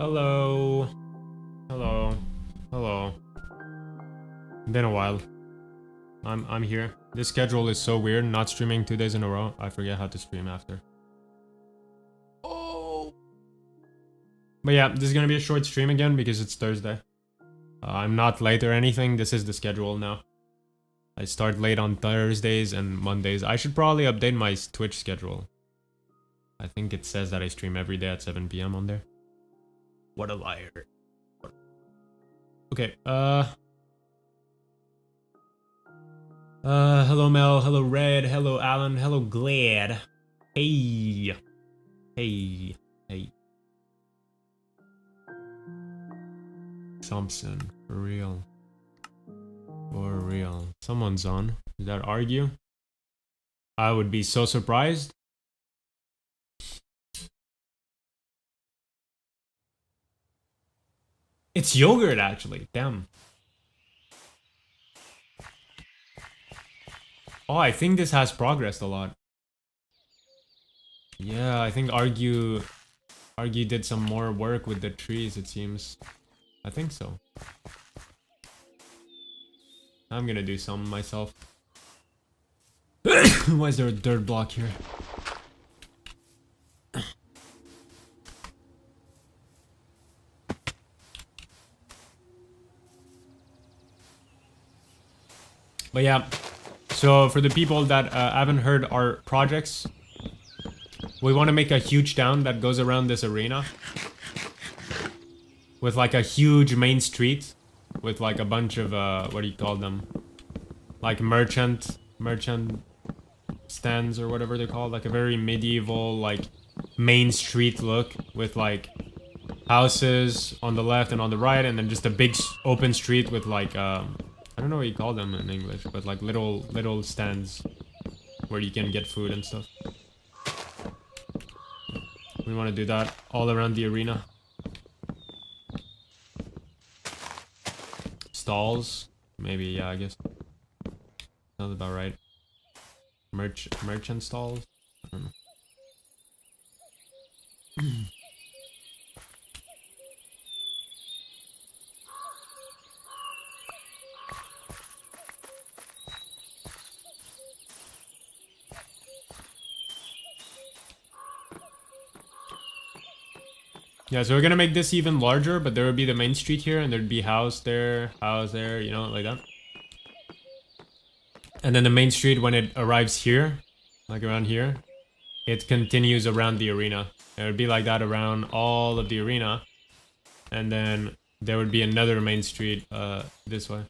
Hello. Hello. Hello. Been a while. I'm here. This schedule is so weird, not streaming 2 days in a row. I forget how to stream after. Oh. But yeah, this is gonna be a short stream again because it's Thursday. I'm not late or anything. This is the schedule now. I start late on Thursdays and Mondays. I should probably update my Twitch schedule. I think it says that I stream every day at 7 p.m. on there. What a liar. Okay, hello Mel, hello Red, hello Alan, hello Glad. Hey. Hey. Hey. Thompson, for real. For real. Someone's on. Is that Argue? I would be so surprised. It's yogurt, actually. Damn. Oh, I think this has progressed a lot. Yeah, I think Argue did some more work with the trees, it seems. I think so. I'm gonna do some myself. Why is there a dirt block here? But yeah, so for the people that haven't heard our projects, we want to make a huge town that goes around this arena. With like a huge main street. With like a bunch of, what do you call them? Like merchant stands or whatever they're called. Like a very medieval, like, main street look. With like houses on the left and on the right. And then just a big open street with like, I don't know what you call them in English, but like little stands where you can get food and stuff. We want to do that all around the arena. Stalls, maybe, yeah, I guess. Sounds about right. Merchant stalls? I don't know. Yeah, so we're gonna make this even larger, but there would be the main street here, and there'd be house there, you know, like that. And then the main street, when it arrives here, like around here, it continues around the arena. It would be like that around all of the arena. And then there would be another main street, this way.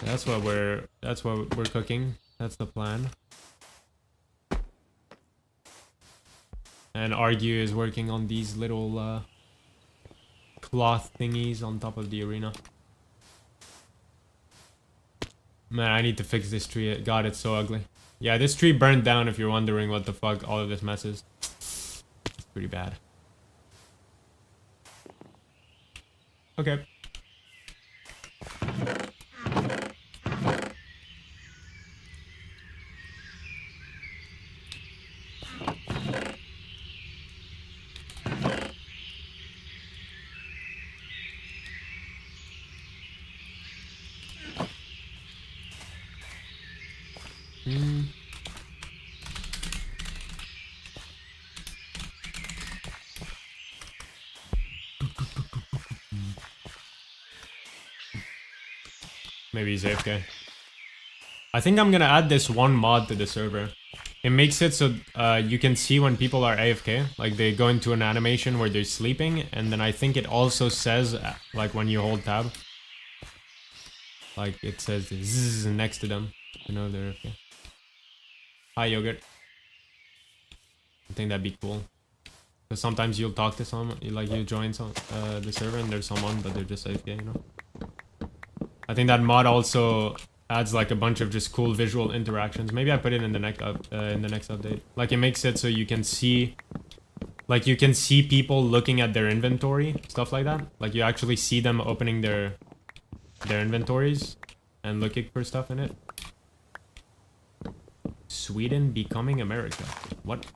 That's what we're cooking. That's the plan. And Argue is working on these little cloth thingies on top of the arena. Man, I need to fix this tree. God, it's so ugly. Yeah, this tree burned down if you're wondering what the fuck all of this mess is. It's pretty bad. Okay. Maybe he's AFK. I think I'm gonna add this one mod to the server. It makes it so you can see when people are AFK. Like they go into an animation where they're sleeping, and then I think it also says, like when you hold tab. Like it says zzz next to them. You know they're AFK. Hi Yogurt. I think that'd be cool. Because sometimes you'll talk to someone, like you join the server and there's someone, but they're just AFK, you know? I think that mod also adds like a bunch of just cool visual interactions. Maybe I put it in the next update. Like it makes it so you can see, like you can see people looking at their inventory, stuff like that. Like you actually see them opening their inventories and looking for stuff in it. Sweden becoming America. What?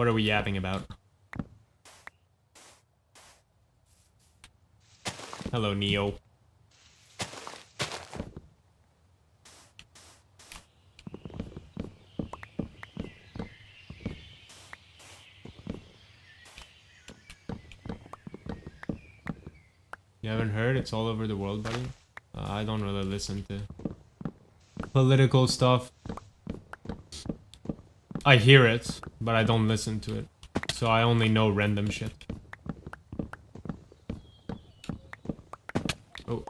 What are we yapping about? Hello, Neo. You haven't heard? It's all over the world, buddy. I don't really listen to political stuff. I hear it, but I don't listen to it. So I only know random shit. Oh.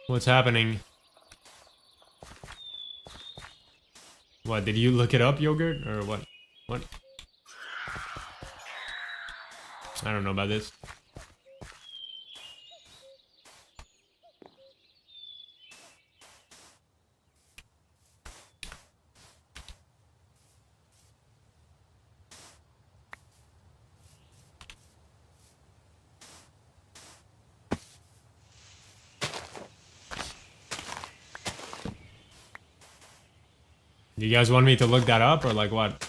What's happening? What, did you look it up, Yogurt? Or what? What? I don't know about this. You guys want me to look that up or like what?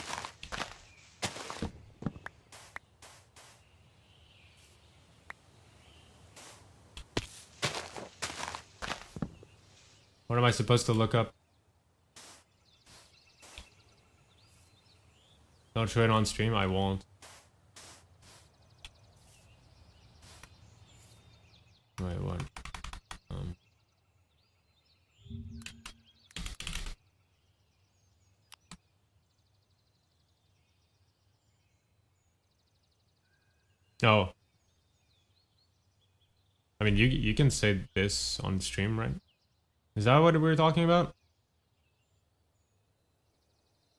What am I supposed to look up? Don't show it on stream, I won't. Wait, what? Oh. I mean, you can say this on stream, right? Is that what we were talking about?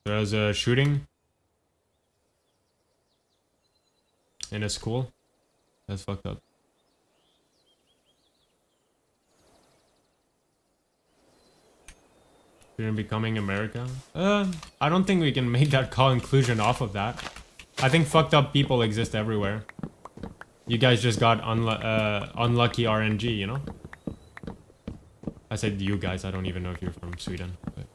There was a shooting in a school. That's fucked up. Student becoming America? I don't think we can make that conclusion off of that. I think fucked up people exist everywhere. You guys just got unlucky RNG, you know? I said you guys, I don't even know if you're from Sweden. But.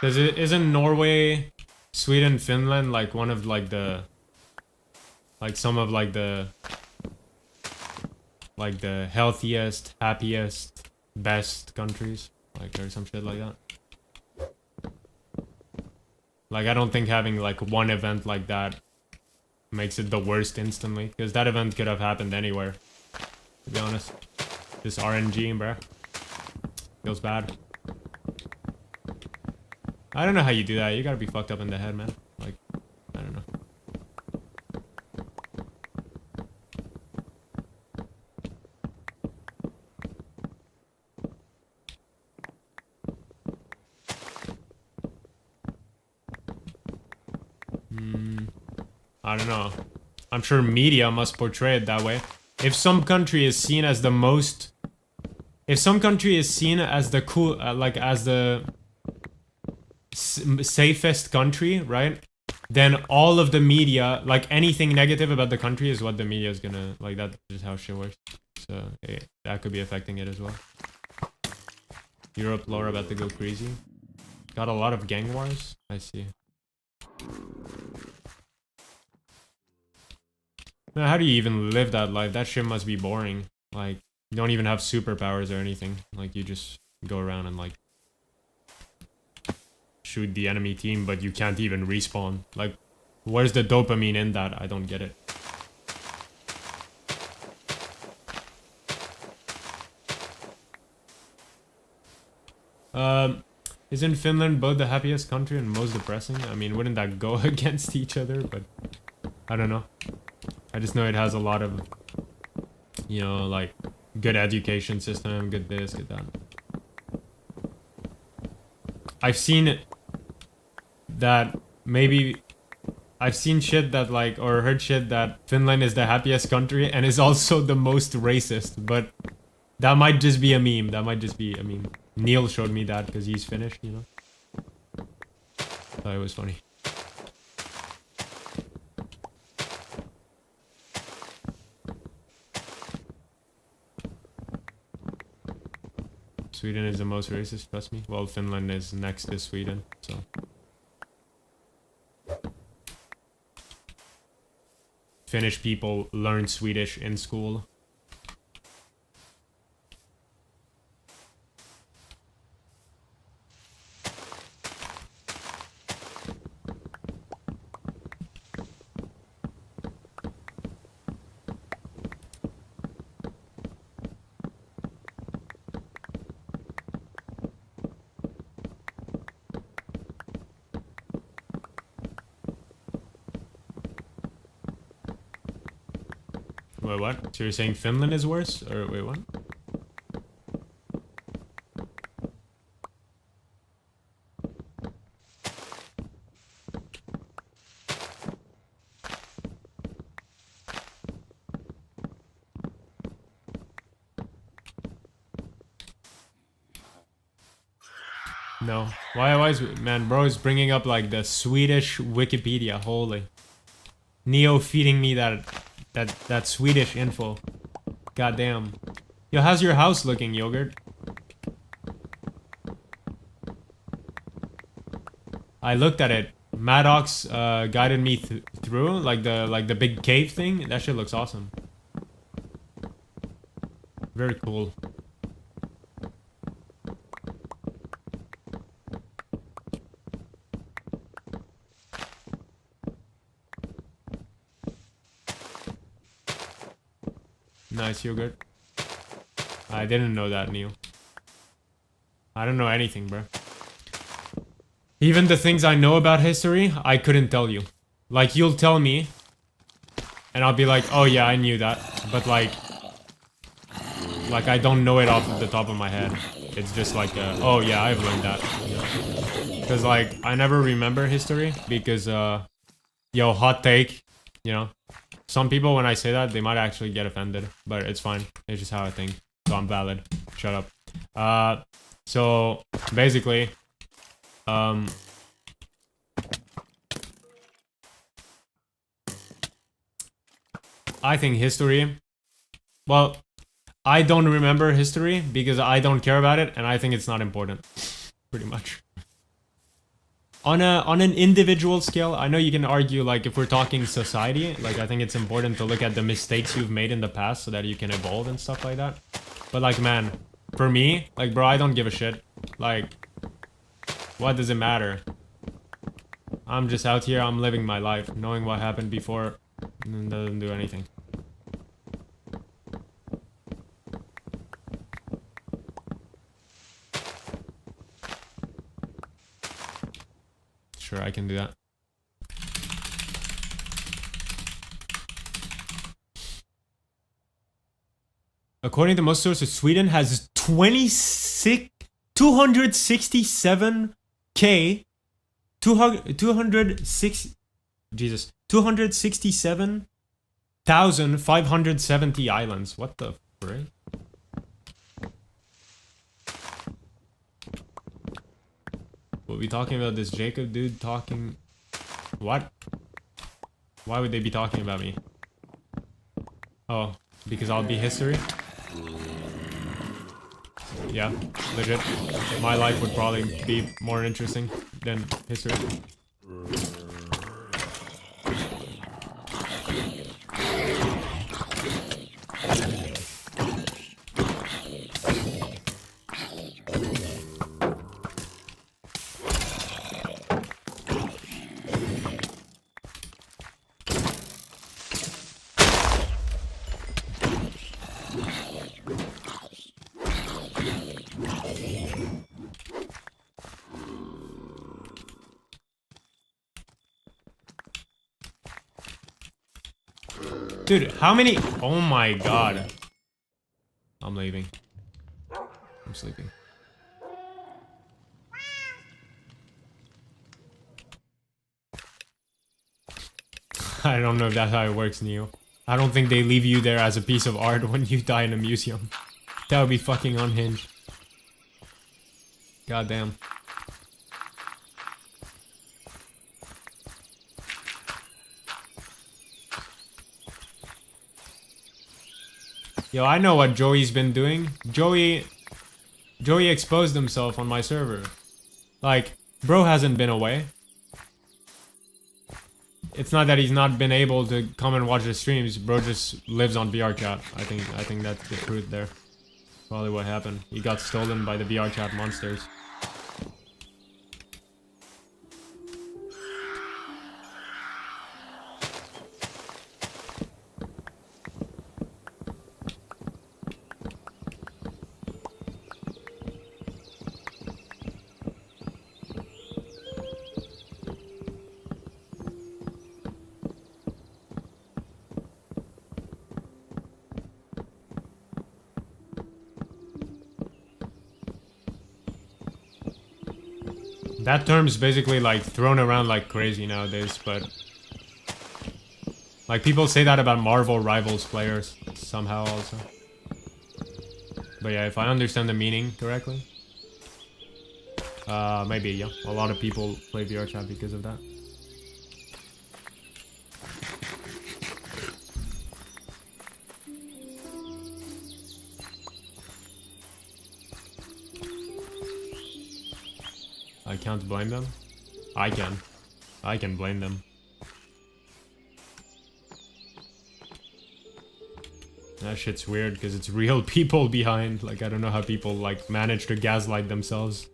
Isn't Norway, Sweden, Finland like one of like the... Like some of like the healthiest, happiest, best countries, like or some shit like that. Like I don't think having like one event like that makes it the worst instantly, because that event could have happened anywhere. To be honest, this RNG, bruh, feels bad. I don't know how you do that. You gotta be fucked up in the head, man. Like, I don't know. I don't know. I'm sure media must portray it that way. If some country is seen as the most... If some country is seen as the cool... like, as the... safest country, right? Then all of the media, like anything negative about the country is what the media is gonna... Like, that's just how shit works. So, that could be affecting it as well. Europe lore about to go crazy. Got a lot of gang wars? I see. Now, how do you even live that life? That shit must be boring. Like, you don't even have superpowers or anything. Like, you just go around and, like, shoot the enemy team, but you can't even respawn. Like, where's the dopamine in that? I don't get it. Isn't Finland both the happiest country and most depressing? I mean, wouldn't that go against each other? But I don't know. I just know it has a lot of, you know, like, good education system, good this, good that. I've seen that maybe I've seen shit that like, or heard shit that Finland is the happiest country and is also the most racist, but that might just be a meme. That might just be a meme. Neil showed me that because he's Finnish, you know? Thought it was funny. Sweden is the most racist, trust me. Well, Finland is next to Sweden, so. Finnish people learn Swedish in school. Wait, what? So you're saying Finland is worse? Or wait, what? No. Why is... Man, bro is bringing up like the Swedish Wikipedia. Holy. Neo feeding me that Swedish info. Goddamn. Yo, how's your house looking, Yogurt? I looked at it. Maddox guided me through like the big cave thing. That shit looks awesome. Very cool. Nice, Yogurt. I didn't know that, Neil. I don't know anything, bro. Even the things I know about history, I couldn't tell you. Like, you'll tell me, and I'll be like, oh yeah, I knew that. But like I don't know it off the top of my head. It's just like, oh yeah, I've learned that. Because like, I never remember history because, yo, hot take, you know. Some people, when I say that, they might actually get offended, but it's fine. It's just how I think. So I'm valid. Shut up. So basically, I think history, well, I don't remember history because I don't care about it and I think it's not important. Pretty much. On an individual scale, I know you can argue, like, if we're talking society, like, I think it's important to look at the mistakes you've made in the past so that you can evolve and stuff like that. But, like, man, for me, like, bro, I don't give a shit. Like, what does it matter? I'm just out here, I'm living my life. Knowing what happened before doesn't do anything. Sure, I can do that. According to most sources, Sweden has 267k 267,570 islands. What the frick? We'll be talking about this Jacob dude talking... What? Why would they be talking about me? Oh, because I'll be history? Yeah, legit. My life would probably be more interesting than history. Dude, how many? Oh my god. I'm leaving. I'm sleeping. I don't know if that's how it works, Neo. I don't think they leave you there as a piece of art when you die in a museum. That would be fucking unhinged. Goddamn. Yo, I know what Joey's been doing. Joey exposed himself on my server. Like, bro hasn't been away. It's not that he's not been able to come and watch the streams. Bro just lives on VR chat. I think that's the truth there. Probably what happened. He got stolen by the VR chat monsters. That term's basically like thrown around like crazy nowadays, but like people say that about Marvel Rivals players somehow also. But yeah, if I understand the meaning correctly, maybe yeah, a lot of people play VR chat because of that. I can't blame them. I can blame them. That shit's weird because it's real people behind. Like, I don't know how people like manage to gaslight themselves.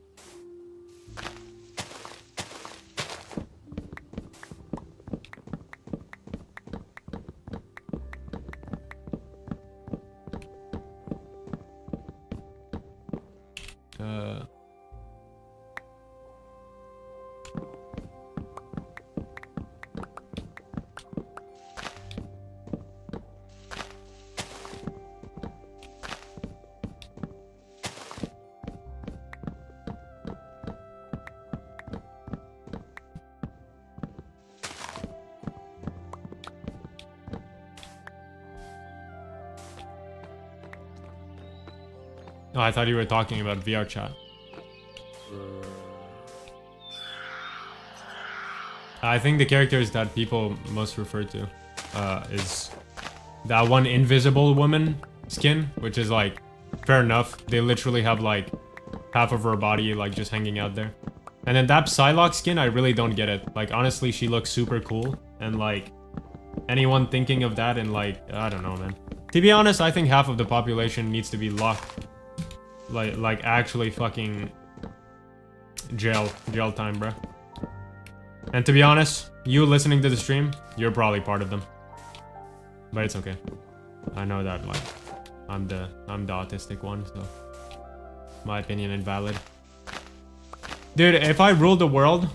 Oh, I thought you were talking about VR chat. I think the characters that people most refer to is that one invisible woman skin, which is like, fair enough. They literally have like half of her body like just hanging out there. And then that Psylocke skin, I really don't get it. Like, honestly, she looks super cool. And like, anyone thinking of that and like, I don't know, man. To be honest, I think half of the population needs to be locked. Like actually fucking jail time, bruh. And to be honest, you listening to the stream, you're probably part of them. But it's okay. I know that like I'm the autistic one, so my opinion invalid. Dude, if I ruled the world,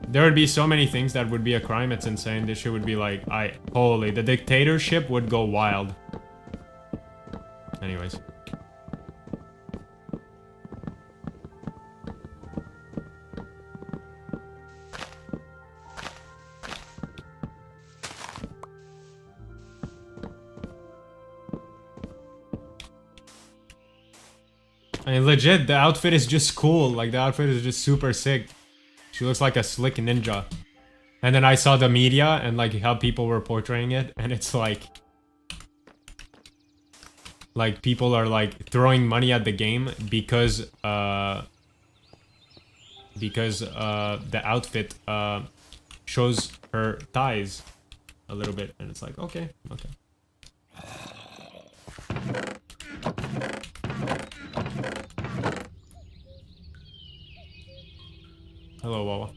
there would be so many things that would be a crime. It's insane. This shit would be like, holy, the dictatorship would go wild. Anyways. I mean, legit, the outfit is just cool. Like, the outfit is just super sick. She looks like a slick ninja. And then I saw the media and, like, how people were portraying it. And it's like... Like, people are, like, throwing money at the game because, the outfit, shows her thighs a little bit. And it's like, okay. Hello, Wawa.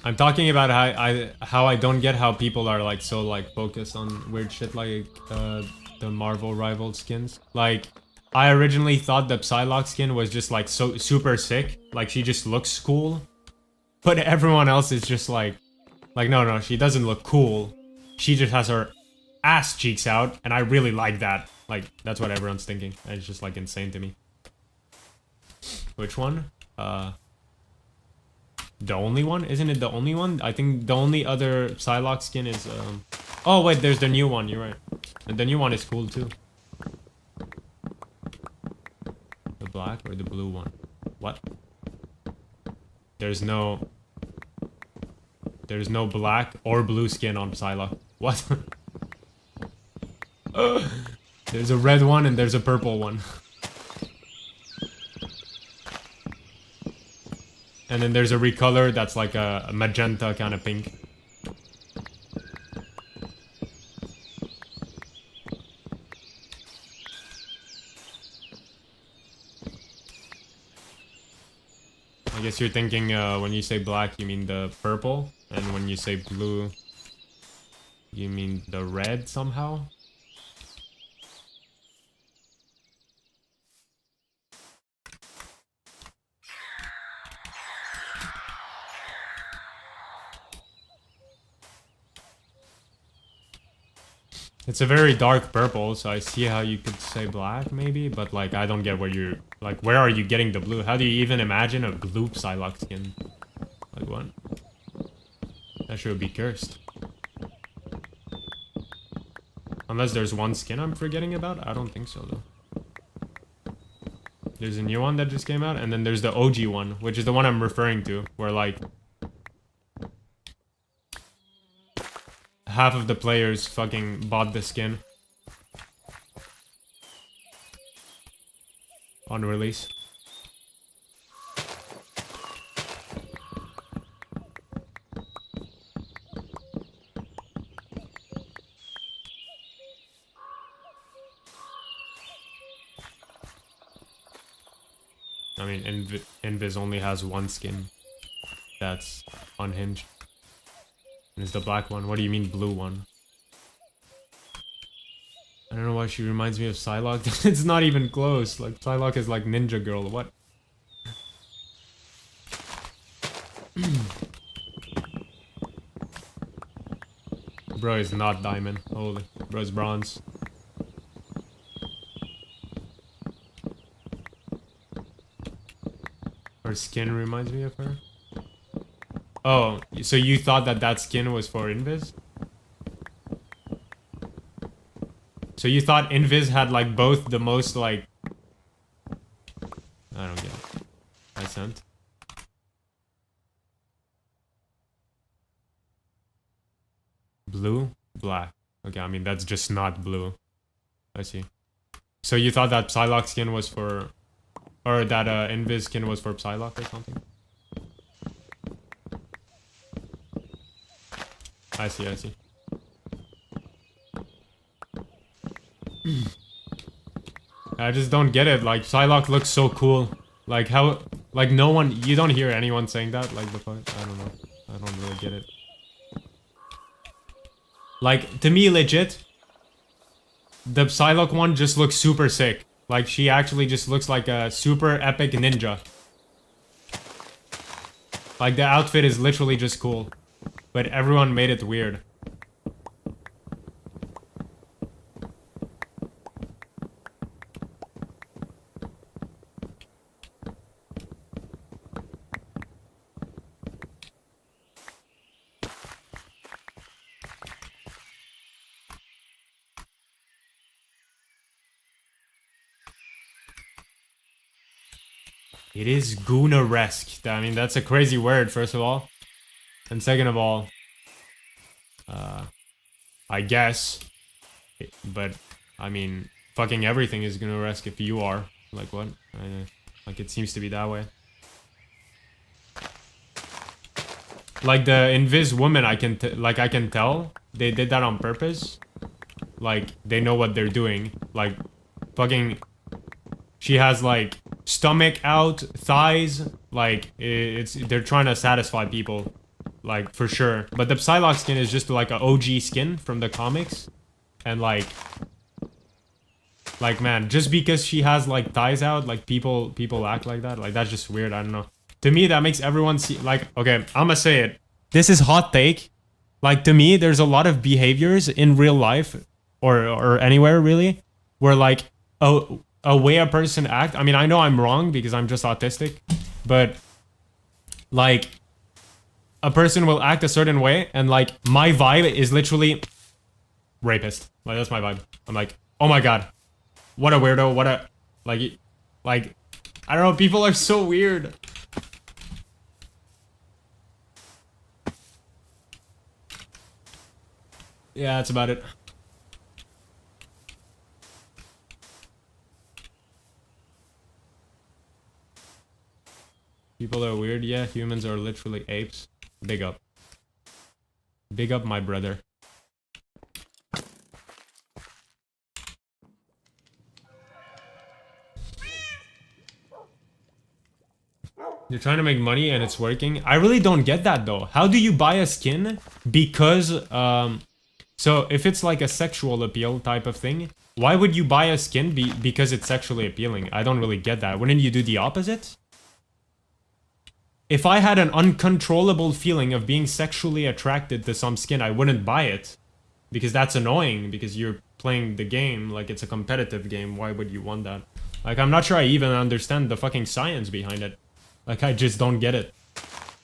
I'm talking about how I don't get how people are like so like focused on weird shit like the Marvel rival skins. Like, I originally thought the Psylocke skin was just like so super sick. Like, she just looks cool. But everyone else is just like no, she doesn't look cool. She just has her ass cheeks out, and I really like that. Like, that's what everyone's thinking. And it's just, like, insane to me. Which one? The only one? Isn't it the only one? I think the only other Psylocke skin is oh wait, there's the new one, you're right. And the new one is cool too. The black or the blue one? What? There's no black or blue skin on Psylocke. What? There's a red one and there's a purple one. And then there's a recolor that's like a magenta kind of pink. I guess you're thinking when you say black, you mean the purple, and when you say blue, you mean the red somehow? It's a very dark purple, so I see how you could say black, maybe, but like, I don't get where you're, like, where are you getting the blue? How do you even imagine a blue Psylocke skin? Like, what? That should be cursed. Unless there's one skin I'm forgetting about? I don't think so, though. There's a new one that just came out, and then there's the OG one, which is the one I'm referring to, where, like, half of the players fucking bought the skin on release. I mean, Invis only has one skin that's unhinged. And it's the black one. What do you mean blue one? I don't know why she reminds me of Psylocke. It's not even close. Like, Psylocke is like Ninja Girl. What? Bro is not diamond. Holy. Bro is bronze. Her skin reminds me of her. Oh, so you thought that that skin was for Invis? So you thought Invis had like both the most like... I don't get it. I sent. Blue? Black. Okay, I mean that's just not blue. I see. So you thought that Psylocke skin was for... Or that Invis skin was for Psylocke or something? I see, I see. I just don't get it. Like, Psylocke looks so cool. Like, how... Like, no one... You don't hear anyone saying that. Like, the fuck... I don't know. I don't really get it. Like, to me, legit, the Psylocke one just looks super sick. Like, she actually just looks like a super epic ninja. Like, the outfit is literally just cool. But everyone made it weird. It is Gooneresque. I mean, that's a crazy word, first of all. And second of all, I guess. But, I mean, fucking everything is Gooneresque if you are. Like, what? Like, it seems to be that way. Like, the Invis woman, I can tell. They did that on purpose. Like, they know what they're doing. Like, fucking... She has, like, stomach out, thighs. Like, they're trying to satisfy people. Like, for sure. But the Psylocke skin is just, like, an OG skin from the comics. And, like, man, just because she has, like, thighs out, like, people act like that. Like, that's just weird. I don't know. To me, that makes everyone see... Like, okay, I'm gonna say it. This is hot take. Like, to me, there's a lot of behaviors in real life, or anywhere, really, where, like, a way a person act... I mean, I know I'm wrong because I'm just autistic. but like a person will act a certain way, and like my vibe is literally rapist. Like that's my vibe. I'm like, oh my god, what a weirdo, what a like I don't know. People are so weird. Yeah, that's about it. People are weird. Yeah, humans are literally apes. Big up. Big up, my brother. You're trying to make money and it's working. I really don't get that though. How do you buy a skin? Because, so if it's like a sexual appeal type of thing, why would you buy a skin because it's sexually appealing? I don't really get that. Wouldn't you do the opposite? If I had an uncontrollable feeling of being sexually attracted to some skin, I wouldn't buy it. Because that's annoying, because you're playing the game like it's a competitive game. Why would you want that? Like, I'm not sure I even understand the fucking science behind it. Like, I just don't get it.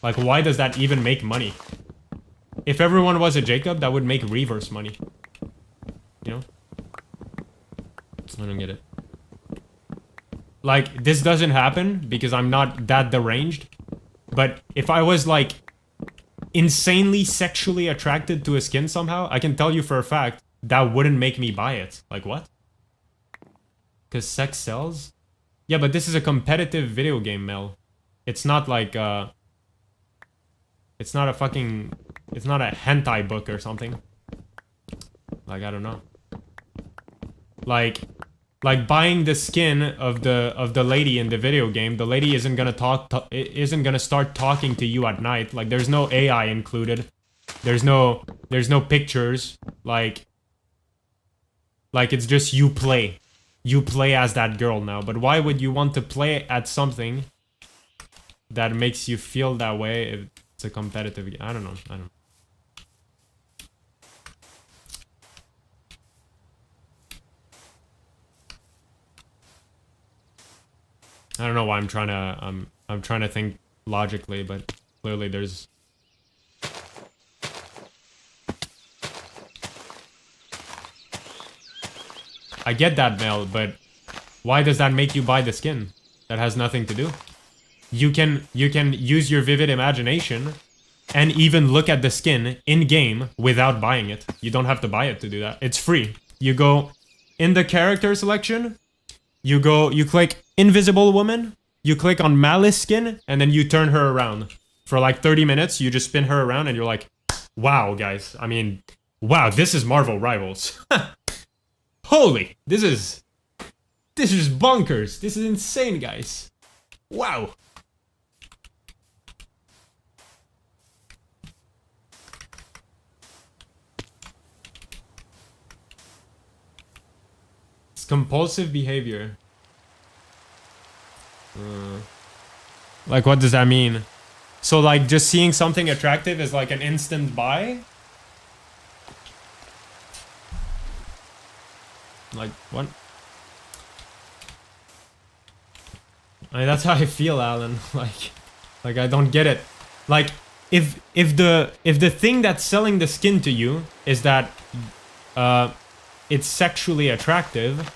Like, why does that even make money? If everyone was a Jacob, that would make reverse money. You know? I don't get it. Like, this doesn't happen because I'm not that deranged. But if I was, like, insanely sexually attracted to a skin somehow, I can tell you for a fact that wouldn't make me buy it. Like, what? Because sex sells? Yeah, but this is a competitive video game, Mel. It's not like, it's not a fucking... It's not a hentai book or something. Like, I don't know. Like buying the skin of the lady in the video game, the lady isn't gonna start talking to you at night. Like, there's no AI included. There's no pictures. Like it's just you play. You play as that girl now. But why would you want to play at something that makes you feel that way if it's a competitive game? I don't know. I don't know why I'm trying to think logically, but clearly there's... I get that, Mel, but why does that make you buy the skin? That has nothing to do. You can use your vivid imagination and even look at the skin in-game without buying it. You don't have to buy it to do that. It's free. You go in the character selection, you click Invisible Woman, you click on Malice skin, and then you turn her around. For like 30 minutes, you just spin her around and you're like, wow, guys. I mean, wow, this is Marvel Rivals. Holy, this is bonkers. This is insane, guys. Wow. It's compulsive behavior. Like, what does that mean? So, like, just seeing something attractive is like an instant buy? Like, what? I mean, that's how I feel, Alan. Like I don't get it. Like, if the thing that's selling the skin to you is that it's sexually attractive,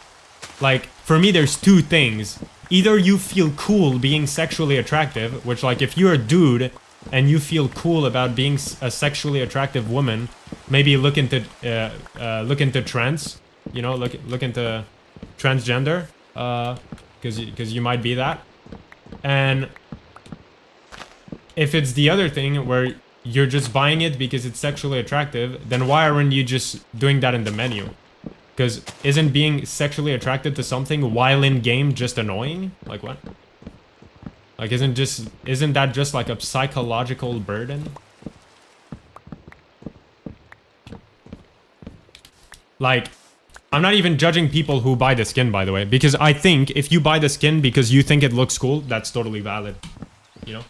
like, for me there's two things. Either you feel cool being sexually attractive, which, like, if you're a dude and you feel cool about being a sexually attractive woman, maybe look into trans, you know, look into transgender, because you might be that. And if it's the other thing where you're just buying it because it's sexually attractive, then why aren't you just doing that in the menu? Because isn't being sexually attracted to something while in game just annoying? Like, what? Like, isn't that just like a psychological burden? Like, I'm not even judging people who buy the skin, by the way, because I think if you buy the skin because you think it looks cool, that's totally valid, you know?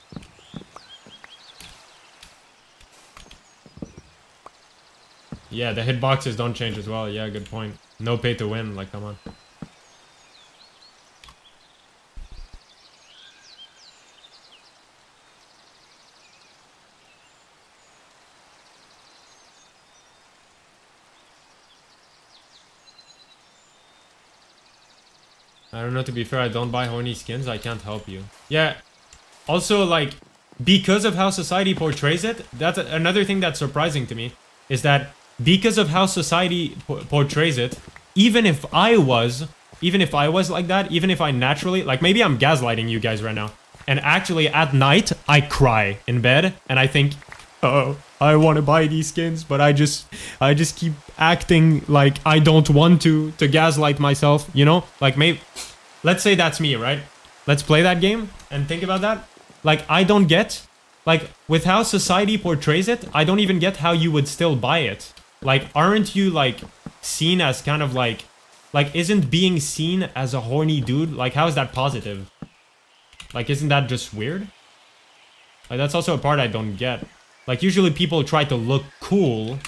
Yeah, the hitboxes don't change as well. Yeah, good point. No pay to win, like, come on. I don't know, to be fair, I don't buy horny skins. I can't help you. Yeah. Also, like, because of how society portrays it, that's another thing that's surprising to me. Is that because of how society portrays it, even if I was like that, even if I naturally, like, maybe I'm gaslighting you guys right now. And actually, at night, I cry in bed, and I think, oh, I want to buy these skins, but I just keep acting like I don't want to gaslight myself, you know? Like, maybe, let's say that's me, right? Let's play that game and think about that. Like, I don't get, like, with how society portrays it, I don't even get how you would still buy it. Like, aren't you, like, seen as kind of like, isn't being seen as a horny dude, like, how is that positive? Like, isn't that just weird? Like, that's also a part I don't get. Like, usually people try to look cool,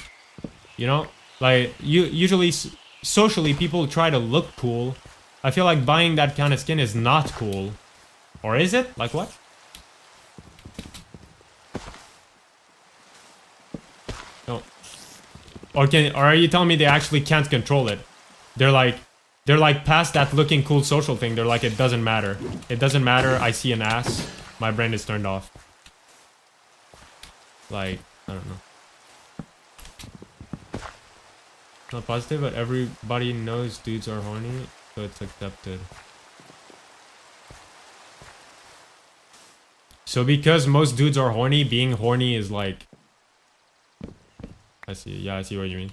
you know? Like, usually, socially, people try to look cool. I feel like buying that kind of skin is not cool. Or is it? Like, what? No. Or are you telling me they actually can't control it? They're like past that looking cool social thing. They're like, it doesn't matter. It doesn't matter. I see an ass. My brain is turned off. Like, I don't know. Not positive, but everybody knows dudes are horny, so it's accepted. So because most dudes are horny, being horny is like... I see. Yeah, I see what you mean.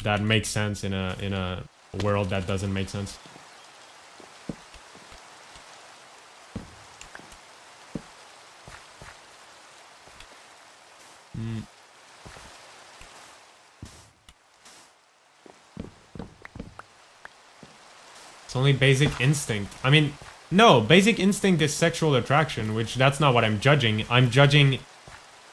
That makes sense in a world that doesn't make sense. It's only basic instinct. I mean, no, basic instinct is sexual attraction, which that's not what I'm judging. I'm judging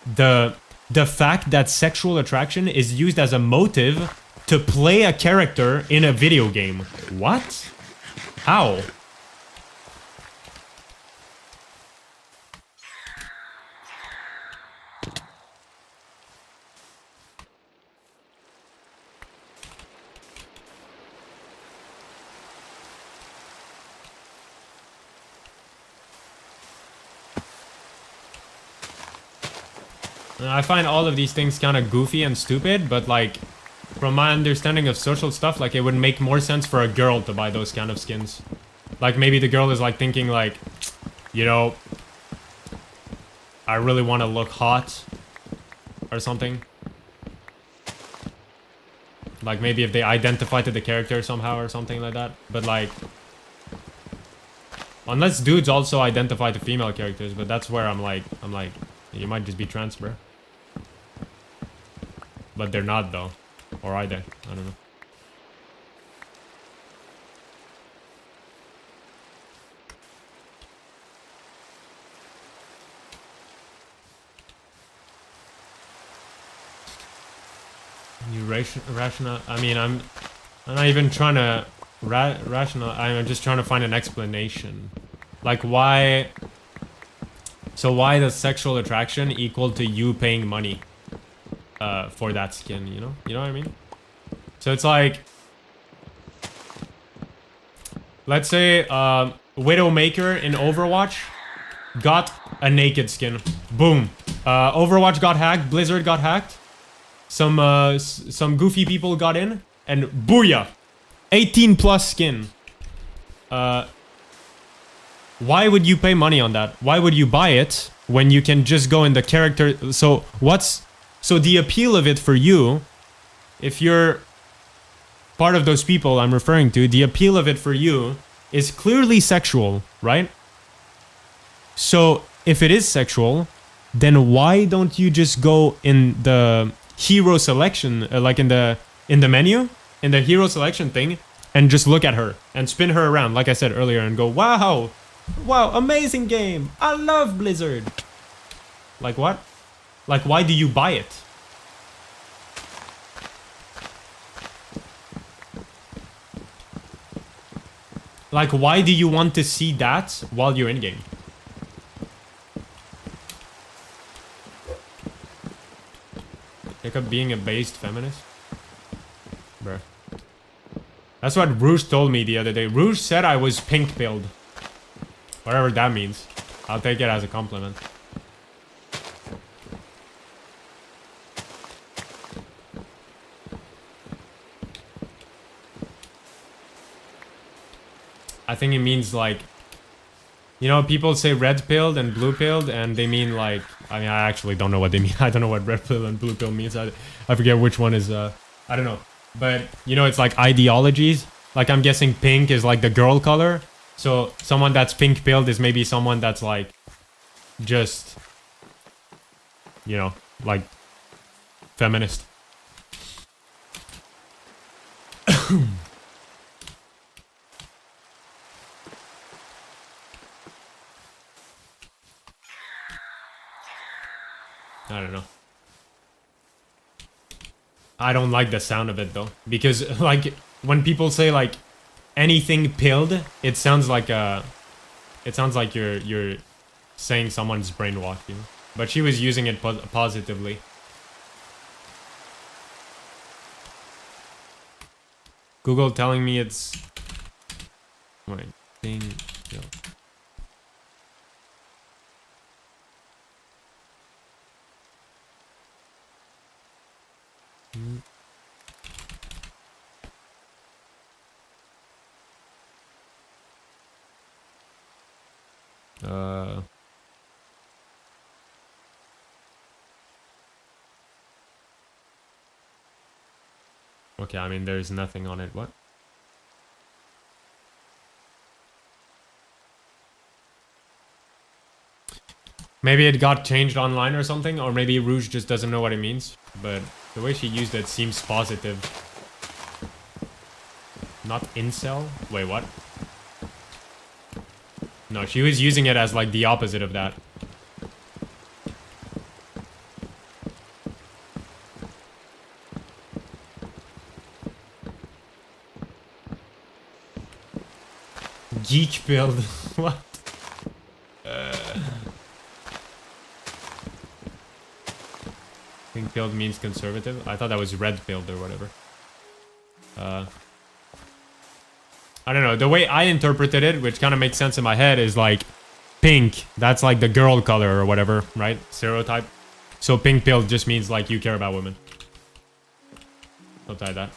the fact that sexual attraction is used as a motive to play a character in a video game. What? How? I find all of these things kind of goofy and stupid, but like, from my understanding of social stuff, like, it would make more sense for a girl to buy those kind of skins. Like, maybe the girl is like thinking like, you know, I really want to look hot or something. Like, maybe if they identify to the character somehow or something like that. But like, unless dudes also identify to female characters, but that's where I'm like, you might just be trans, bro. But they're not, though. Or are they? I don't know. You rational... I mean, I'm not even trying to... rational... I'm just trying to find an explanation. Like, why... So why does sexual attraction equal to you paying money? For that skin, you know? You know what I mean? So it's like... Let's say, Widowmaker in Overwatch got a naked skin. Boom. Overwatch got hacked, Blizzard got hacked. Some goofy people got in, and booyah! 18 plus skin. Why would you pay money on that? Why would you buy it when you can just go in the character? So the appeal of it for you, if you're part of those people I'm referring to, the appeal of it for you is clearly sexual, right? So if it is sexual, then why don't you just go in the hero selection, like in the menu, in the hero selection thing, and just look at her and spin her around, like I said earlier, and go, wow, amazing game, I love Blizzard. Like what? Like, why do you buy it? Like, why do you want to see that while you're in game? Pick up being a based feminist? Bruh. That's what Rouge told me the other day. Rouge said I was pink-pilled. Whatever that means. I'll take it as a compliment. I think it means like... You know, people say red-pilled and blue-pilled, and they mean like... I mean, I actually don't know what they mean. I don't know what red-pill and blue-pill means. I forget which one is... I don't know. But, you know, it's like ideologies. Like, I'm guessing pink is like the girl color. So, someone that's pink-pilled is maybe someone that's like... Just... You know, like... Feminist. I don't know. I don't like the sound of it though, because like when people say like anything pilled, it sounds like you're saying someone's brainwashed, you know? But she was using it positively. Google telling me it's wait thing. Yo. Okay, I mean, there's nothing on it. What? Maybe it got changed online or something, or maybe Rouge just doesn't know what it means. But the way she used it seems positive. Not incel? Wait, what? No, she was using it as like the opposite of that. Geek build. What? Pink build means conservative? I thought that was red build or whatever. I don't know. The way I interpreted it, which kind of makes sense in my head, is like pink. That's like the girl color or whatever, right? Stereotype. So pink build just means like you care about women. I'll tie that.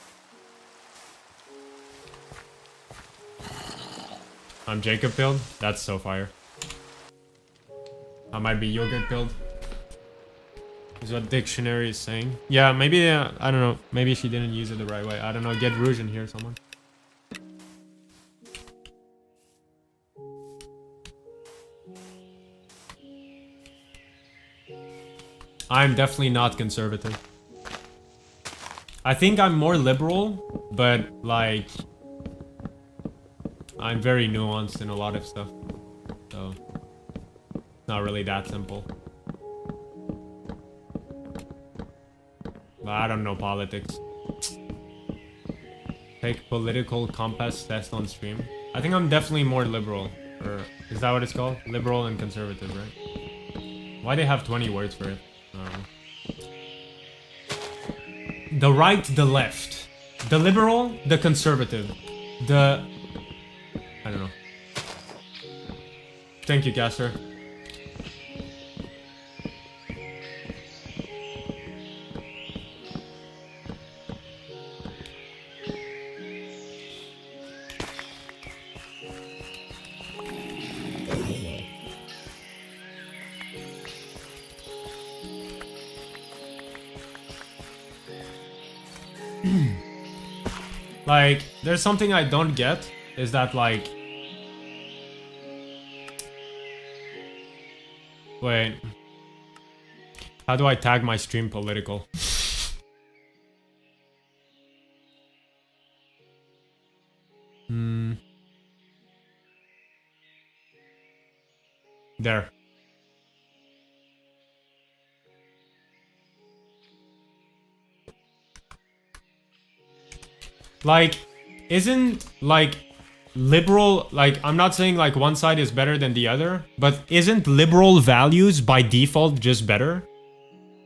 I'm Jacob build. That's so fire. I might be yogurt build. Is what dictionary is saying. Yeah, maybe, I don't know. Maybe she didn't use it the right way. I don't know. Get Rouge in here, someone. I'm definitely not conservative. I think I'm more liberal, but like... I'm very nuanced in a lot of stuff. So... It's not really that simple. But I don't know politics. Take political compass test on stream. I think I'm definitely more liberal. Or is that what it's called? Liberal and conservative, right? Why they have 20 words for it? I don't know. The right, the left. The liberal, the conservative. The... I don't know. Thank you, Caster. Like, there's something I don't get, is that like... Wait. How do I tag my stream political? There. Like, isn't, like, liberal, like, I'm not saying, like, one side is better than the other, but isn't liberal values by default just better?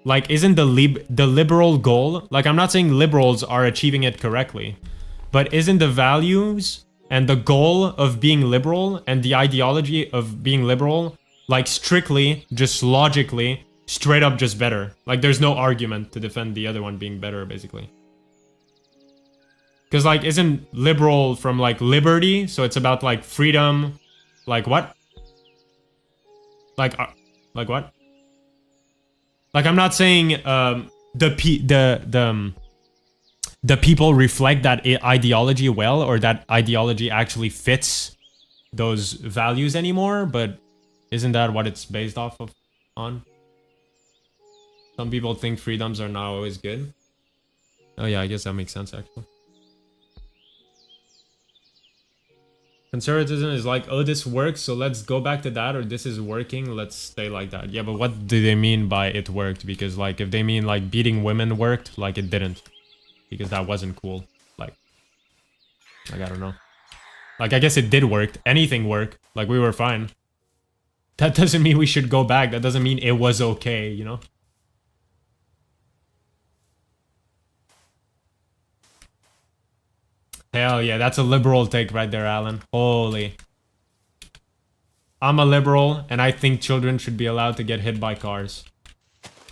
Like, isn't the liberal goal, like, I'm not saying liberals are achieving it correctly, but isn't the values and the goal of being liberal and the ideology of being liberal, like strictly, just logically, straight up just better? Like there's no argument to defend the other one being better, basically. Because like, isn't liberal from like liberty? So it's about like freedom, like what? Like what? Like I'm not saying the people reflect that ideology well, or that ideology actually fits those values anymore, but isn't that what it's based off of on? Some people think freedoms are not always good. Oh yeah, I guess that makes sense actually. Conservatism is like, oh, this works, so let's go back to that, or this is working, let's stay like that. Yeah, but what do they mean by it worked? Because like, if they mean like beating women worked, like it didn't. Because that wasn't cool. Like I don't know. Like, I guess it did work. Anything worked. Like, we were fine. That doesn't mean we should go back. That doesn't mean it was okay, you know? Hell yeah, that's a liberal take right there, Alan. Holy. I'm a liberal, and I think children should be allowed to get hit by cars.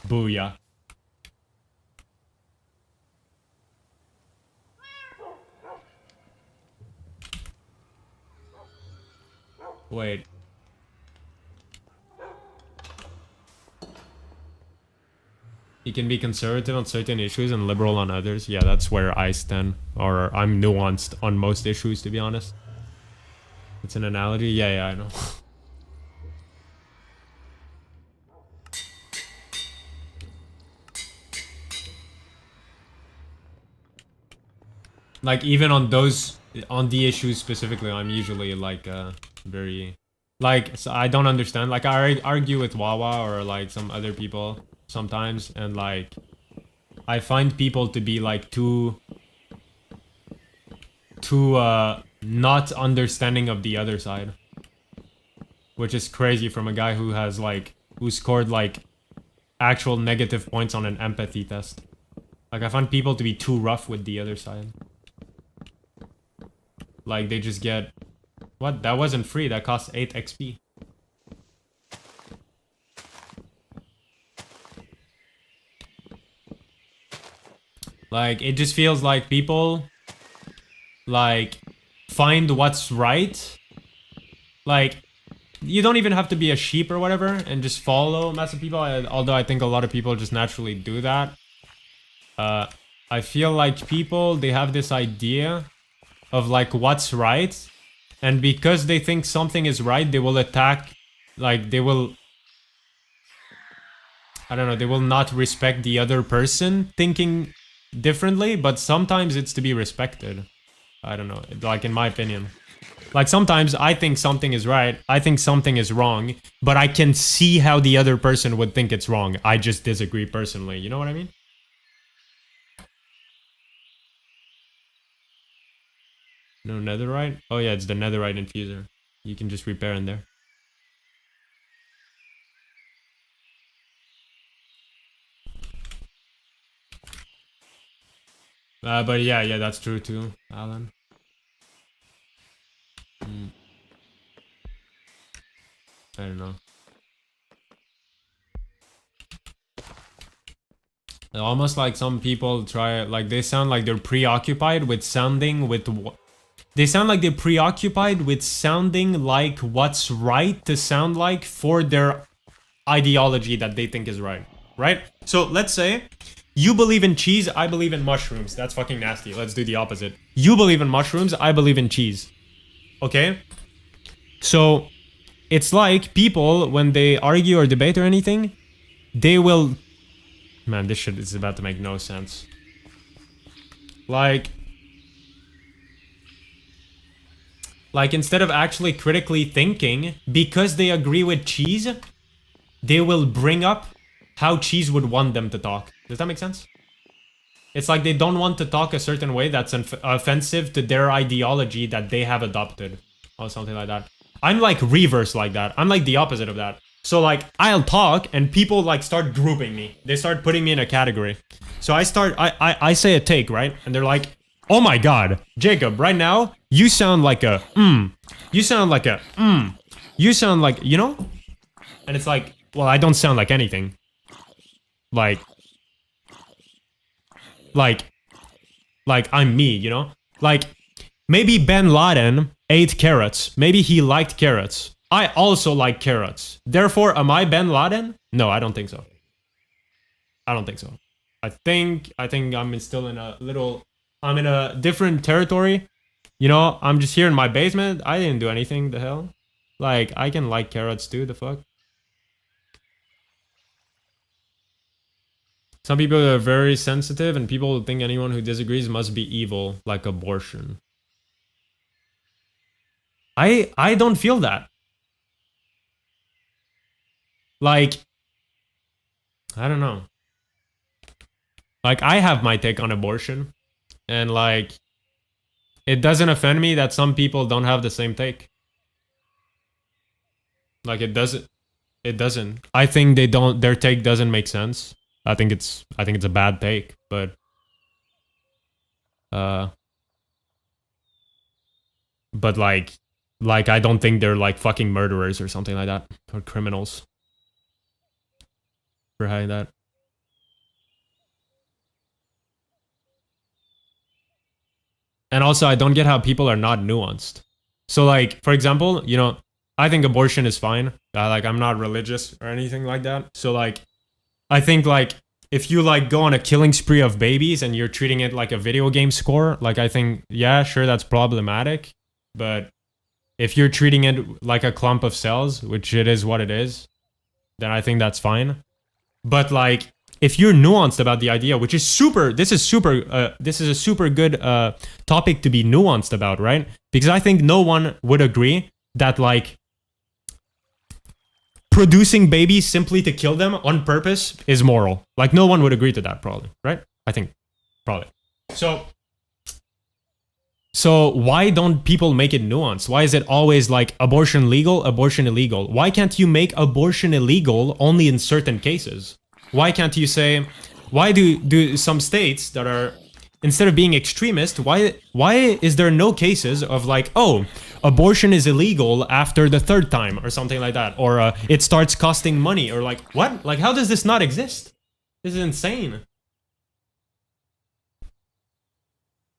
Booyah. Wait. You can be conservative on certain issues and liberal on others. Yeah, that's where I stand. Or I'm nuanced on most issues, to be honest. It's an analogy? Yeah, I know. Like, even on those, on the issues specifically, I'm usually, like, very... Like, so I don't understand. Like, I argue with Wawa or, like, some other people sometimes, and, like, I find people to be, like, too not understanding of the other side. Which is crazy from a guy who has, like, who scored, like, actual negative points on an empathy test. Like, I find people to be too rough with the other side. Like, they just get... What? That wasn't free. That cost 8 XP. Like, it just feels like people... Like, find what's right. Like, you don't even have to be a sheep or whatever and just follow massive people. Although I think a lot of people just naturally do that. I feel like people, they have this idea of, like, what's right. And because they think something is right, they will attack, like, they will... I don't know, they will not respect the other person thinking differently, but sometimes it's to be respected. I don't know, like, in my opinion. Like, sometimes I think something is right, I think something is wrong, but I can see how the other person would think it's wrong. I just disagree personally, you know what I mean? No netherite? Oh yeah, it's the netherite infuser. You can just repair in there. But yeah, that's true too, Alan. I don't know. Almost like some people try, like, they sound like they're preoccupied with sounding with what... They sound like they're preoccupied with sounding like what's right to sound like for their ideology that they think is right. Right? So let's say you believe in cheese, I believe in mushrooms. That's fucking nasty. Let's do the opposite. You believe in mushrooms, I believe in cheese. Okay? So it's like people, when they argue or debate or anything, they will... Man, this shit is about to make no sense. Like, instead of actually critically thinking, because they agree with cheese, they will bring up how cheese would want them to talk. Does that make sense? It's like they don't want to talk a certain way that's offensive to their ideology that they have adopted. Or something like that. I'm like reverse like that. I'm like the opposite of that. So like, I'll talk and people like start grouping me. They start putting me in a category. So I say a take, right? And they're like, Oh my god. Jacob, right now, you sound like a You sound like a You sound like, you know? And it's like, well, I don't sound like anything. Like, like, like I'm me, you know? Like, maybe Bin Laden ate carrots. Maybe he liked carrots. I also like carrots. Therefore, am I Bin Laden? No, I don't think so. I don't think so. I think I'm still in a little... I'm in a different territory. You know, I'm just here in my basement. I didn't do anything, the hell? Like, I can like carrots too, the fuck? Some people are very sensitive, and people think anyone who disagrees must be evil, like abortion. I don't feel that. Like, I don't know. Like, I have my take on abortion, and like, it doesn't offend me that some people don't have the same take. Like, it doesn't. It doesn't. I think they don't. Their take doesn't make sense. I think it's a bad take, but uh, but like I don't think they're like fucking murderers or something like that, or criminals for having that. And also, I don't get how people are not nuanced. So, like, for example, you know, I think abortion is fine. Like, I'm not religious or anything like that. So, like, I think, like, if you, like, go on a killing spree of babies and you're treating it like a video game score, like, I think, yeah, sure, that's problematic. But if you're treating it like a clump of cells, which it is what it is, then I think that's fine. But, like, if you're nuanced about the idea, which is super, this is a super good topic to be nuanced about, right? Because I think no one would agree that, like, producing babies simply to kill them on purpose is moral. Like, no one would agree to that, probably, right? I think, probably. So why don't people make it nuanced? Why is it always like abortion legal, abortion illegal? Why can't you make abortion illegal only in certain cases? Why can't you say, why do some states that are, instead of being extremist, why is there no cases of like, oh, abortion is illegal after the third time or something like that, or it starts costing money, or like, what? Like, how does this not exist? This is insane.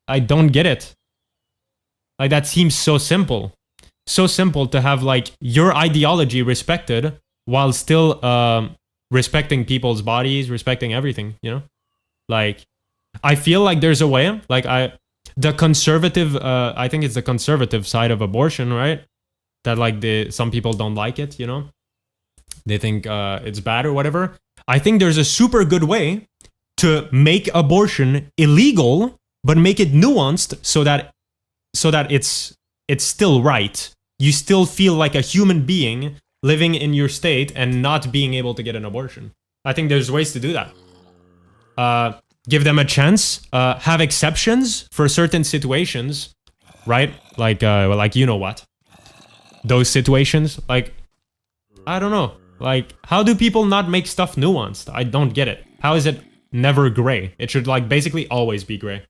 I don't get it. Like, that seems so simple. So simple to have, like, your ideology respected while still respecting people's bodies, respecting everything, you know? Like, I feel like there's a way, like, the conservative, I think it's the conservative side of abortion, right? That, like, some people don't like it, you know? They think it's bad or whatever. I think there's a super good way to make abortion illegal, but make it nuanced so that it's still right. You still feel like a human being living in your state and not being able to get an abortion. I think there's ways to do that. Give them a chance. Have exceptions for certain situations, right? Like you know what? Those situations, like, I don't know. Like, how do people not make stuff nuanced? I don't get it. How is it never gray? It should, like, basically always be gray.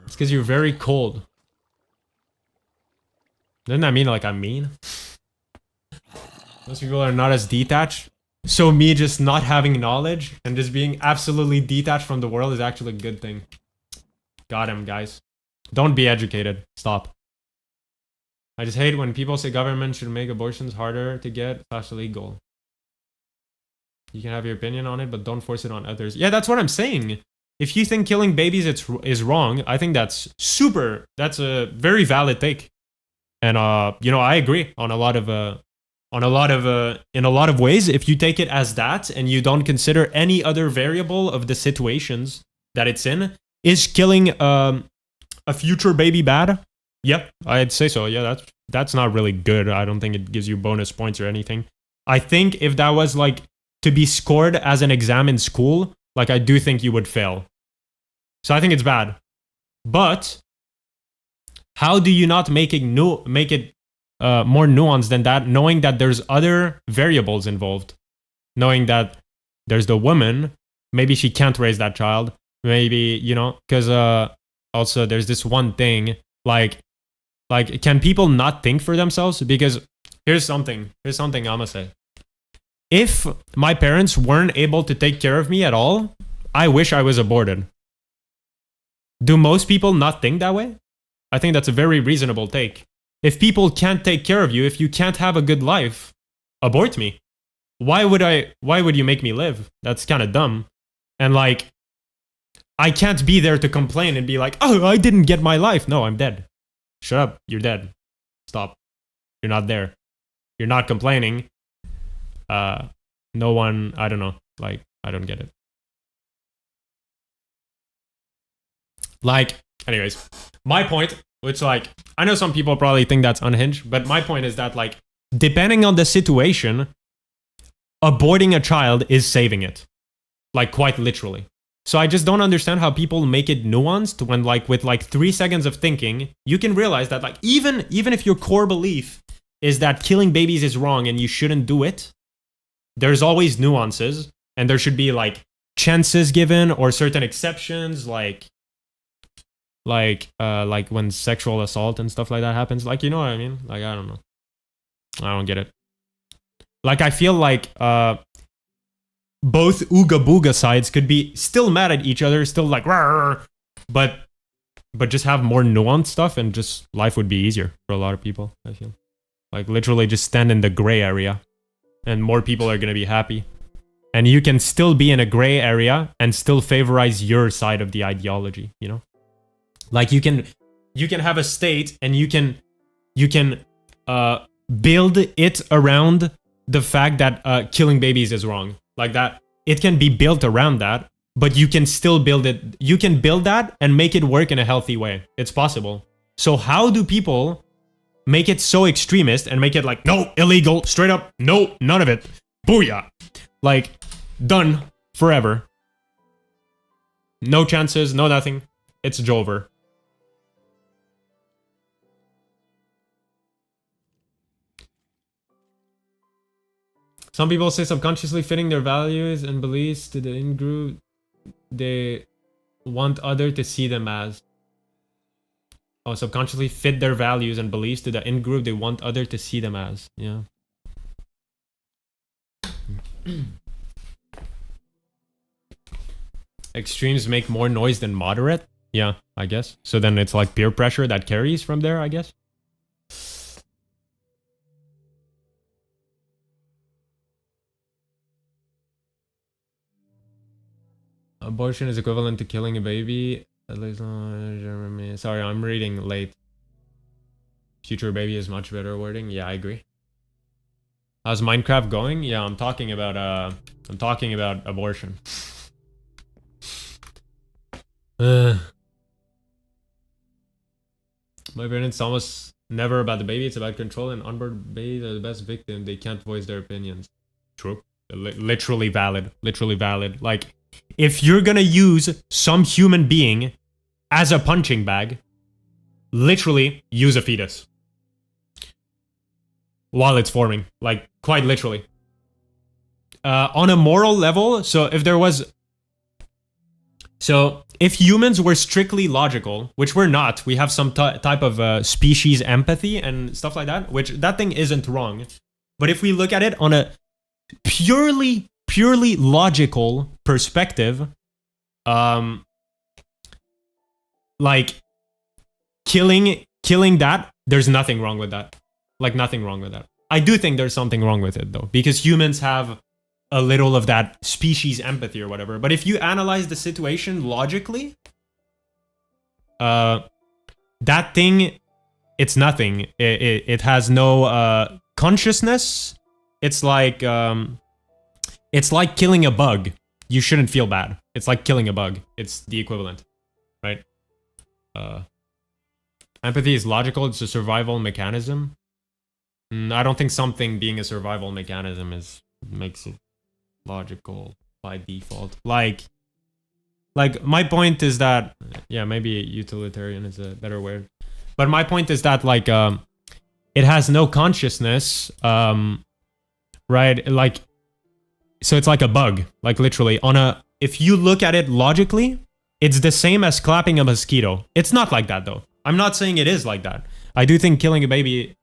It's because you're very cold. Doesn't that mean, like, I'm mean? Most people are not as detached. So me just not having knowledge and just being absolutely detached from the world is actually a good thing. Got him, guys. Don't be educated. Stop. I just hate when people say government should make abortions harder to get / illegal. You can have your opinion on it, but don't force it on others. Yeah, that's what I'm saying. If you think killing babies is wrong, I think that's a very valid take. And you know, I agree on a lot of in a lot of ways. If you take it as that and you don't consider any other variable of the situations that it's in, is killing a future baby bad? Yep, I'd say so. Yeah, that's not really good. I don't think it gives you bonus points or anything. I think if that was like to be scored as an exam in school, like, I do think you would fail. So I think it's bad. But how do you not make it more nuanced than that, knowing that there's other variables involved, knowing that there's the woman, maybe she can't raise that child, maybe, you know, because also there's this one thing, like can people not think for themselves? Because here's something I'm gonna say. If my parents weren't able to take care of me at all, I wish I was aborted. Do most people not think that way? I think that's a very reasonable take. If people can't take care of you, if you can't have a good life, abort me. Why would you make me live? That's kind of dumb. And like, I can't be there to complain and be like, oh, I didn't get my life. No, I'm dead. Shut up. You're dead. Stop. You're not there. You're not complaining. No one, I don't know. Like, I don't get it. Like, anyways, my point, which like, I know some people probably think that's unhinged, but my point is that like, depending on the situation, aborting a child is saving it. Like, quite literally. So I just don't understand how people make it nuanced when like, with like 3 seconds of thinking, you can realize that like, even if your core belief is that killing babies is wrong and you shouldn't do it, there's always nuances, and there should be like chances given or certain exceptions, like when sexual assault and stuff like that happens. Like, you know what I mean? Like, I don't know. I don't get it. Like, I feel like both Ooga Booga sides could be still mad at each other, still like, but just have more nuanced stuff, and just life would be easier for a lot of people, I feel. Like, literally just stand in the gray area, and more people are going to be happy. And you can still be in a gray area and still favorize your side of the ideology, you know? Like, you can have a state, and you can build it around the fact that killing babies is wrong. Like that, it can be built around that, but you can still build it. You can build that and make it work in a healthy way. It's possible. So how do people make it so extremist and make it like, no, illegal, straight up, no, none of it, booyah, like done forever, no chances, no nothing, it's Jover. Some people say subconsciously fitting their values and beliefs to the in-group they want other to see them as. Oh, subconsciously fit their values and beliefs to the in-group they want other to see them as. Yeah. Extremes make more noise than moderate? Yeah, I guess. So then it's like peer pressure that carries from there, I guess. Abortion is equivalent to killing a baby. At least, sorry, I'm reading late. Future baby is much better wording. Yeah, I agree. How's Minecraft going? Yeah, I'm talking about abortion. My parents almost never about the baby. It's about control, and unborn babies are the best victim. They can't voice their opinions. True. Literally valid. Literally valid. Like, if you're gonna use some human being as a punching bag, literally use a fetus while it's forming. Like, quite literally. On a moral level, so if humans were strictly logical, which we're not, we have some type of species empathy and stuff like that, which that thing isn't wrong. But if we look at it on a purely logical perspective, like killing that, there's nothing wrong with that. Like, nothing wrong with that. I do think there's something wrong with it though, because humans have a little of that species empathy or whatever. But if you analyze the situation logically, that thing, it's nothing. It has no consciousness. It's like killing a bug. You shouldn't feel bad. It's like killing a bug. It's the equivalent, right? Empathy is logical. It's a survival mechanism. I don't think something being a survival mechanism makes it logical by default. Like my point is that, yeah, maybe utilitarian is a better word. But my point is that, like, it has no consciousness, right? Like, so it's like a bug, like literally if you look at it logically, it's the same as clapping a mosquito. It's not like that though. I'm not saying it is like that. I do think killing a baby,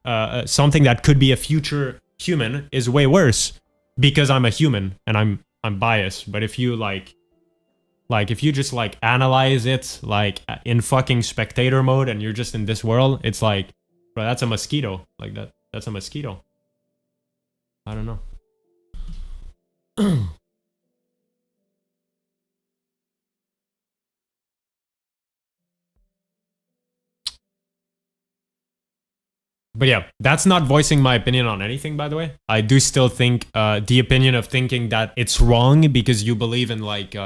something that could be a future human, is way worse because I'm a human and I'm biased. But if you like if you just like analyze it like in fucking spectator mode and you're just in this world, it's like, bro, that's a mosquito. Like that's a mosquito. I don't know. But yeah, that's not voicing my opinion on anything, by the way. I do still think the opinion of thinking that it's wrong because you believe in like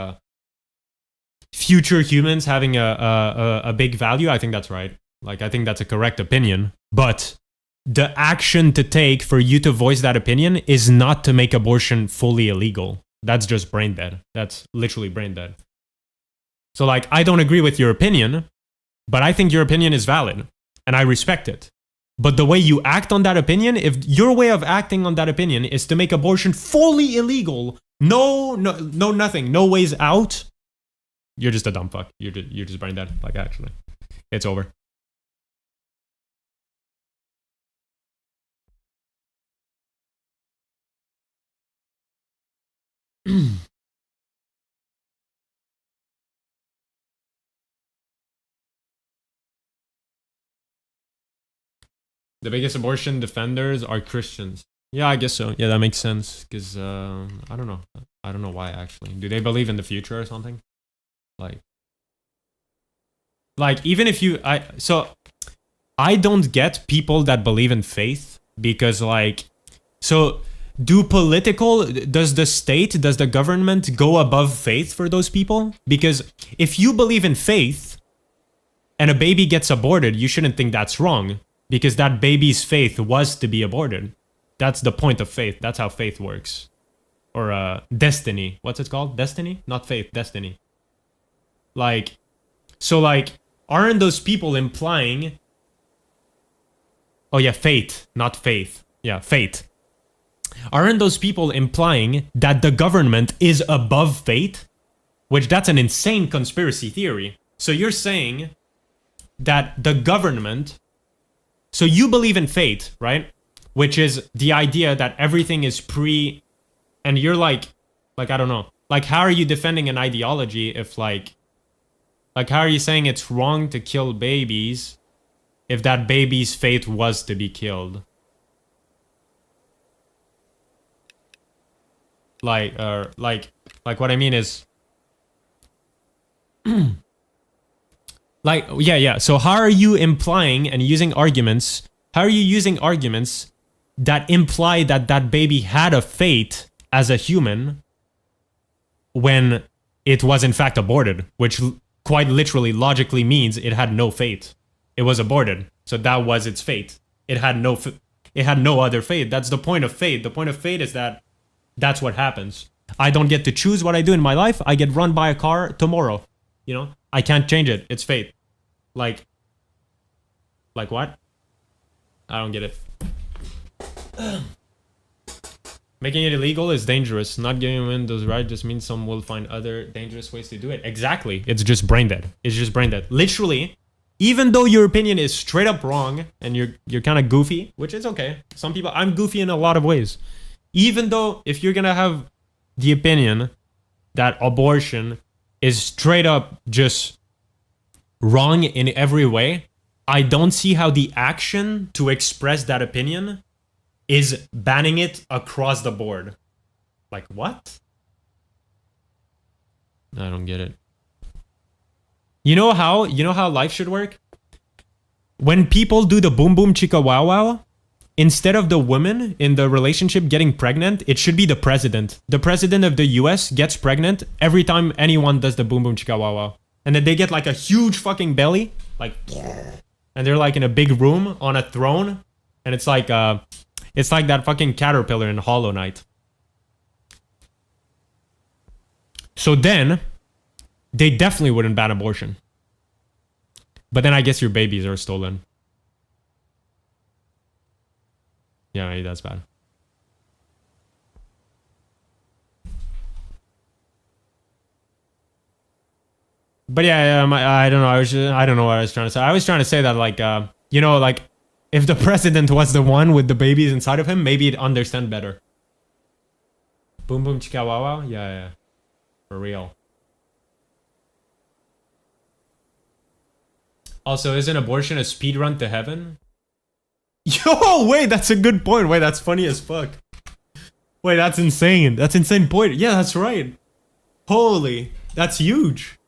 future humans having a big value, I think that's right. Like, I think that's a correct opinion. But the action to take for you to voice that opinion is not to make abortion fully illegal. That's just brain dead. That's literally brain dead. So like, I don't agree with your opinion, but I think your opinion is valid and I respect it. But the way you act on that opinion, if your way of acting on that opinion is to make abortion fully illegal, no, nothing, no ways out, you're just a dumb fuck. You're just brain dead. Like, actually, it's over. The biggest abortion defenders are Christians. Yeah, I guess so. Yeah, that makes sense. Because, I don't know. I don't know why, actually. Do they believe in the future or something? Like even if you... I don't get people that believe in faith. Because, like... So, does the state, does the government go above faith for those people? Because if you believe in faith, and a baby gets aborted, you shouldn't think that's wrong. Because that baby's faith was to be aborted. That's the point of faith. That's how faith works. Or destiny. What's it called? Destiny? Not faith, destiny. Like, so like, aren't those people implying... Oh yeah, fate, not faith. Yeah, fate. Aren't those people implying that the government is above fate? Which, that's an insane conspiracy theory. So you're saying that the government... So you believe in fate, right? Which is the idea that everything is and you're like, I don't know. Like, how are you defending an ideology if like, how are you saying it's wrong to kill babies if that baby's fate was to be killed? Like what I mean is... Like, yeah. So how are you implying and using arguments? How are you using arguments that imply that that baby had a fate as a human when it was in fact aborted? Which quite literally, logically means it had no fate. It was aborted. So that was its fate. It had no other fate. That's the point of fate. The point of fate is that that's what happens. I don't get to choose what I do in my life. I get run by a car tomorrow. You know? I can't change it. It's fate. Like what? I don't get it. Making it illegal is dangerous. Not giving women those rights just means some will find other dangerous ways to do it. Exactly. It's just brain dead. It's just brain dead. Literally, even though your opinion is straight up wrong and you're kind of goofy, which is okay. Some people... I'm goofy in a lot of ways. Even though if you're gonna have the opinion that abortion is straight up just wrong in every way, I don't see how the action to express that opinion is banning it across the board. Like, what? I don't get it. You know how life should work? When people do the boom boom chicka wow wow, instead of the woman in the relationship getting pregnant, it should be the president. The president of the US gets pregnant every time anyone does the boom boom chicka wow wow. And then they get like a huge fucking belly, like, and they're like in a big room on a throne, and it's like that fucking caterpillar in Hollow Knight. So then, they definitely wouldn't ban abortion. But then I guess your babies are stolen. Yeah, maybe that's bad. But yeah, I don't know. I don't know what I was trying to say. I was trying to say that, like, you know, like, if the president was the one with the babies inside of him, maybe he'd understand better. Boom boom chika wow wow. Yeah, yeah, for real. Also, isn't abortion a speed run to heaven? Yo, wait, that's a good point. Wait, that's funny as fuck. Wait, that's insane. That's insane point. Yeah, that's right. Holy, that's huge.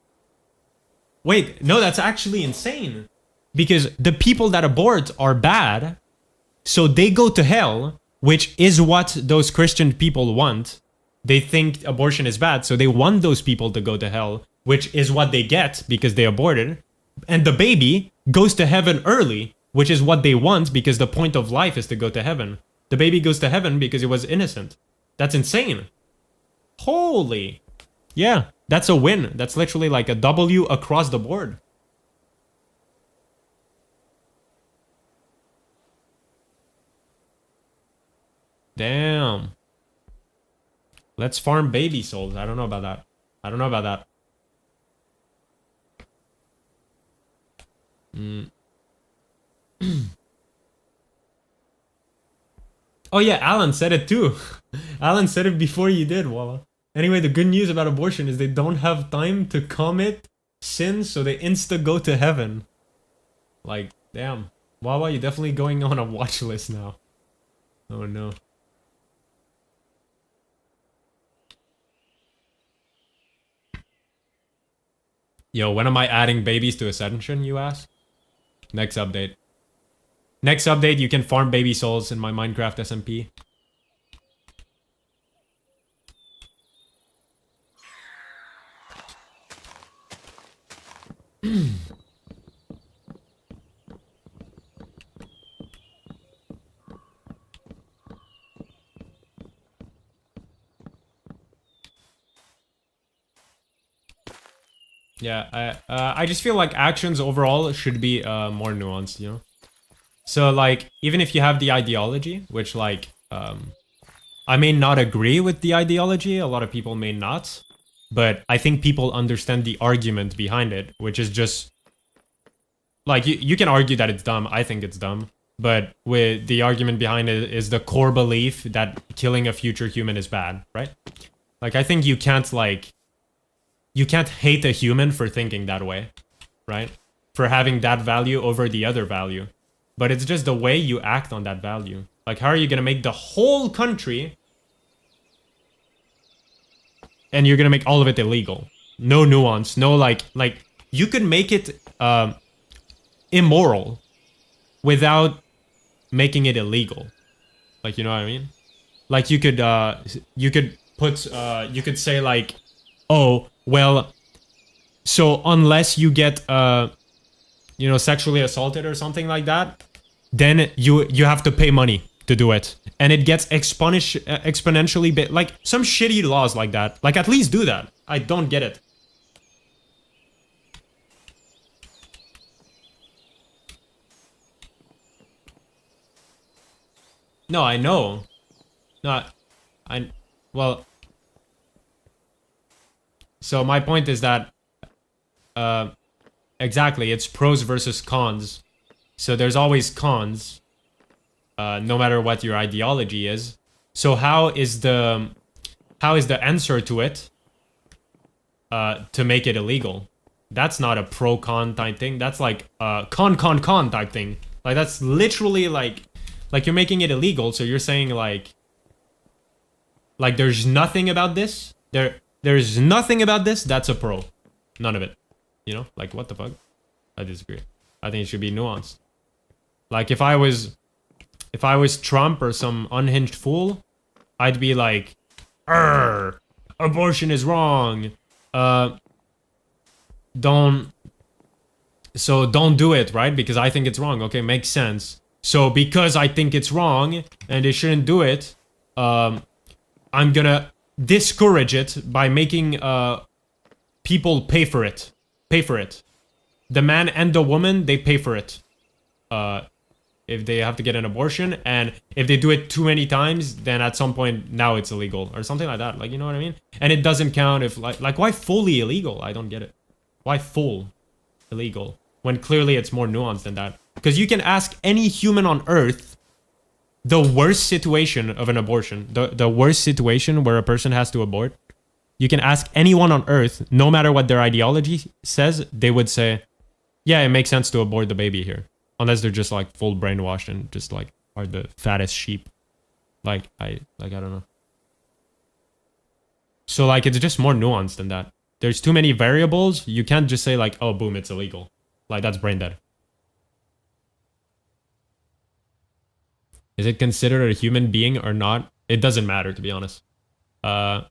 Wait, no, that's actually insane. Because the people that abort are bad, so they go to hell, which is what those Christian people want. They think abortion is bad, so they want those people to go to hell, which is what they get because they aborted. And the baby goes to heaven early, which is what they want because the point of life is to go to heaven. The baby goes to heaven because it was innocent. That's insane. Holy. Yeah, that's a win. That's literally like a W across the board. Damn. Let's farm baby souls. I don't know about that. I don't know about that. Oh yeah, Alan said it too. Alan said it before you did, Walla. Anyway, the good news about abortion is they don't have time to commit sins, so they insta go to heaven. Like, damn. Wawa, you're definitely going on a watch list now. Oh no. Yo, when am I adding babies to Ascension, you ask? Next update. Next update, you can farm baby souls in my Minecraft SMP. Yeah, I just feel like actions overall should be more nuanced, you know? So, like, even if you have the ideology, which, like, I may not agree with the ideology, a lot of people may not, but I think people understand the argument behind it, which is just, like, you can argue that it's dumb, I think it's dumb, but with the argument behind it is the core belief that killing a future human is bad, right? Like, I think you can't, like, you can't hate a human for thinking that way, right? For having that value over the other value. But it's just the way you act on that value. Like, how are you gonna make the whole country and you're gonna make all of it illegal? No nuance, no like you could make it immoral without making it illegal. Like, you know what I mean? Like, you could put you could say like, oh, well, so unless you get you know, sexually assaulted or something like that, then you have to pay money to do it, and it gets exponentially big. Like some shitty laws like that. Like, at least do that. I don't get it. No, I know. No, well. So my point is that, exactly, it's pros versus cons. So there's always cons, no matter what your ideology is. So how is the answer to it, to make it illegal? That's not a pro-con type thing. That's like a con type thing. Like, that's literally like you're making it illegal. So you're saying like there's nothing about this. There's nothing about this that's a pro. None of it. You know? Like, what the fuck? I disagree. I think it should be nuanced. Like, if I was Trump or some unhinged fool, I'd be like, abortion is wrong. Don't do it, right? Because I think it's wrong. Okay, makes sense. So because I think it's wrong and they shouldn't do it, I'm gonna discourage it by making people pay for it. Pay for it. The man and the woman, they pay for it. if they have to get an abortion, and if they do it too many times, then at some point now it's illegal or something like that. Like, you know what I mean? And it doesn't count if like why fully illegal? I don't get it. Why full illegal when clearly it's more nuanced than that? Because you can ask any human on Earth the worst situation of an abortion, the worst situation where a person has to abort. You can ask anyone on Earth, no matter what their ideology says, they would say, yeah, it makes sense to abort the baby here. Unless they're just like full brainwashed and just like are the fattest sheep. I don't know. So like it's just more nuanced than that. There's too many variables. You can't just say like, oh boom, it's illegal. Like that's brain dead. Is it considered a human being or not? It doesn't matter, to be honest. I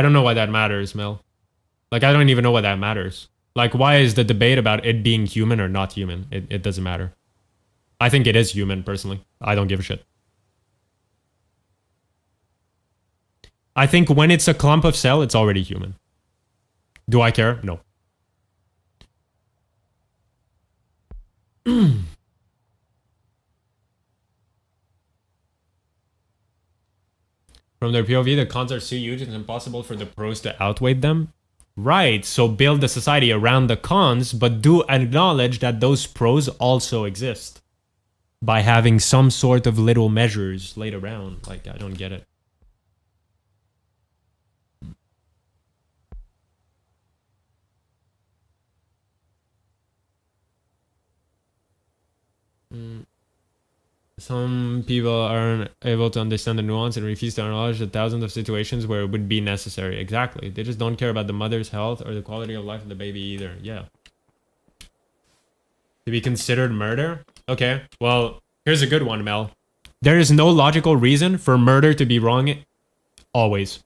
don't know why that matters, Mel. Like, I don't even know why that matters. Like, why is the debate about it being human or not human? It doesn't matter. I think it is human, personally. I don't give a shit. I think when it's a clump of cell, it's already human. Do I care? No. From their POV, the cons are so huge it's impossible for the pros to outweigh them. Right, so build the society around the cons, but do acknowledge that those pros also exist. By having some sort of little measures laid around. Like, I don't get it. Some people aren't able to understand the nuance and refuse to acknowledge the thousands of situations where it would be necessary. Exactly. They just don't care about the mother's health or the quality of life of the baby either. Yeah. To be considered murder? Okay, well, here's a good one, Mel. There is no logical reason for murder to be wrong always.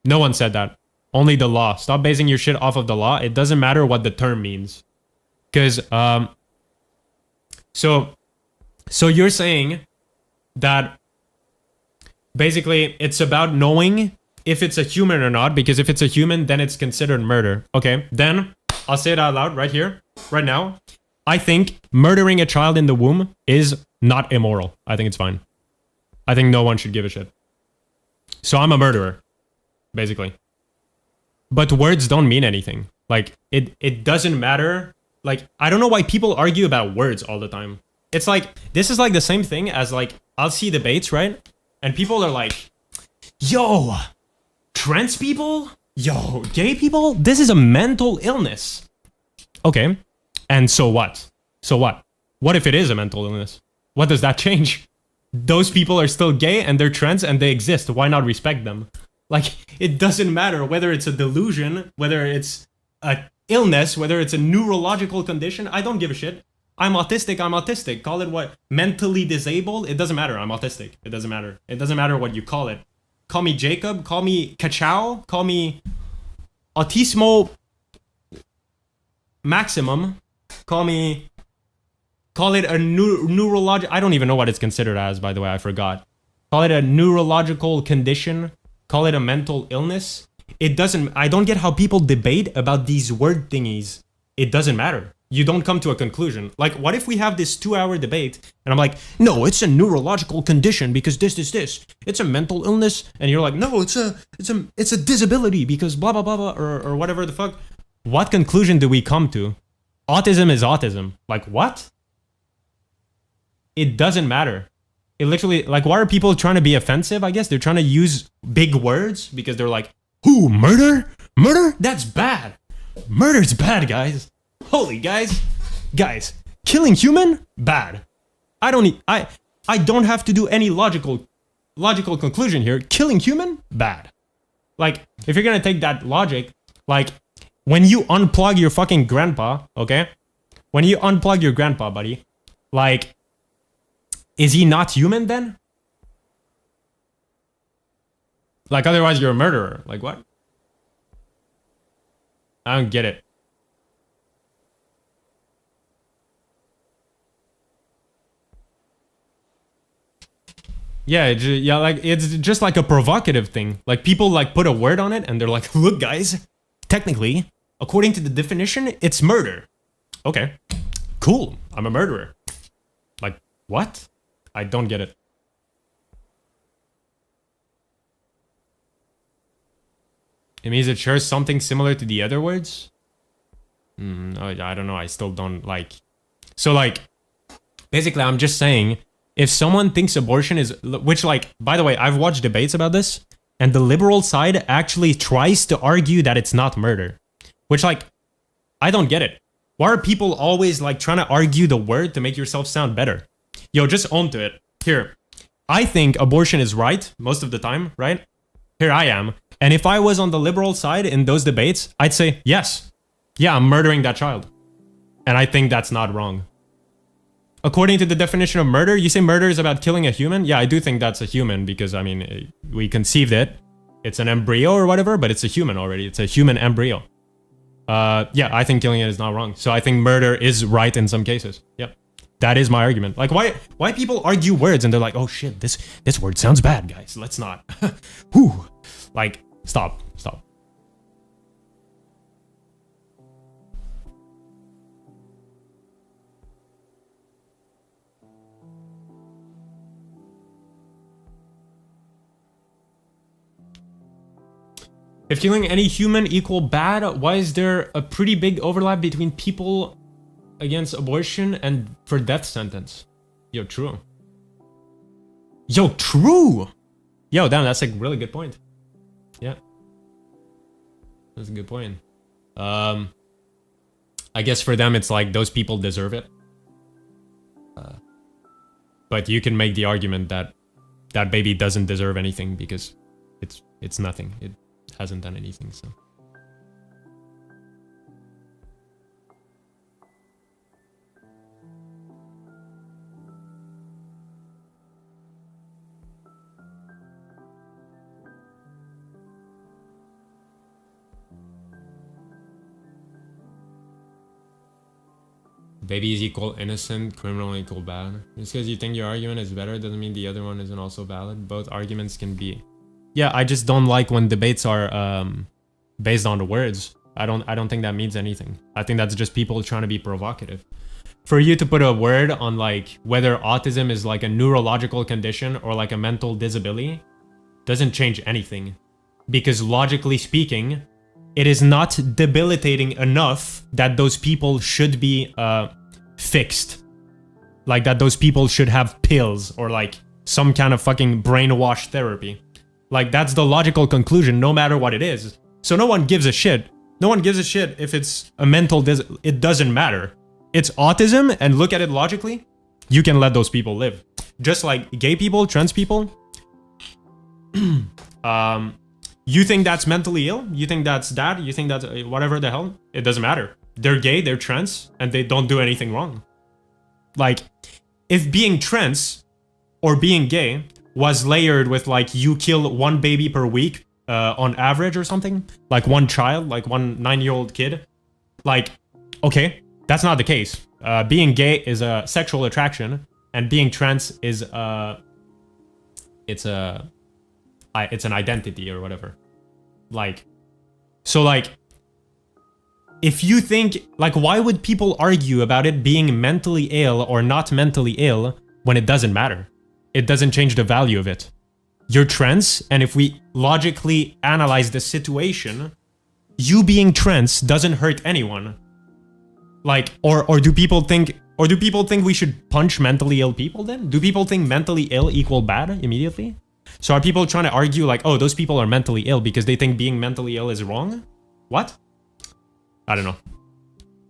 No one said that. Only the law. Stop basing your shit off of the law. It doesn't matter what the term means. Because, So you're saying that basically it's about knowing if it's a human or not, because if it's a human, then it's considered murder. Okay, then I'll say it out loud right here, right now. I think murdering a child in the womb is not immoral. I think it's fine. I think no one should give a shit. So I'm a murderer, basically. But words don't mean anything. Like, it doesn't matter. Like, I don't know why people argue about words all the time. It's like, this is like the same thing as like, I'll see debates, right? And people are like, yo, trans people? Yo, gay people? This is a mental illness. Okay. And so what? So what? What if it is a mental illness? What does that change? Those people are still gay and they're trans and they exist. Why not respect them? Like, it doesn't matter whether it's a delusion, whether it's a illness, whether it's a neurological condition. I don't give a shit. I'm autistic, I'm autistic. Call it what? Mentally disabled? It doesn't matter. I'm autistic. It doesn't matter. It doesn't matter what you call it. Call me Jacob. Call me Cachao. Call me Autismo Maximum. Call it a neurological... I don't even know what it's considered as, by the way. I forgot. Call it a neurological condition. Call it a mental illness. It doesn't... I don't get how people debate about these word thingies. It doesn't matter. You don't come to a conclusion. Like, what if we have this 2-hour debate and I'm like, no, it's a neurological condition because this. It's a mental illness. And you're like, no, it's a disability because blah, blah, blah, blah, or whatever the fuck. What conclusion do we come to? Autism is autism. Like, what? It doesn't matter. It literally, like, why are people trying to be offensive? I guess they're trying to use big words because they're like, who, murder? Murder? That's bad. Murder's bad, guys. Holy guys, killing human? Bad. I don't have to do any logical conclusion here. Killing human? Bad. Like, if you're gonna take that logic, like, when you unplug your fucking grandpa, okay? When you unplug your grandpa, buddy, like, is he not human then? Like, otherwise you're a murderer. Like, what? I don't get it. Yeah, yeah, like it's just like a provocative thing. Like people like put a word on it and they're like, look guys, technically, according to the definition, it's murder. Okay, cool, I'm a murderer. Like, what? I don't get it. It means it shares something similar to the other words? I don't know, I still don't like... So like, basically I'm just saying, if someone thinks abortion is... Which like, by the way, I've watched debates about this, and the liberal side actually tries to argue that it's not murder. Which like, I don't get it. Why are people always like trying to argue the word to make yourself sound better? Yo, just own to it. Here, I think abortion is right most of the time, right? Here I am. And if I was on the liberal side in those debates, I'd say, yes. Yeah, I'm murdering that child. And I think that's not wrong. According to the definition of murder, you say murder is about killing a human? Yeah, I do think that's a human because, I mean, we conceived it. It's an embryo or whatever, but it's a human already. It's a human embryo. Yeah, I think killing it is not wrong. So I think murder is right in some cases. Yep. That is my argument. Like, why people argue words and they're like, oh shit, this word sounds bad, guys. Let's not. Whew. Like, stop. If killing any human equal bad, why is there a pretty big overlap between people against abortion and for death sentence? Yo, true. Yo, true! Yo, damn, that's a really good point. Yeah. That's a good point. I guess for them, it's like those people deserve it. But you can make the argument that that baby doesn't deserve anything because it's nothing. It hasn't done anything, so. Baby is equal innocent, criminal equal bad. Just because you think your argument is better doesn't mean the other one isn't also valid. Both arguments can be. Yeah, I just don't like when debates are based on the words. I don't think that means anything. I think that's just people trying to be provocative. For you to put a word on like whether autism is like a neurological condition or like a mental disability doesn't change anything. Because logically speaking, it is not debilitating enough that those people should be fixed. Like that those people should have pills or like some kind of fucking brainwash therapy. Like that's the logical conclusion no matter what it is. So no one gives a shit. No one gives a shit if it's a mental it doesn't matter. It's autism and look at it logically, you can let those people live. Just like gay people, trans people. You think that's mentally ill? You think that's that? You think that's whatever the hell? It doesn't matter. They're gay, they're trans, and they don't do anything wrong. Like, if being trans or being gay was layered with like you kill one baby per week on average or something, like one child, like one 9-year-old kid, like, okay, that's not the case. Being gay is a sexual attraction, and being trans is it's an identity or whatever. Like, so like, if you think, like, why would people argue about it being mentally ill or not mentally ill when it doesn't matter? It doesn't change the value of it. You're trans, and if we logically analyze the situation, you being trans doesn't hurt anyone. Like, or do people think we should punch mentally ill people then? Do people think mentally ill equal bad immediately? So are people trying to argue like, oh, those people are mentally ill because they think being mentally ill is wrong? What? I don't know.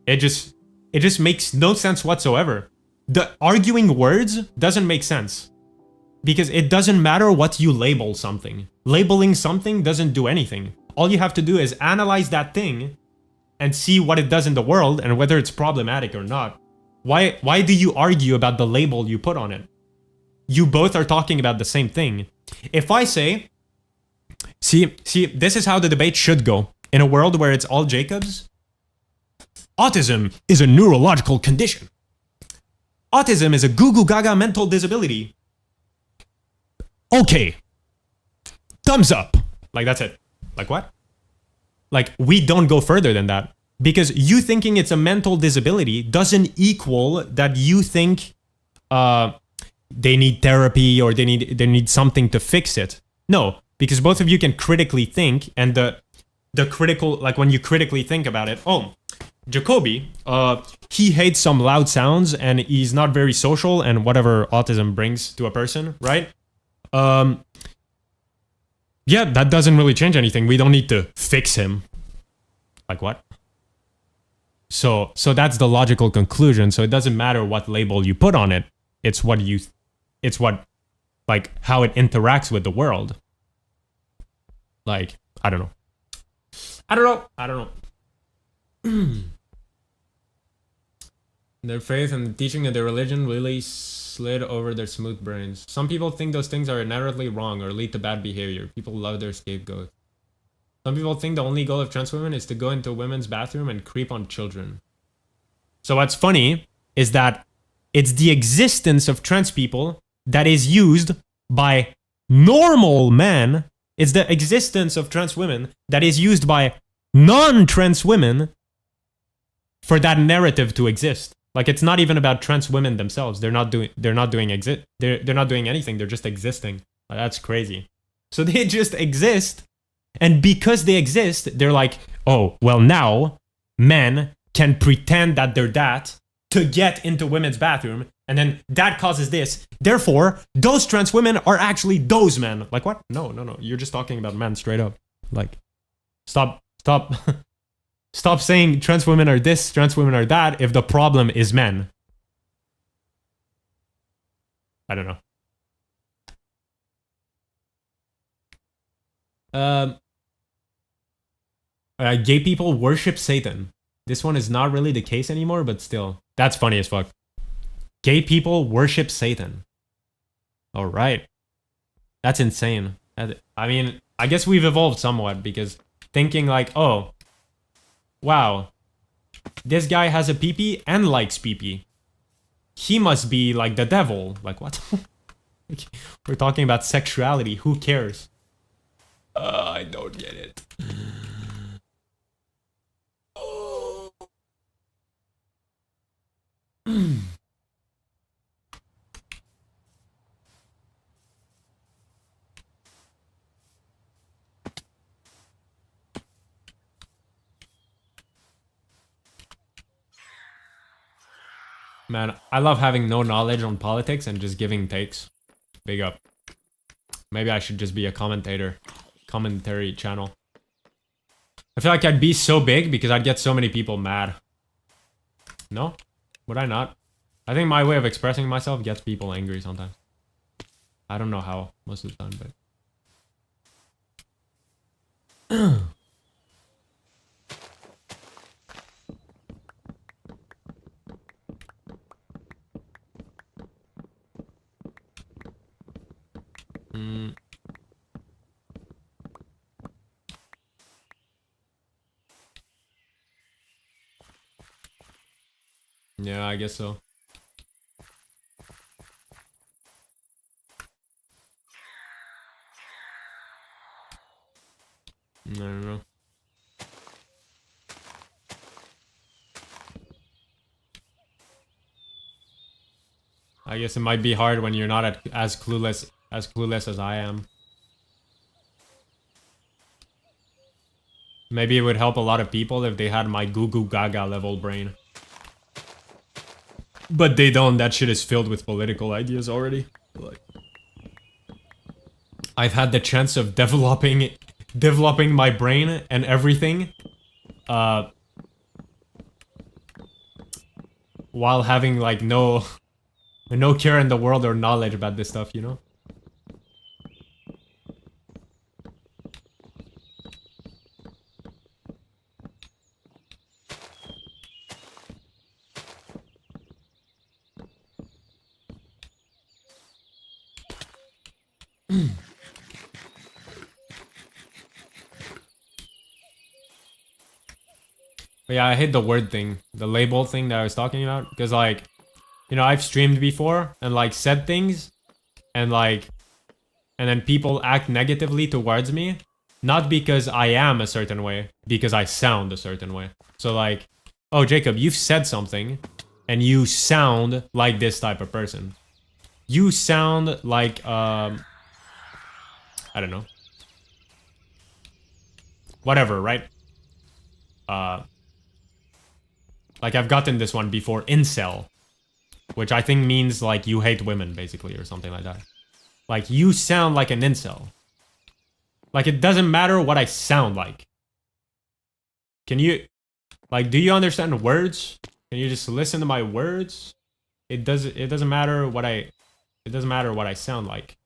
It just makes no sense whatsoever. The arguing words doesn't make sense. Because it doesn't matter what you label something. Labeling something doesn't do anything. All you have to do is analyze that thing and see what it does in the world and whether it's problematic or not. Why do you argue about the label you put on it? You both are talking about the same thing. If I say, see, this is how the debate should go. In a world where it's all Jacobs, autism is a neurological condition. Autism is a goo-goo gaga mental disability. okay, thumbs up. Like, that's it. Like, what? Like, we don't go further than that. Because you thinking it's a mental disability doesn't equal that you think they need therapy or they need something to fix it. No, because both of you can critically think, and the critical, like when you critically think about it, oh, Jacoby, he hates some loud sounds and he's not very social and whatever autism brings to a person, right? Yeah, that doesn't really change anything. We don't need to fix him. Like, what? So that's the logical conclusion. So it doesn't matter what label you put on it. It's what like how it interacts with the world. Like, I don't know. Their faith and the teaching of their religion really slid over their smooth brains. Some people think those things are inherently wrong or lead to bad behavior. People love their scapegoat. Some people think the only goal of trans women is to go into a women's bathroom and creep on children. So what's funny is that it's the existence of trans people that is used by normal men. It's the existence of trans women that is used by non-trans women for that narrative to exist. Like, it's not even about trans women themselves. They're not doing anything. They're just existing. That's crazy. So they just exist, and because they exist, they're like, oh, well, now men can pretend that they're that to get into women's bathroom, and then that causes this. Therefore, those trans women are actually those men. Like, what? No. You're just talking about men straight up. Like, stop. Stop saying trans women are this, trans women are that, if the problem is men. I don't know. Gay people worship Satan. This one is not really the case anymore, but still. That's funny as fuck. Gay people worship Satan. Alright. That's insane. I mean, I guess we've evolved somewhat, because thinking like, oh, wow, this guy has a pee-pee and likes pee-pee. He must be like the devil. Like, what? We're talking about sexuality. Who cares? I don't get it. Oh. Man, I love having no knowledge on politics and just giving takes. Big up. Maybe I should just be a commentary channel. I feel like I'd be so big because I'd get so many people mad. No? Would I not? I think my way of expressing myself gets people angry sometimes. I don't know how most of the time, but... Yeah, I guess so. I don't know. I guess it might be hard when you're not as clueless as I am. Maybe it would help a lot of people if they had my goo goo gaga level brain. But they don't. That shit is filled with political ideas already. Like, I've had the chance of developing my brain and everything while having like no care in the world or knowledge about this stuff, you know? But yeah, I hate the word thing, the label thing that I was talking about, because like, you know, I've streamed before and like said things and like and then people act negatively towards me, not because I am a certain way, because I sound a certain way. So like, oh, Jacob, you've said something, and you sound like this type of person. You sound like, I don't know. Whatever, right? Like I've gotten this one before, incel. Which I think means like you hate women, basically, or something like that. Like, you sound like an incel. Like, it doesn't matter what I sound like. Can you... Like, do you understand words? Can you just listen to my words? It doesn't matter what I... It doesn't matter what I sound like.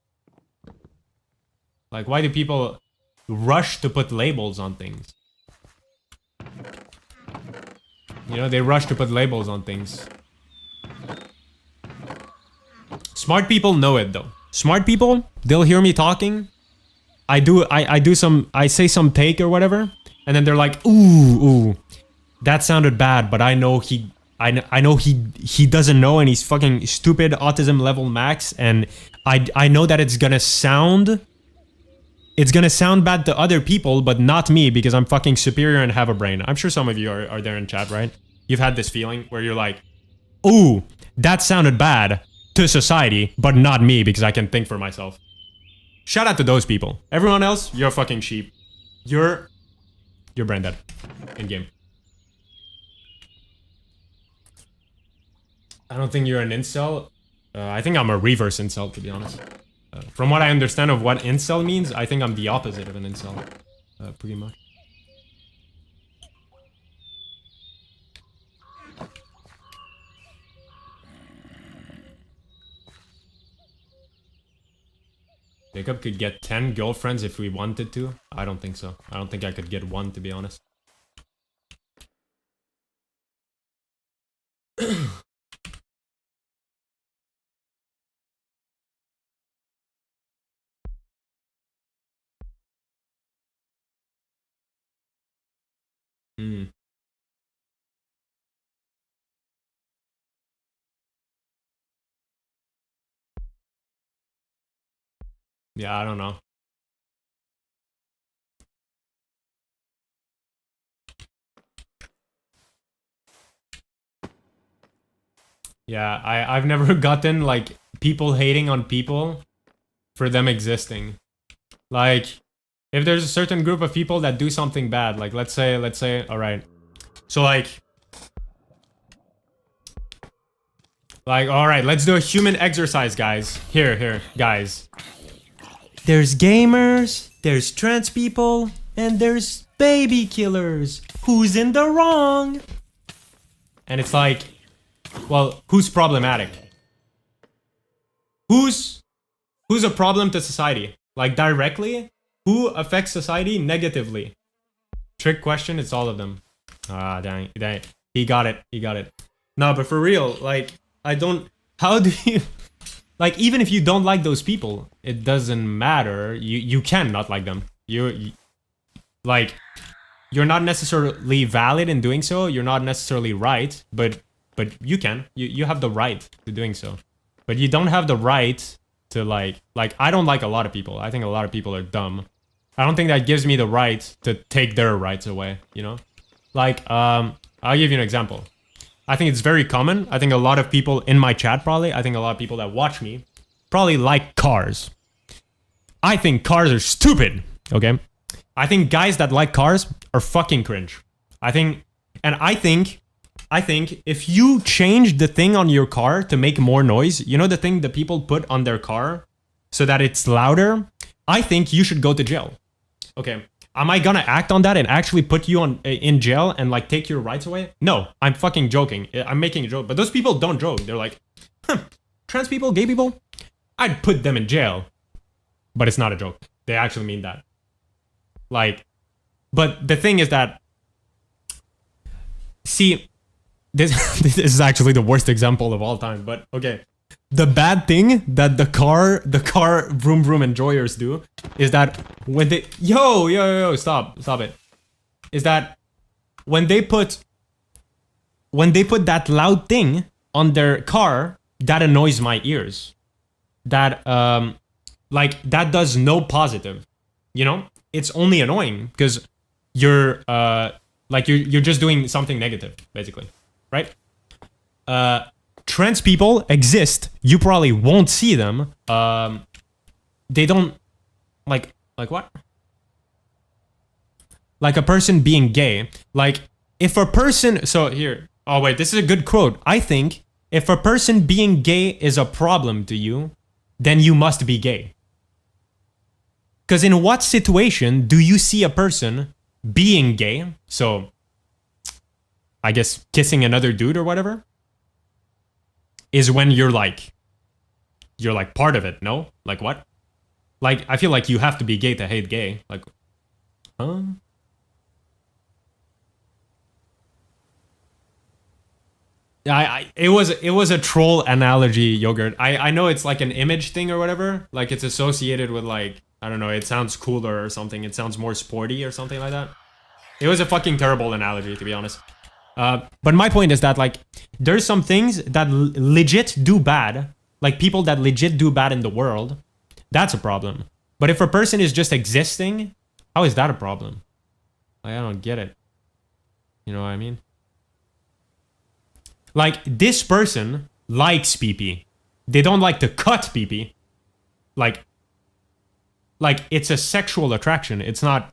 Like, why do people rush to put labels on things? You know, they rush to put labels on things. Smart people know it though. Smart people, they'll hear me talking. I say some take or whatever, and then they're like, ooh, that sounded bad, but I know he doesn't know, and he's fucking stupid, autism level max, and I know that it's gonna sound bad to other people, but not me, because I'm fucking superior and have a brain. I'm sure some of you are there in chat, right? You've had this feeling where you're like, ooh, that sounded bad to society, but not me, because I can think for myself. Shout out to those people. Everyone else, you're fucking sheep. You're brain dead in game. I don't think you're an incel. I think I'm a reverse incel, to be honest. From what I understand of what incel means, I think I'm the opposite of an incel. Pretty much. Jacob could get 10 girlfriends if we wanted to. I don't think so. I don't think I could get one, to be honest. Yeah, I don't know. Yeah, I've never gotten, like, people hating on people for them existing. Like, if there's a certain group of people that do something bad, like, let's say, alright. So, like, alright, let's do a human exercise, guys. Here, guys. There's gamers, there's trans people, and there's baby killers. Who's in the wrong? And it's like, well, who's problematic? Who's a problem to society? Like, directly? Who affects society negatively? Trick question, it's all of them. Ah, dang. He got it. No, but for real, like, I don't... How do you... Like, even if you don't like those people, it doesn't matter. You can not like them. Like, you're not necessarily valid in doing so. You're not necessarily right, but you can. You have the right to doing so. But you don't have the right to, like, I don't like a lot of people. I think a lot of people are dumb. I don't think that gives me the right to take their rights away, you know? Like, I'll give you an example. I think it's very common. I think a lot of people in my chat probably, I think a lot of people that watch me probably like cars. I think cars are stupid, okay? I think guys that like cars are fucking cringe. I think if you change the thing on your car to make more noise, you know the thing that people put on their car so that it's louder? I think you should go to jail. Okay. Am I gonna act on that and actually put you in jail and, like, take your rights away? No, I'm fucking joking. I'm making a joke. But those people don't joke. They're like, trans people, gay people, I'd put them in jail. But it's not a joke. They actually mean that. Like, but the thing is that, see, this is actually the worst example of all time, but okay. The bad thing that the car vroom vroom enjoyers do is that when they stop it, is that when they put that loud thing on their car, that annoys my ears. That like that does no positive, you know? It's only annoying because you're like you're just doing something negative, basically, right? Trans people exist. You probably won't see them. They don't like what? Like a person being gay. Like if a person, so here, oh wait, this is a good quote. I think if a person being gay is a problem to you, then you must be gay. Because in what situation do you see a person being gay? So, I guess kissing another dude or whatever is when you're like part of it, no? Like what? Like, I feel like you have to be gay to hate gay. Like, huh? It was a troll analogy, Yogurt. I know it's like an image thing or whatever. Like it's associated with like, I don't know, it sounds cooler or something. It sounds more sporty or something like that. It was a fucking terrible analogy, to be honest. But my point is that like, there's some things that legit do bad. Like people that legit do bad in the world. That's a problem. But if a person is just existing, how is that a problem? Like, I don't get it. You know what I mean? Like, this person likes pee-pee. They don't like to cut pee-pee. Like, it's a sexual attraction. It's not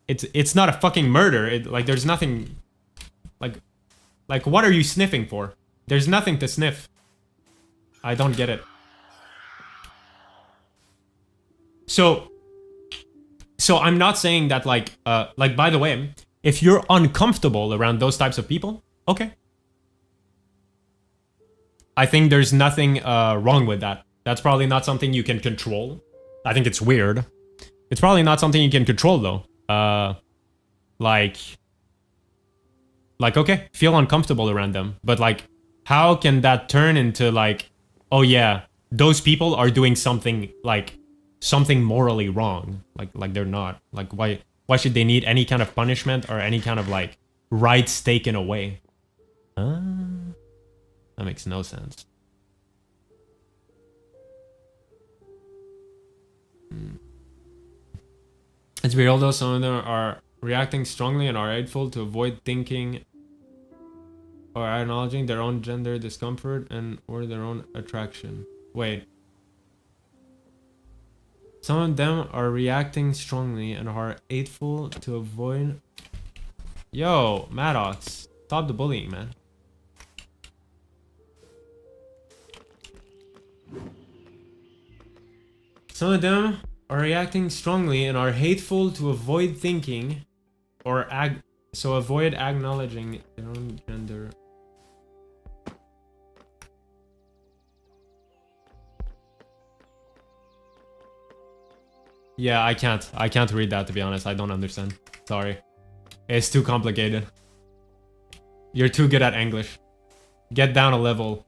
a fucking murder. Like, there's nothing... Like, what are you sniffing for? There's nothing to sniff. I don't get it. So I'm not saying that, like, by the way, if you're uncomfortable around those types of people, okay. I think there's nothing wrong with that. That's probably not something you can control. I think it's weird. It's probably not something you can control, though. Like, okay, feel uncomfortable around them. But, like, how can that turn into, like, oh, yeah, those people are doing something, like, something morally wrong? Like they're not. Like, why should they need any kind of punishment or any kind of, like, rights taken away? That makes no sense. It's weird, although some of them are reacting strongly and are hateful to avoid thinking or acknowledging their own gender discomfort and or their own attraction. Wait. Some of them are reacting strongly and are hateful to avoid... Yo, Maddox, stop the bullying, man. Some of them are reacting strongly and are hateful to avoid thinking or avoid acknowledging their own gender. Yeah, I can't read that, to be honest. I don't understand. Sorry. It's too complicated. You're too good at English. Get down a level.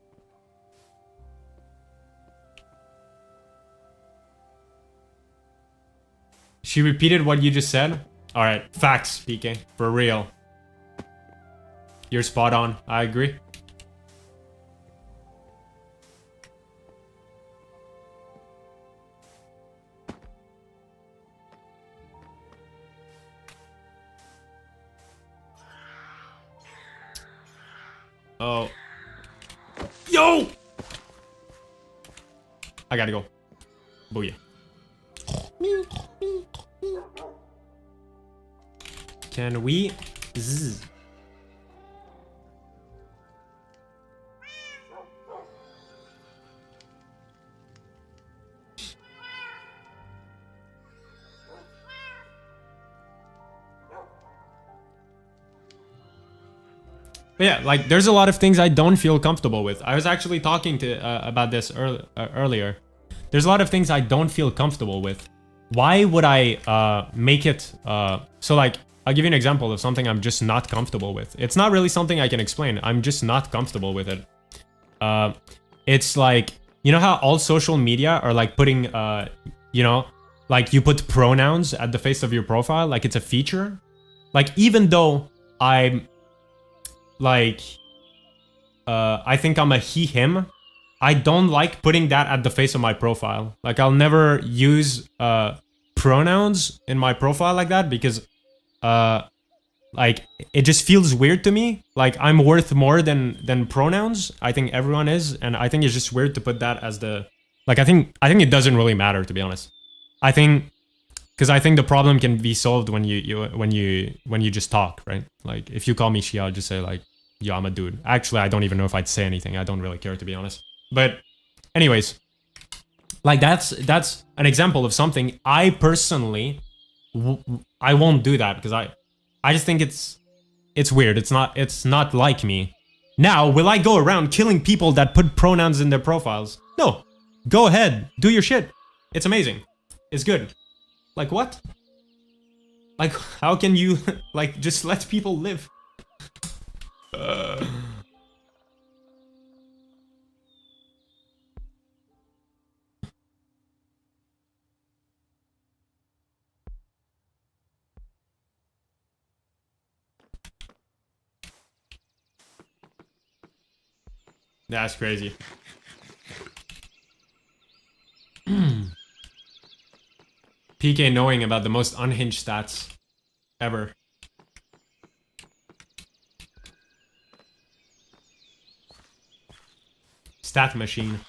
She repeated what you just said? Alright, facts, PK. For real. You're spot on. I agree. Oh. Yo! I gotta go. Booyah. Can we... Zzz. But yeah, like, there's a lot of things I don't feel comfortable with. I was actually talking to about this earlier. There's a lot of things I don't feel comfortable with. Why would I make it... So, like, I'll give you an example of something I'm just not comfortable with. It's not really something I can explain. I'm just not comfortable with it. It's like... You know how all social media are, like, putting... you know... Like, you put pronouns at the face of your profile. Like, it's a feature. Like, even though I'm... Like, I think I'm a he, him. I don't like putting that at the face of my profile. Like, I'll never use pronouns in my profile like that because like, it just feels weird to me. Like, I'm worth more than pronouns. I think everyone is, and I think it's just weird to put that as the... Like, I think it doesn't really matter, to be honest. I think... Because I think the problem can be solved when you just talk, right? Like, if you call me she, I'll just say, like, yo, I'm a dude. Actually, I don't even know if I'd say anything. I don't really care, to be honest. But anyways, like, that's an example of something I personally... I won't do that because I just think it's weird. It's not like me. Now, will I go around killing people that put pronouns in their profiles? No. Go ahead. Do your shit. It's amazing. It's good. Like, what? Like, how can you, like, just let people live? That's crazy. PK knowing about the most unhinged stats ever. Stat machine.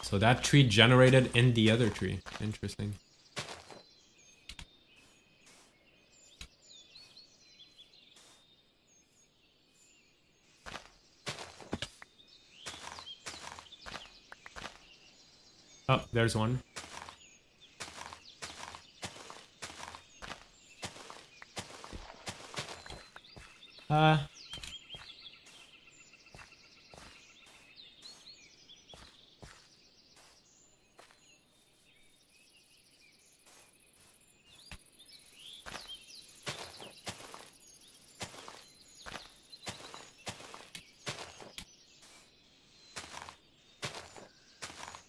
So that tree generated in the other tree. Interesting. Oh, there's one.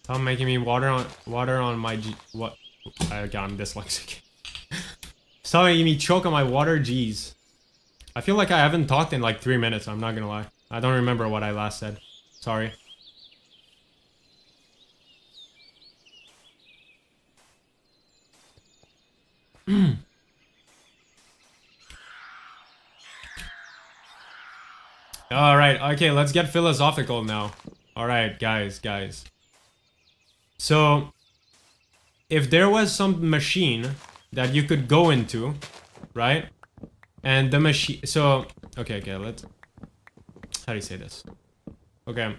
Stop making me water on my what? Okay, I'm dyslexic. Stop making me choke on my water. Jeez. I feel like I haven't talked in like 3 minutes. I'm not gonna lie. I don't remember what I last said. Sorry. All right. Okay, let's get philosophical now. All right, guys. So, if there was some machine that you could go into, right? And the machine... So, okay, let's... How do you say this? Okay.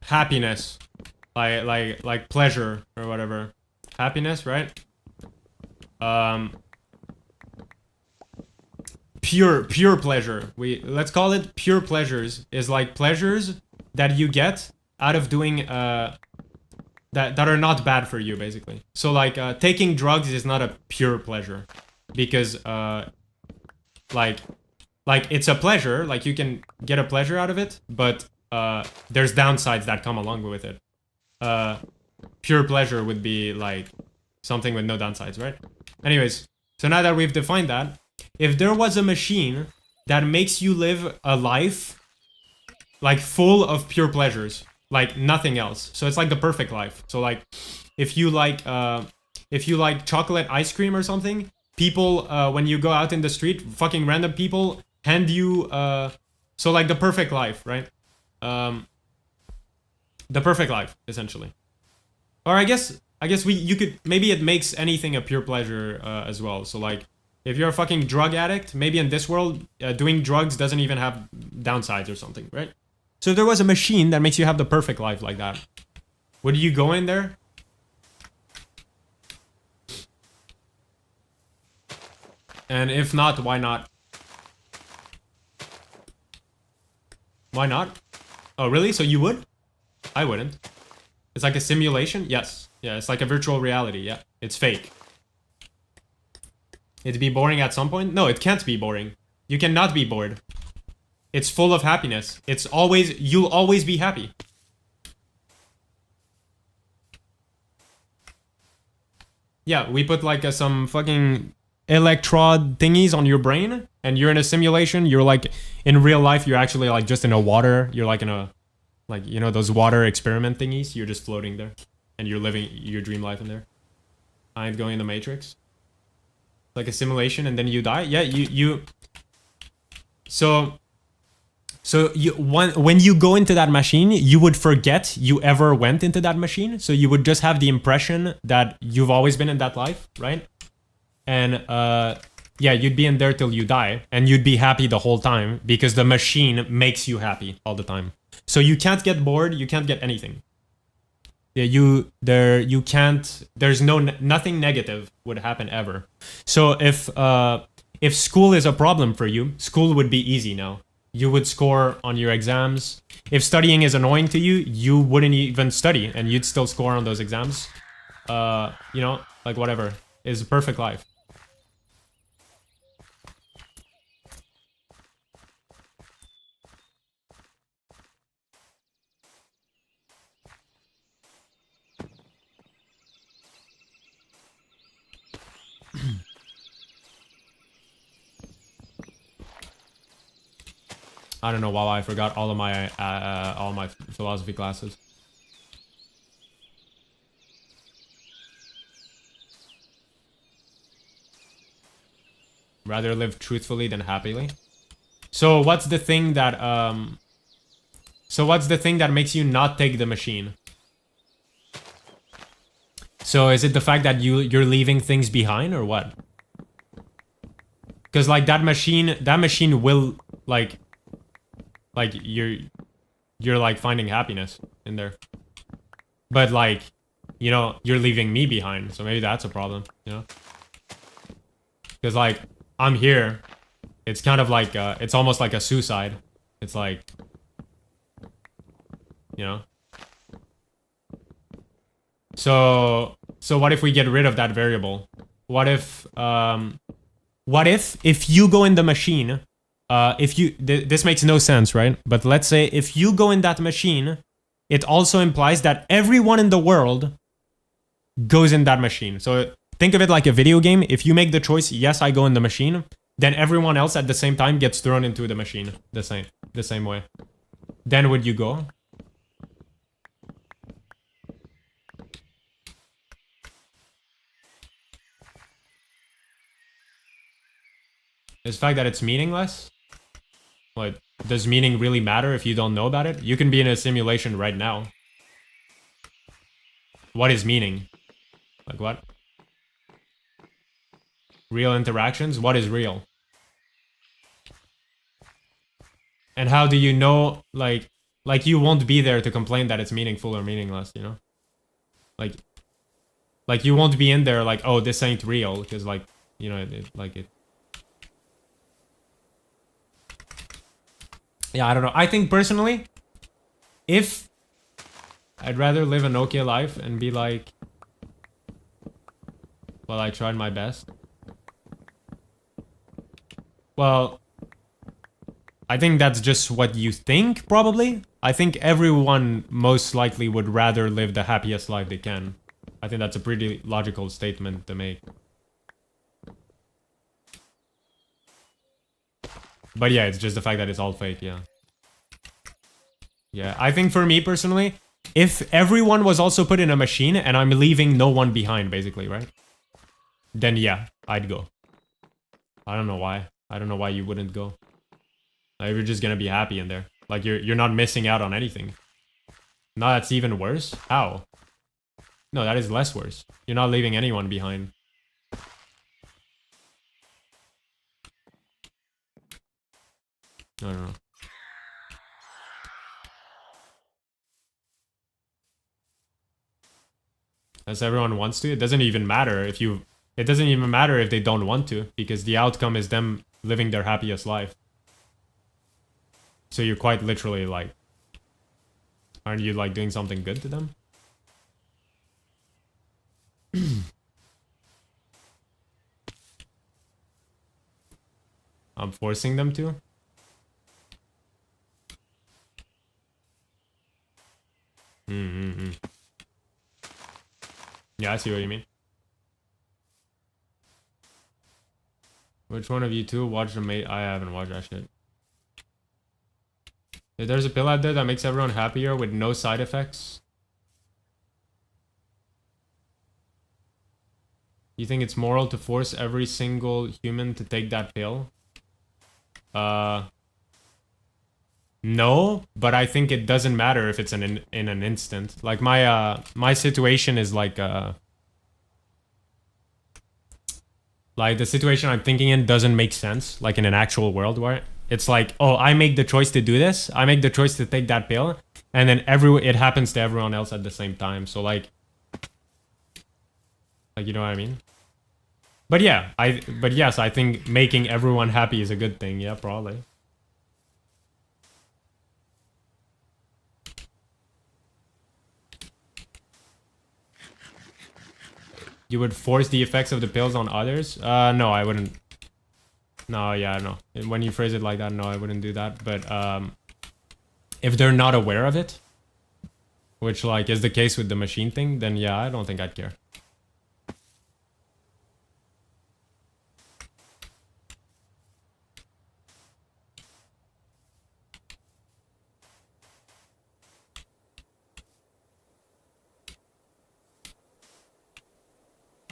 Happiness. Like pleasure or whatever. Happiness, right? Pure pleasure. Let's call it pure pleasures. Is like pleasures that you get out of doing that are not bad for you, basically. So like taking drugs is not a pure pleasure because like it's a pleasure, like you can get a pleasure out of it, but there's downsides that come along with it. Pure pleasure would be like something with no downsides, right? Anyways, so now that we've defined that, if there was a machine that makes you live a life like full of pure pleasures, like nothing else, so it's like the perfect life. So like if you like chocolate ice cream or something, people when you go out in the street, fucking random people hand you so like the perfect life, right? The perfect life, essentially. Or I guess you could, maybe it makes anything a pure pleasure as well. So like if you're a fucking drug addict, maybe in this world doing drugs doesn't even have downsides or something, right? So if there was a machine that makes you have the perfect life like that, would you go in there? And if not, why not? Why not? Oh, really? So you would? I wouldn't. It's like a simulation? Yes. Yeah, it's like a virtual reality. Yeah, it's fake. It'd be boring at some point? No, it can't be boring. You cannot be bored. It's full of happiness. It's always, you'll always be happy. Yeah, we put like some fucking electrode thingies on your brain, and you're in a simulation. You're like in real life. You're actually like just in a water. You're like in a like you know those water experiment thingies. You're just floating there, and you're living your dream life in there. I ain't going in the Matrix. Like a simulation, and then you die. Yeah, you. So you when you go into that machine, you would forget you ever went into that machine. So you would just have the impression that you've always been in that life, right? And yeah, you'd be in there till you die, and you'd be happy the whole time because the machine makes you happy all the time. So you can't get bored, you can't get anything. Yeah, you can't. There's nothing negative would happen ever. So if school is a problem for you, school would be easy now. You would score on your exams. If studying is annoying to you, you wouldn't even study, and you'd still score on those exams. You know, like whatever is a perfect life. I don't know why I forgot all my philosophy classes. Rather live truthfully than happily. So what's the thing that makes you not take the machine? So is it the fact that you're leaving things behind or what? Because like that machine will like you're like finding happiness in there. But like, you know, you're leaving me behind, so maybe that's a problem, you know? Because like I'm here, it's kind of like it's almost like a suicide. It's like, you know. So what if we get rid of that variable? What if if you go in the machine, if you this makes no sense, right? But let's say if you go in that machine, it also implies that everyone in the world goes in that machine. So think of it like a video game. If you make the choice, yes, I go in the machine, then everyone else at the same time gets thrown into the machine the same way. Then would you go? Is the fact that it's meaningless? Like, does meaning really matter if you don't know about it? You can be in a simulation right now. What is meaning? Like what? Real interactions? What is real? And how do you know, like you won't be there to complain that it's meaningful or meaningless, you know? Like you won't be in there like, oh, this ain't real, because like, you know, it. Yeah, I don't know. I think personally, if I'd rather live an okay life and be like, well, I tried my best. Well, I think that's just what you think, probably. I think everyone most likely would rather live the happiest life they can. I think that's a pretty logical statement to make. But yeah, it's just the fact that it's all fake, yeah. Yeah, I think for me personally, if everyone was also put in a machine and I'm leaving no one behind, basically, right? Then yeah, I'd go. I don't know why. I don't know why you wouldn't go. Like, you're just gonna be happy in there. Like, you're not missing out on anything. No, that's even worse? How? No, that is less worse. You're not leaving anyone behind. I don't know. As everyone wants to, it doesn't even matter if you... It doesn't even matter if they don't want to, because the outcome is them living their happiest life. So you're quite literally like... Aren't you like doing something good to them? I'm forcing them to? Mm-hmm. Yeah, I see what you mean. Which one of you two watched the mate? I haven't watched that shit. If there's a pill out there that makes everyone happier with no side effects, you think it's moral to force every single human to take that pill? No, but I think it doesn't matter if it's in an instant. Like my situation is like the situation I'm thinking in doesn't make sense, like in an actual world where it's like, oh, I make the choice to do this, I make the choice to take that pill, and then it happens to everyone else at the same time. So like you know what I mean? But yeah, but yes, I think making everyone happy is a good thing. Yeah, probably. You would force the effects of the pills on others? No, I wouldn't. No, yeah, no. When you phrase it like that, no, I wouldn't do that. But if they're not aware of it, which like is the case with the machine thing, then yeah, I don't think I'd care.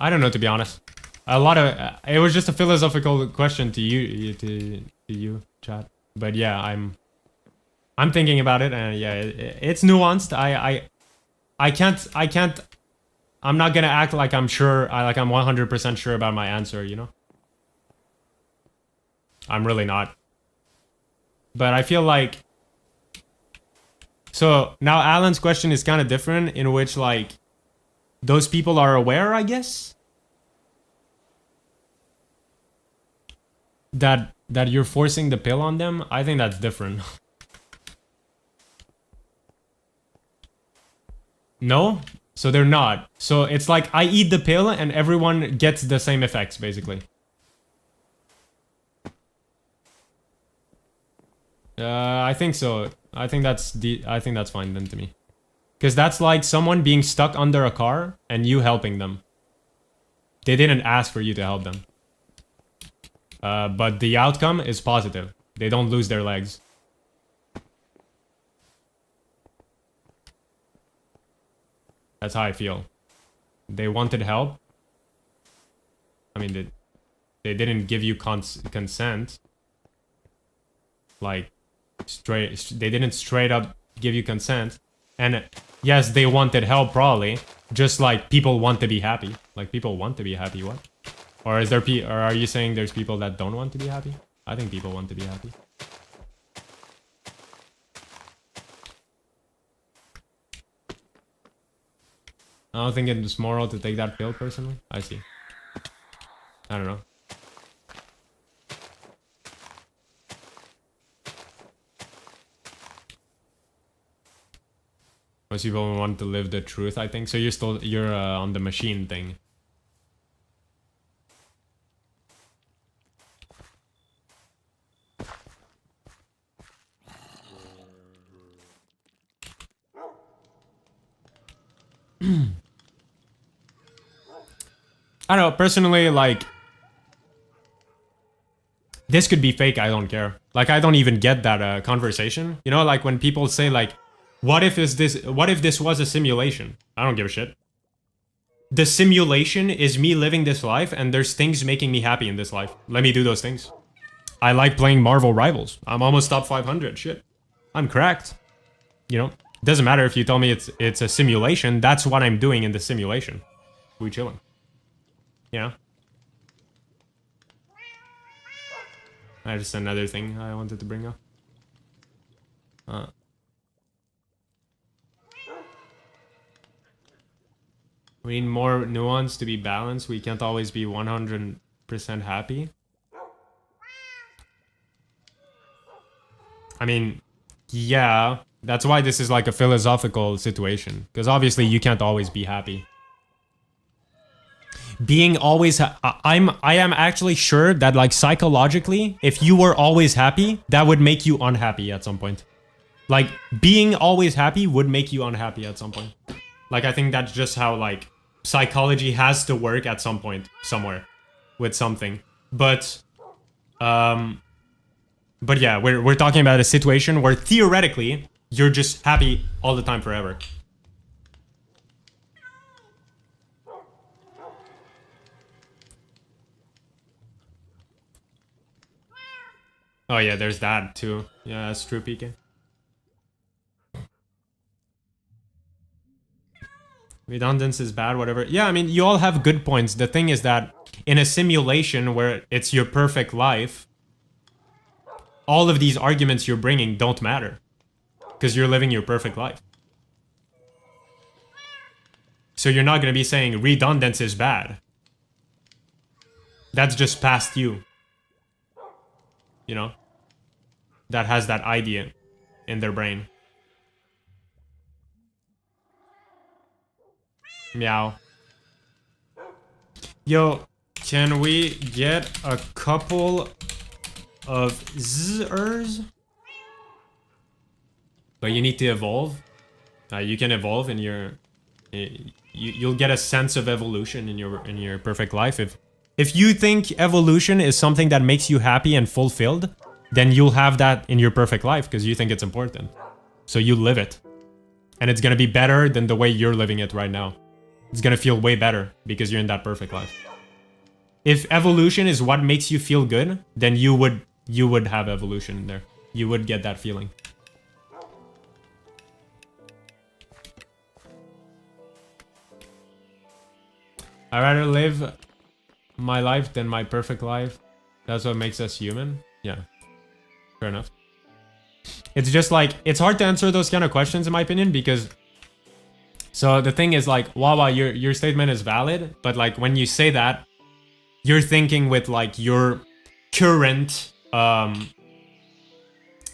I don't know, to be honest. A lot of it was just a philosophical question to you, chat. But yeah, I'm thinking about it, and yeah, it's nuanced. I can't. I'm not gonna act like I'm sure. I'm 100% sure about my answer. You know. I'm really not. But I feel like. So now Alan's question is kind of different, in which like those people are aware, I guess, that you're forcing the pill on them. I think that's different. No? So they're not. So it's like I eat the pill and everyone gets the same effects, basically. I think so. I think that's fine then to me. Because that's like someone being stuck under a car and you helping them. They didn't ask for you to help them. But the outcome is positive. They don't lose their legs. That's how I feel. They wanted help. I mean, they didn't give you consent. Like, they didn't straight up give you consent. And yes, they wanted help probably. Just like people want to be happy. Like people want to be happy, what? Or is there or are you saying there's people that don't want to be happy? I think people want to be happy. I don't think it's moral to take that pill personally. I see. I don't know. Most people want to live the truth, I think. So you're on the machine thing. I don't know, personally, like, this could be fake, I don't care. Like, I don't even get that conversation. You know, like when people say like, what if this was a simulation? I don't give a shit. The simulation is me living this life and there's things making me happy in this life. Let me do those things. I like playing Marvel Rivals. I'm almost top 500, shit. I'm cracked. You know, doesn't matter if you tell me it's a simulation, that's what I'm doing in the simulation. We chilling. Yeah. Just another thing I wanted to bring up. We need more nuance to be balanced. We can't always be 100% happy. I mean, yeah, that's why this is like a philosophical situation. Because obviously you can't always be happy. Being always I am actually sure that like psychologically, if you were always happy, that would make you unhappy at some point. Like being always happy would make you unhappy at some point. Like I think that's just how like psychology has to work at some point somewhere with something. But But yeah, we're talking about a situation where theoretically you're just happy all the time forever. Oh yeah, there's that too. Yeah, that's true, PK. Redundancy is bad, whatever. Yeah, I mean, you all have good points. The thing is that in a simulation where it's your perfect life, all of these arguments you're bringing don't matter. Because you're living your perfect life. So you're not going to be saying redundancy is bad. That's just past you. You know? That has that idea in their brain. Meow. Yo, can we get a couple of zers? But you need to evolve. You can evolve in your... You'll get a sense of evolution in your perfect life. If you think evolution is something that makes you happy and fulfilled, then you'll have that in your perfect life because you think it's important. So you live it. And it's gonna be better than the way you're living it right now. It's gonna feel way better because you're in that perfect life. If evolution is what makes you feel good, then you would have evolution in there. You would get that feeling. I'd rather live my life than my perfect life. That's what makes us human. Yeah, fair enough. It's just like, it's hard to answer those kind of questions in my opinion because... So the thing is like, Wawa, your statement is valid, but like when you say that, you're thinking with like your current, like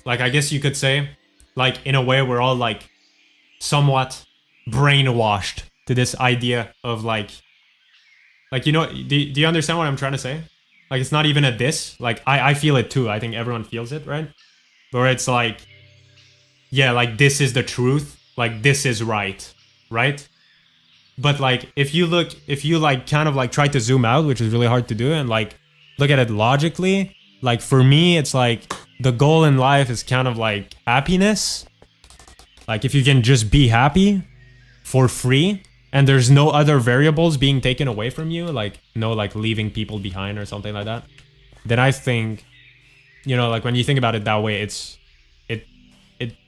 I guess you could say, like in a way we're all like somewhat brainwashed to this idea of like, you know, do you understand what I'm trying to say? Like, it's not even a diss. Like, I feel it too. I think everyone feels it, right? Where it's like, yeah, like, this is the truth. Like, this is right. Right? But, like, if you like, kind of, like, try to zoom out, which is really hard to do, and, like, look at it logically, like, for me, it's like, the goal in life is kind of, like, happiness. Like, if you can just be happy for free, and there's no other variables being taken away from you, like no like leaving people behind or something like that, then I think, you know, like when you think about it that way, it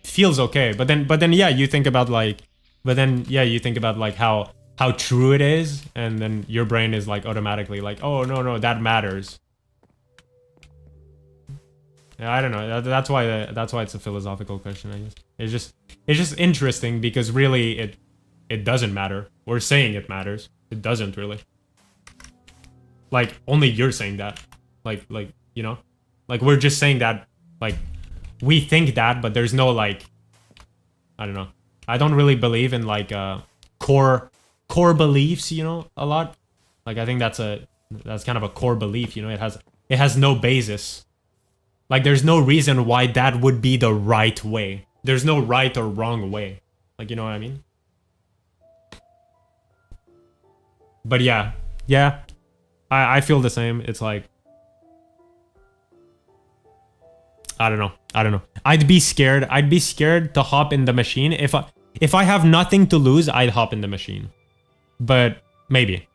feels okay. But then yeah, you think about like, you think about like how true it is, and then your brain is like automatically like, oh no, that matters. Yeah, I don't know. That's why it's a philosophical question, I guess. It's just interesting because really it doesn't matter. We're saying it matters. It doesn't really. Like, only you're saying that. Like, you know? Like, we're just saying that, like, we think that, but there's no, like, I don't know. I don't really believe in, like, core beliefs, you know, a lot. Like, I think that's kind of a core belief, you know? It has no basis. Like, there's no reason why that would be the right way. There's no right or wrong way. Like, you know what I mean? But yeah, I feel the same. It's like, I don't know. I'd be scared to hop in the machine. If I have nothing to lose, I'd hop in the machine. But maybe.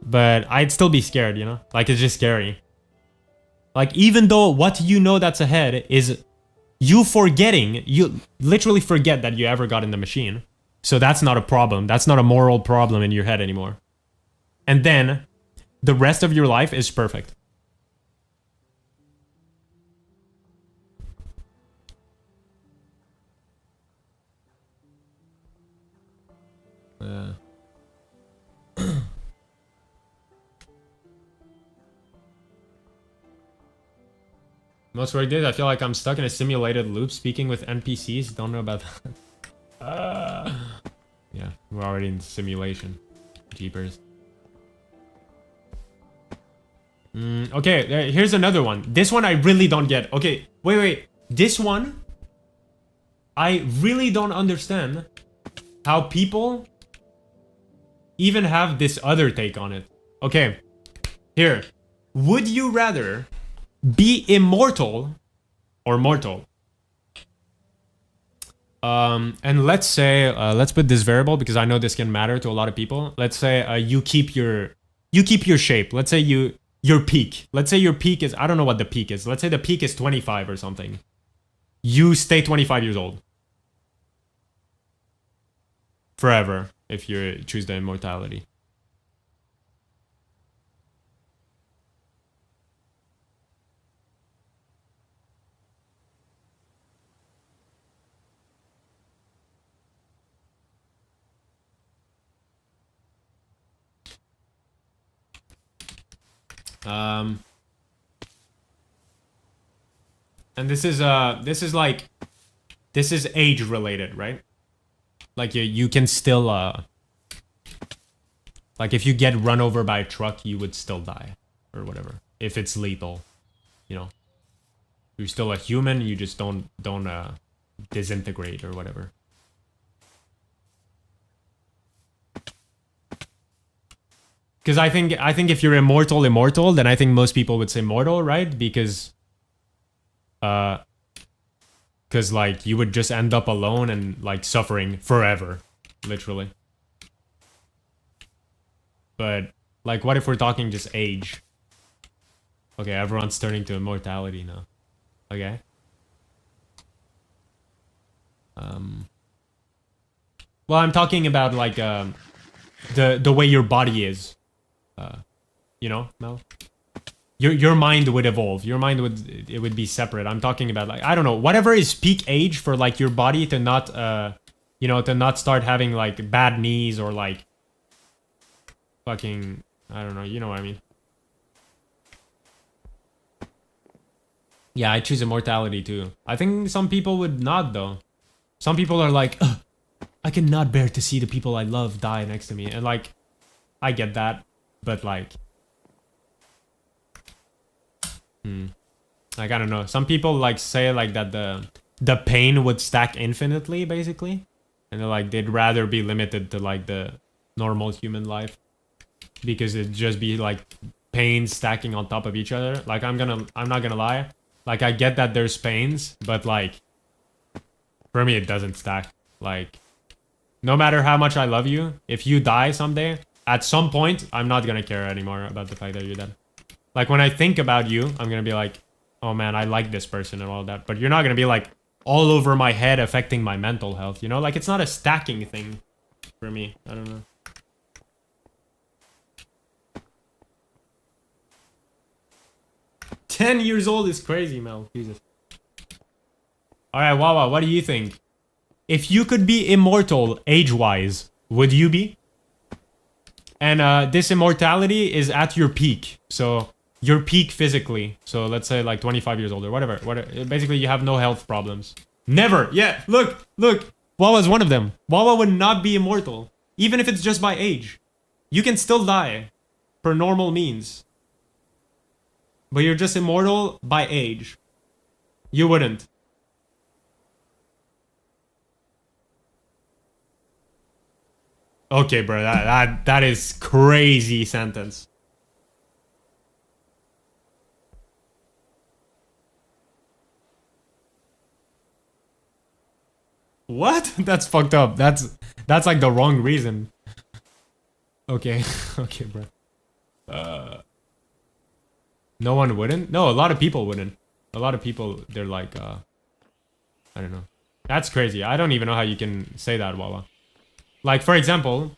But I'd still be scared, you know? Like, it's just scary. Like, even though what you know that's ahead is you literally forget that you ever got in the machine. So that's not a problem. That's not a moral problem in your head anymore. And then the rest of your life is perfect. Most work days, I feel like I'm stuck in a simulated loop speaking with NPCs. Don't know about that. Yeah, we're already in simulation. Jeepers. Okay, here's another one. This one I really don't get. Okay, wait. This one, I really don't understand how people even have this other take on it. Okay, here. Would you rather be immortal or mortal? And let's say, let's put this variable because I know this can matter to a lot of people. Let's say you keep your shape. Let's say your peak. Let's say your peak is, I don't know what the peak is. Let's say the peak is 25 or something. You stay 25 years old forever if you choose the immortality. And this is age related, right? Like you can still like if you get run over by a truck, you would still die or whatever if it's lethal, you know. You're still a human, you just don't disintegrate or whatever. Because I think if you're immortal, then I think most people would say mortal, right? Because like you would just end up alone and like suffering forever, literally. But like, what if we're talking just age? Okay, everyone's turning to immortality now. Okay. Well, I'm talking about like the way your body is. You know, Mel? Your mind would evolve. Your mind would be separate. I'm talking about like, I don't know, whatever is peak age for like your body to not you know, to not start having like bad knees or like fucking, I don't know, you know what I mean. Yeah, I choose immortality too. I think some people would not though. Some people are like, ugh, I cannot bear to see the people I love die next to me. And like, I get that, but like, like, I don't know. Some people like say like that the pain would stack infinitely, basically. And they're like, they'd rather be limited to like the normal human life. Because it'd just be like pain stacking on top of each other. Like, I'm not gonna lie. Like, I get that there's pains, but like, for me, it doesn't stack. Like, no matter how much I love you, if you die someday, at some point, I'm not gonna care anymore about the fact that you're dead. Like, when I think about you, I'm gonna be like, oh man, I like this person and all that. But you're not gonna be like all over my head affecting my mental health, you know? Like, it's not a stacking thing for me. I don't know. "10 years old is crazy, Mel. Jesus. Alright, Wawa, what do you think? If you could be immortal age-wise, would you be? And this immortality is at your peak. So, your peak physically. So, let's say like 25 years old or whatever. Basically, you have no health problems. Never! Yeah, look! Wawa's one of them. Wawa would not be immortal. Even if it's just by age. You can still die. Per normal means. But you're just immortal by age. You wouldn't. Okay, bro, that is crazy sentence. What? That's fucked up. That's like the wrong reason. Okay, okay, bro. No one wouldn't? No, a lot of people wouldn't. A lot of people, they're like, I don't know. That's crazy. I don't even know how you can say that, Wawa. Like, for example,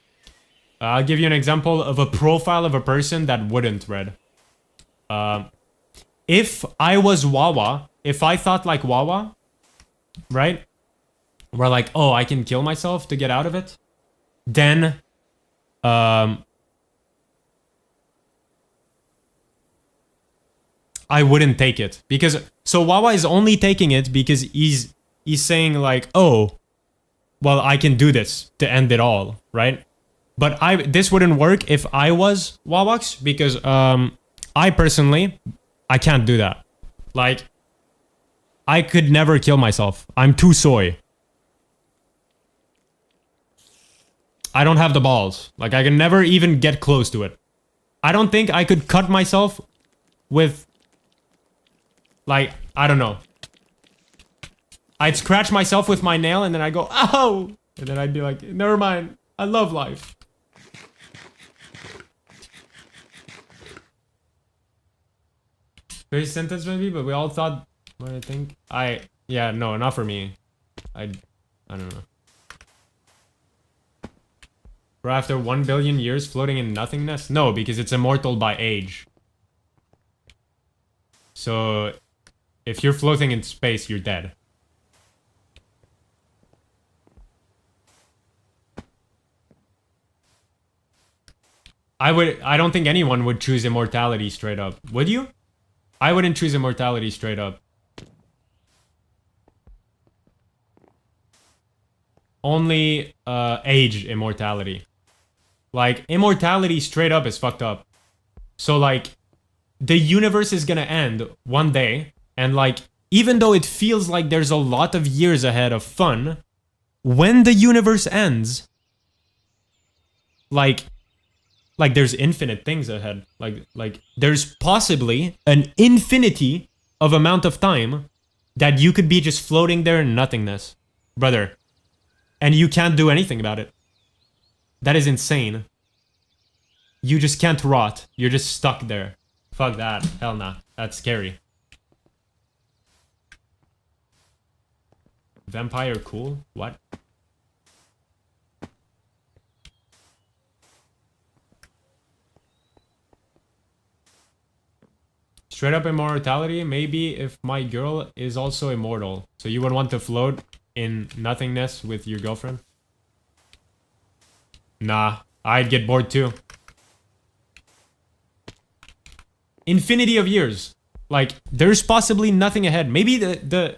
I'll give you an example of a profile of a person that wouldn't, Red. If I was Wawa, if I thought like Wawa, right? We're like, oh, I can kill myself to get out of it. Then, I wouldn't take it. Because, so Wawa is only taking it because he's saying like, oh, well, I can do this to end it all, right? But this wouldn't work if I was Wawax because I personally, I can't do that. Like, I could never kill myself. I'm too soy. I don't have the balls. Like, I can never even get close to it. I don't think I could cut myself with, like, I don't know. I'd scratch myself with my nail and then I'd go, ow! And then I'd be like, never mind, I love life. Very sentence maybe, but we all thought, what I think? Yeah, no, not for me. I don't know. Bro, after 1 billion years floating in nothingness? No, because it's immortal by age. So, if you're floating in space, you're dead. I don't think anyone would choose immortality straight up. Would you? I wouldn't choose immortality straight up. Only age immortality. Like, immortality straight up is fucked up. So, like, the universe is gonna end one day, and, like, even though it feels like there's a lot of years ahead of fun, when the universe ends, like there's infinite things ahead. Like, there's possibly an infinity of amount of time that you could be just floating there in nothingness. Brother. And you can't do anything about it. That is insane. You just can't rot. You're just stuck there. Fuck that. Hell nah. That's scary. Vampire cool? What? Straight up immortality? Maybe if my girl is also immortal. So you would want to float in nothingness with your girlfriend? Nah, I'd get bored too. Infinity of years. Like, there's possibly nothing ahead. Maybe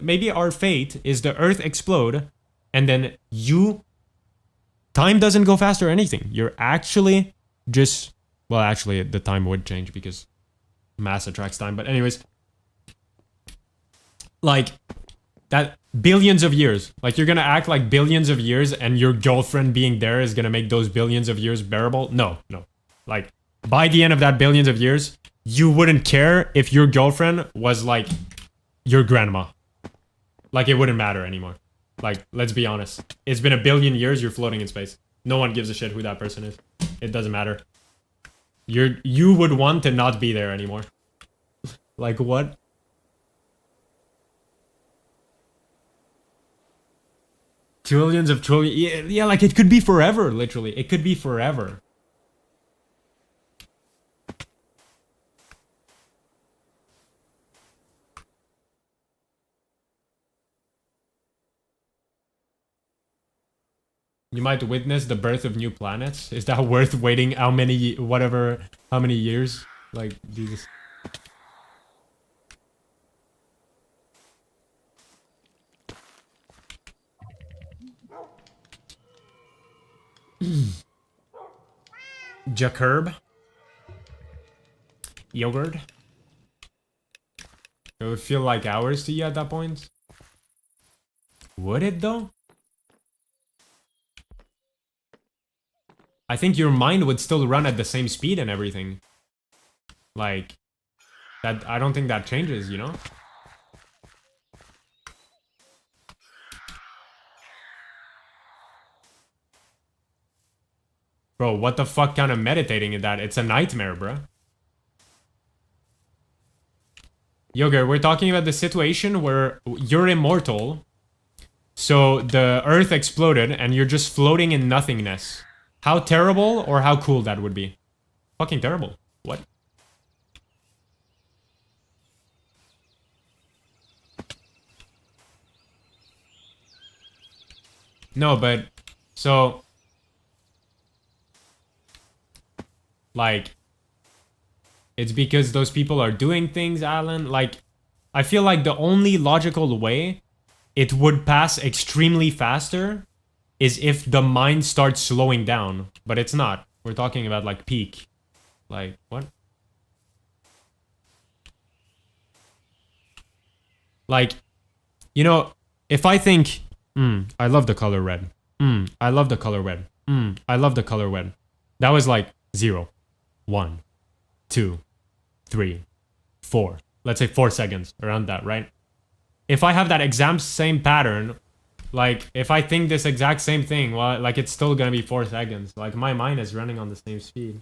maybe our fate is the Earth explode, and then time doesn't go fast or anything. You're actually just, well, actually the time would change because mass attracts time. But anyways, like, that billions of years. Like, you're gonna act like billions of years and your girlfriend being there is gonna make those billions of years bearable? No. Like, by the end of that billions of years, you wouldn't care if your girlfriend was, like, your grandma. Like, it wouldn't matter anymore. Like, let's be honest. It's been a billion years, you're floating in space. No one gives a shit who that person is. It doesn't matter. You would want to not be there anymore. Like, what? Trillions of trillions. Yeah, like, it could be forever, literally. It could be forever. You might witness the birth of new planets. Is that worth waiting how many years? Like, Jesus. Jacob. Yogurt. It would feel like hours to you at that point. Would it though? I think your mind would still run at the same speed and everything. Like, that, I don't think that changes, you know? Bro, what the fuck kind of meditating is that? It's a nightmare, bro. Yogurt, we're talking about the situation where you're immortal, so the Earth exploded and you're just floating in nothingness. How terrible or how cool that would be? Fucking terrible. What? No, but... So... Like... It's because those people are doing things, Alan. Like, I feel like the only logical way it would pass extremely faster is if the mind starts slowing down. But it's not. We're talking about, like, peak. Like, what? Like, you know, if I think, I love the color red. I love the color red. I love the color red. That was like 0, 1, 2, 3, 4. Let's say 4 seconds, around that, right? If I have that exact same pattern, like, if I think this exact same thing, well, like, it's still gonna be 4 seconds. Like, my mind is running on the same speed.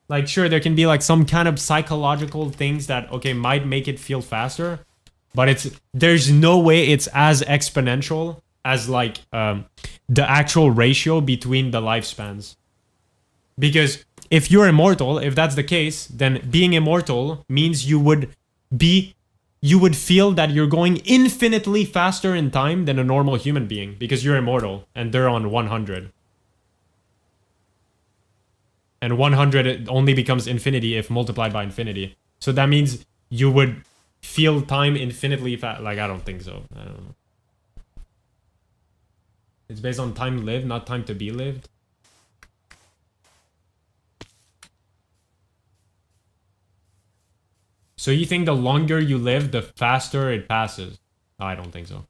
Like, sure, there can be, like, some kind of psychological things that, okay, might make it feel faster, but there's no way it's as exponential as, like, the actual ratio between the lifespans. Because if you're immortal, if that's the case, then being immortal means you would feel that you're going infinitely faster in time than a normal human being because you're immortal and they're on 100. And 100 only becomes infinity if multiplied by infinity. So that means you would feel time infinitely fast. Like, I don't think so. I don't know. It's based on time lived, not time to be lived. So you think the longer you live, the faster it passes? I don't think so.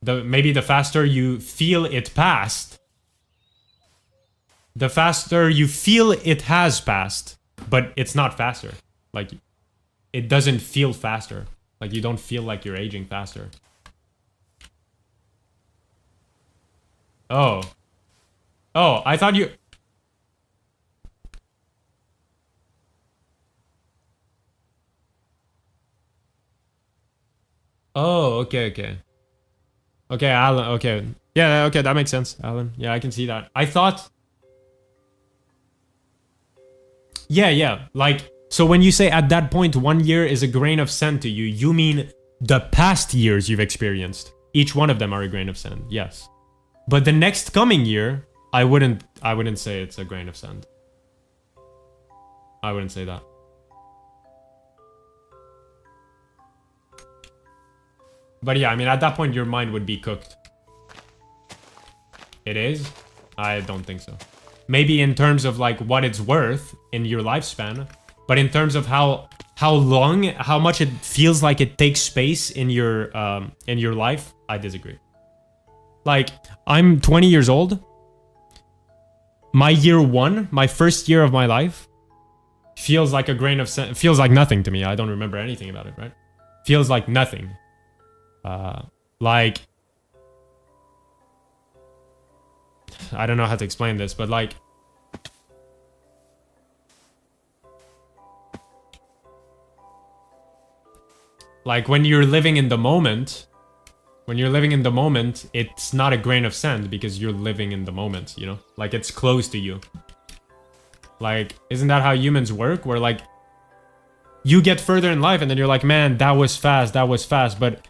Maybe the faster you feel it passed, the faster you feel it has passed, but it's not faster. Like, it doesn't feel faster. Like, you don't feel like you're aging faster. Oh. Oh, I thought you... Oh, okay, okay. Okay, Alan, okay. Yeah, okay, that makes sense, Alan. Yeah, I can see that. I thought... Yeah, like, so when you say at that point 1 year is a grain of sand to you, you mean the past years you've experienced. Each one of them are a grain of sand, yes. But the next coming year, I wouldn't say it's a grain of sand. I wouldn't say that. But yeah, I mean, at that point, your mind would be cooked. It is? I don't think so. Maybe in terms of, like, what it's worth in your lifespan. But in terms of how much it feels like it takes space in your life, I disagree. Like, I'm 20 years old. My year 1, my first year of my life, feels like a grain of sand. Feels like nothing to me. I don't remember anything about it, right? Feels like nothing. Like, I don't know how to explain this, but like, when you're living in the moment, it's not a grain of sand because you're living in the moment, you know? Like, it's close to you. Like, isn't that how humans work? Where, like, you get further in life and then you're like, man, that was fast. But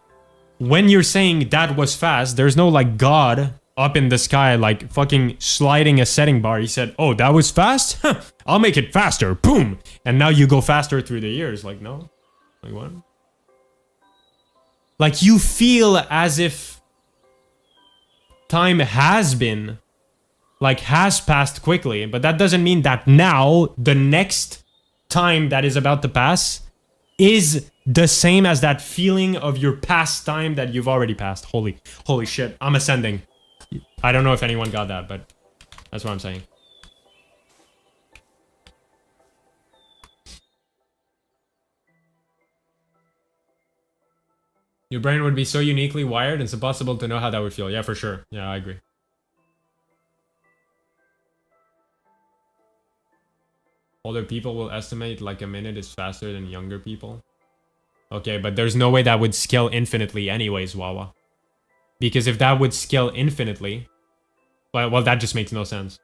when you're saying that was fast, there's no, like, God up in the sky, like, fucking sliding a setting bar. He said, oh, that was fast? Huh, I'll make it faster. Boom. And now you go faster through the years. Like, no. Like, what? Like, you feel as if time has been, like, has passed quickly. But that doesn't mean that now, the next time that is about to pass is the same as that feeling of your past time that you've already passed. Holy shit. I'm ascending. I don't know if anyone got that, but that's what I'm saying. Your brain would be so uniquely wired, it's impossible to know how that would feel. Yeah, for sure. Yeah, I agree. Older people will estimate like a minute is faster than younger people. Okay, but there's no way that would scale infinitely anyways, Wawa. Because if that would scale infinitely, well, that just makes no sense.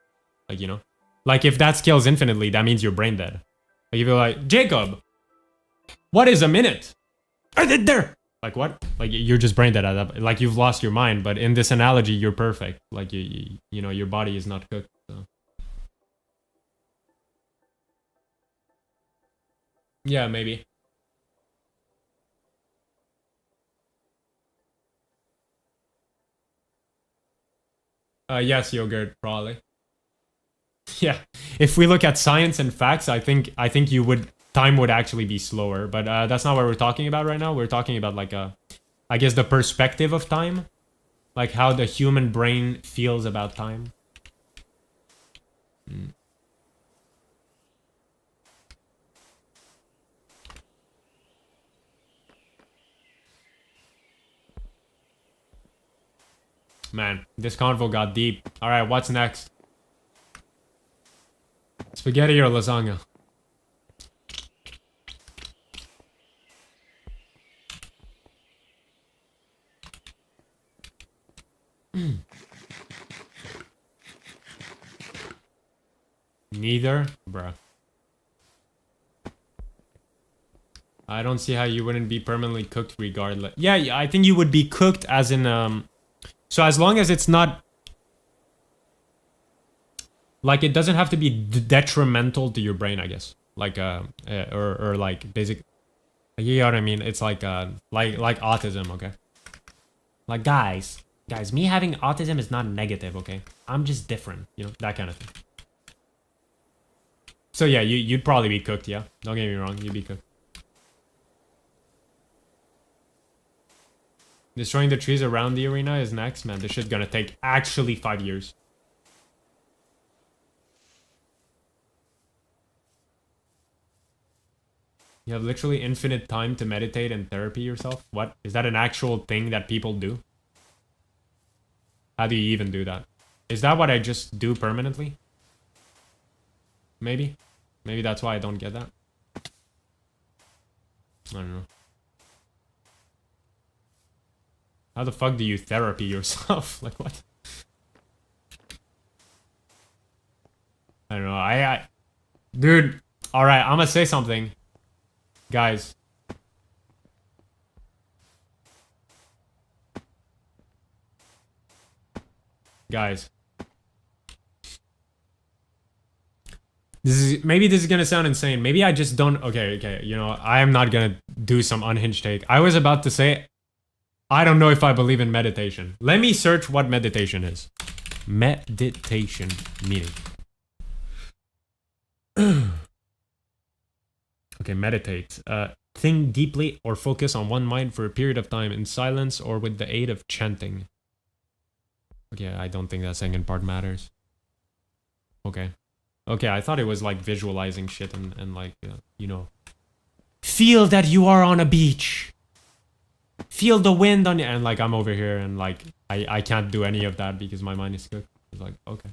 Like, you know? Like, if that scales infinitely, that means you're brain dead. Like, if you're like, Jacob, what is a minute? I did there! Like, what? Like, you're just brain dead at that. Like, you've lost your mind, but in this analogy, you're perfect. Like, you know, your body is not cooked, so. Yeah, maybe. Yes, yogurt, probably. Yeah, if we look at science and facts, I think time would actually be slower, but that's not what we're talking about right now. We're talking about, like, I guess, the perspective of time, like how the human brain feels about time. Man, this convo got deep. Alright, what's next? Spaghetti or lasagna? Neither? Bruh. I don't see how you wouldn't be permanently cooked regardless. Yeah, I think you would be cooked as in, so as long as it's not... Like, it doesn't have to be detrimental to your brain, I guess. Like, or like, basic... You know what I mean? It's like autism, okay? Like, guys, me having autism is not negative, okay? I'm just different, you know? That kind of thing. So yeah, you'd probably be cooked, yeah? Don't get me wrong, you'd be cooked. Destroying the trees around the arena is next, man. This shit's gonna take actually 5 years. You have literally infinite time to meditate and therapy yourself? What? Is that an actual thing that people do? How do you even do that? Is that what I just do permanently? Maybe? Maybe that's why I don't get that. I don't know. How the fuck do you therapy yourself? Like, what? I don't know. Dude, alright, I'm gonna say something. Guys. Guys. Maybe this is gonna sound insane. Maybe I just don't... Okay. You know, I am not gonna do some unhinged take. I was about to say... I don't know if I believe in meditation. Let me search what meditation is. Meditation meaning. Okay, meditate. Think deeply or focus on one mind for a period of time in silence or with the aid of chanting. Okay, I don't think that second part matters. Okay. Okay, I thought it was like visualizing shit and like, you know. Feel that you are on a beach. Feel the wind on you. And like, I'm over here and like, I can't do any of that because my mind is cooked. It's like, okay.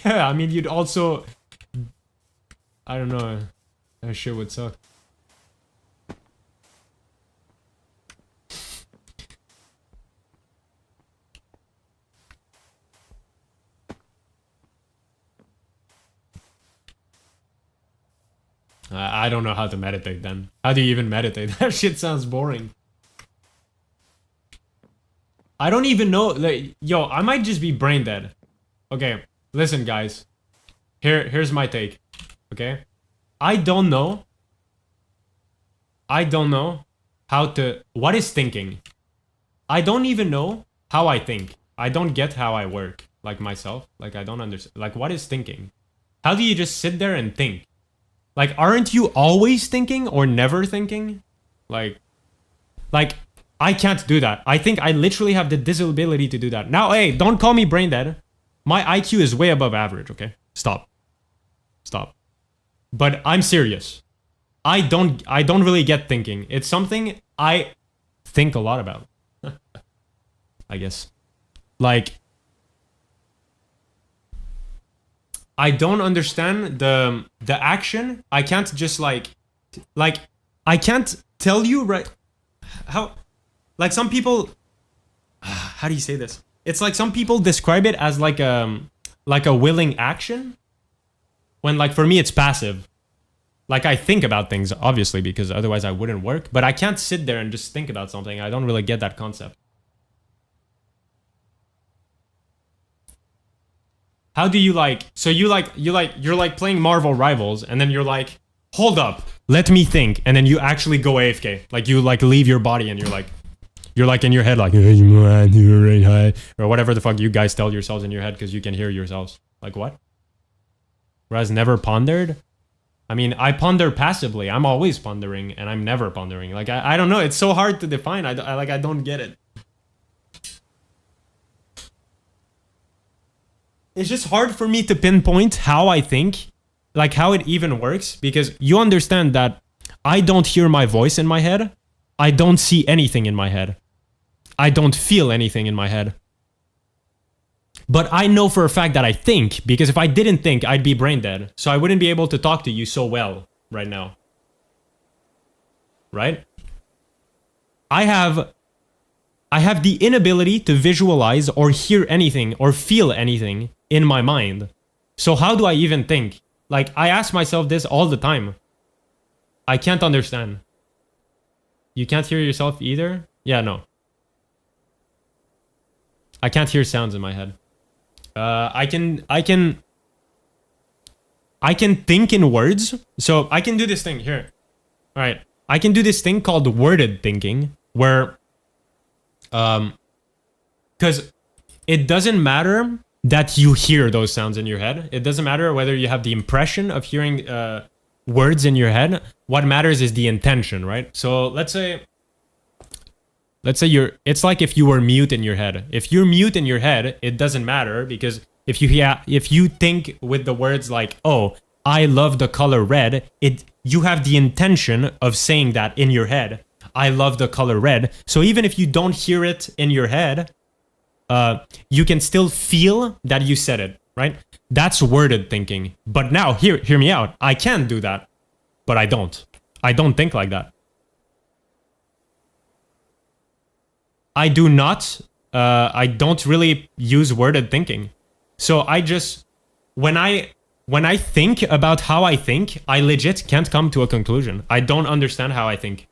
Yeah, I mean, you'd also... I don't know. That shit would suck. I don't know how to meditate then. How do you even meditate? That shit sounds boring. I don't even know. Like, yo, I might just be brain dead. Okay, listen, guys. Here's my take. Okay? I don't know how to... What is thinking? I don't even know how I think. I don't get how I work. Like myself. Like, I don't understand. Like, what is thinking? How do you just sit there and think? Like, aren't you always thinking or never thinking? Like, I can't do that. I think I literally have the disability to do that. Now, hey, don't call me brain dead. My IQ is way above average, okay? Stop. But I'm serious. I don't really get thinking. It's something I think a lot about. I guess. Like, I don't understand the action. I can't just like I can't tell you right how, like, some people, how do you say this? It's like some people describe it as like a willing action, when like for me it's passive. Like, I think about things, obviously, because otherwise I wouldn't work, but I can't sit there and just think about something. I don't really get that concept. How do you like... So you're like playing Marvel Rivals, and then you're like, hold up, let me think, and then you actually go AFK. Like, you like leave your body, and you're like in your head, like, or whatever the fuck you guys tell yourselves in your head because you can hear yourselves. Like, what? Whereas never pondered? I mean, I ponder passively. I'm always pondering, and I'm never pondering. Like, I don't know. It's so hard to define. I don't get it. It's just hard for me to pinpoint how I think how it even works, because you understand that I don't hear my voice in my head. I don't see anything in my head. I don't feel anything in my head. But I know for a fact that I think, because if I didn't think, I'd be brain dead. So I wouldn't be able to talk to you so well right now. Right? I have the inability to visualize or hear anything or feel anything in my mind. So how do I even think? Like, I ask myself this all the time. I can't understand. You can't hear yourself either? Yeah, no. I can't hear sounds in my head. I can think in words. So I can do this thing here. All right. I can do this thing called worded thinking, where because it doesn't matter that you hear those sounds in your head. It doesn't matter whether you have the impression of hearing words in your head. What matters is the intention, right? So let's say it's like if you were mute in your head. If you're mute in your head, it doesn't matter, because if you think with the words like, oh, I love the color red, you have the intention of saying that in your head. I love the color red. So even if you don't hear it in your head, you can still feel that you said it, right? That's worded thinking. But now, hear me out. I can do that, but I don't. I don't think like that. I do not. I don't really use worded thinking. So I just, when I think about how I think, I legit can't come to a conclusion. I don't understand how I think.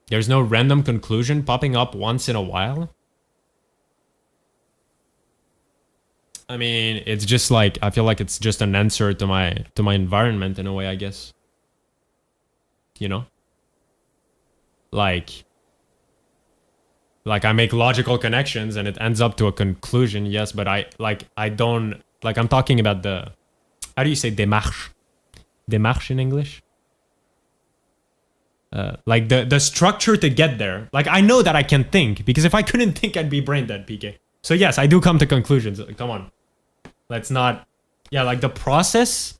There's no random conclusion popping up once in a while. I mean, it's just like, I feel like it's just an answer to my environment in a way, I guess. You know? Like I make logical connections and it ends up to a conclusion, yes, but I don't, like, I'm talking about the, how do you say démarche? Démarche in English? Like the structure to get there. Like, I know that I can think, because if I couldn't think, I'd be brain dead, PK. So yes, I do come to conclusions. Come on. Let's not, yeah, like the process,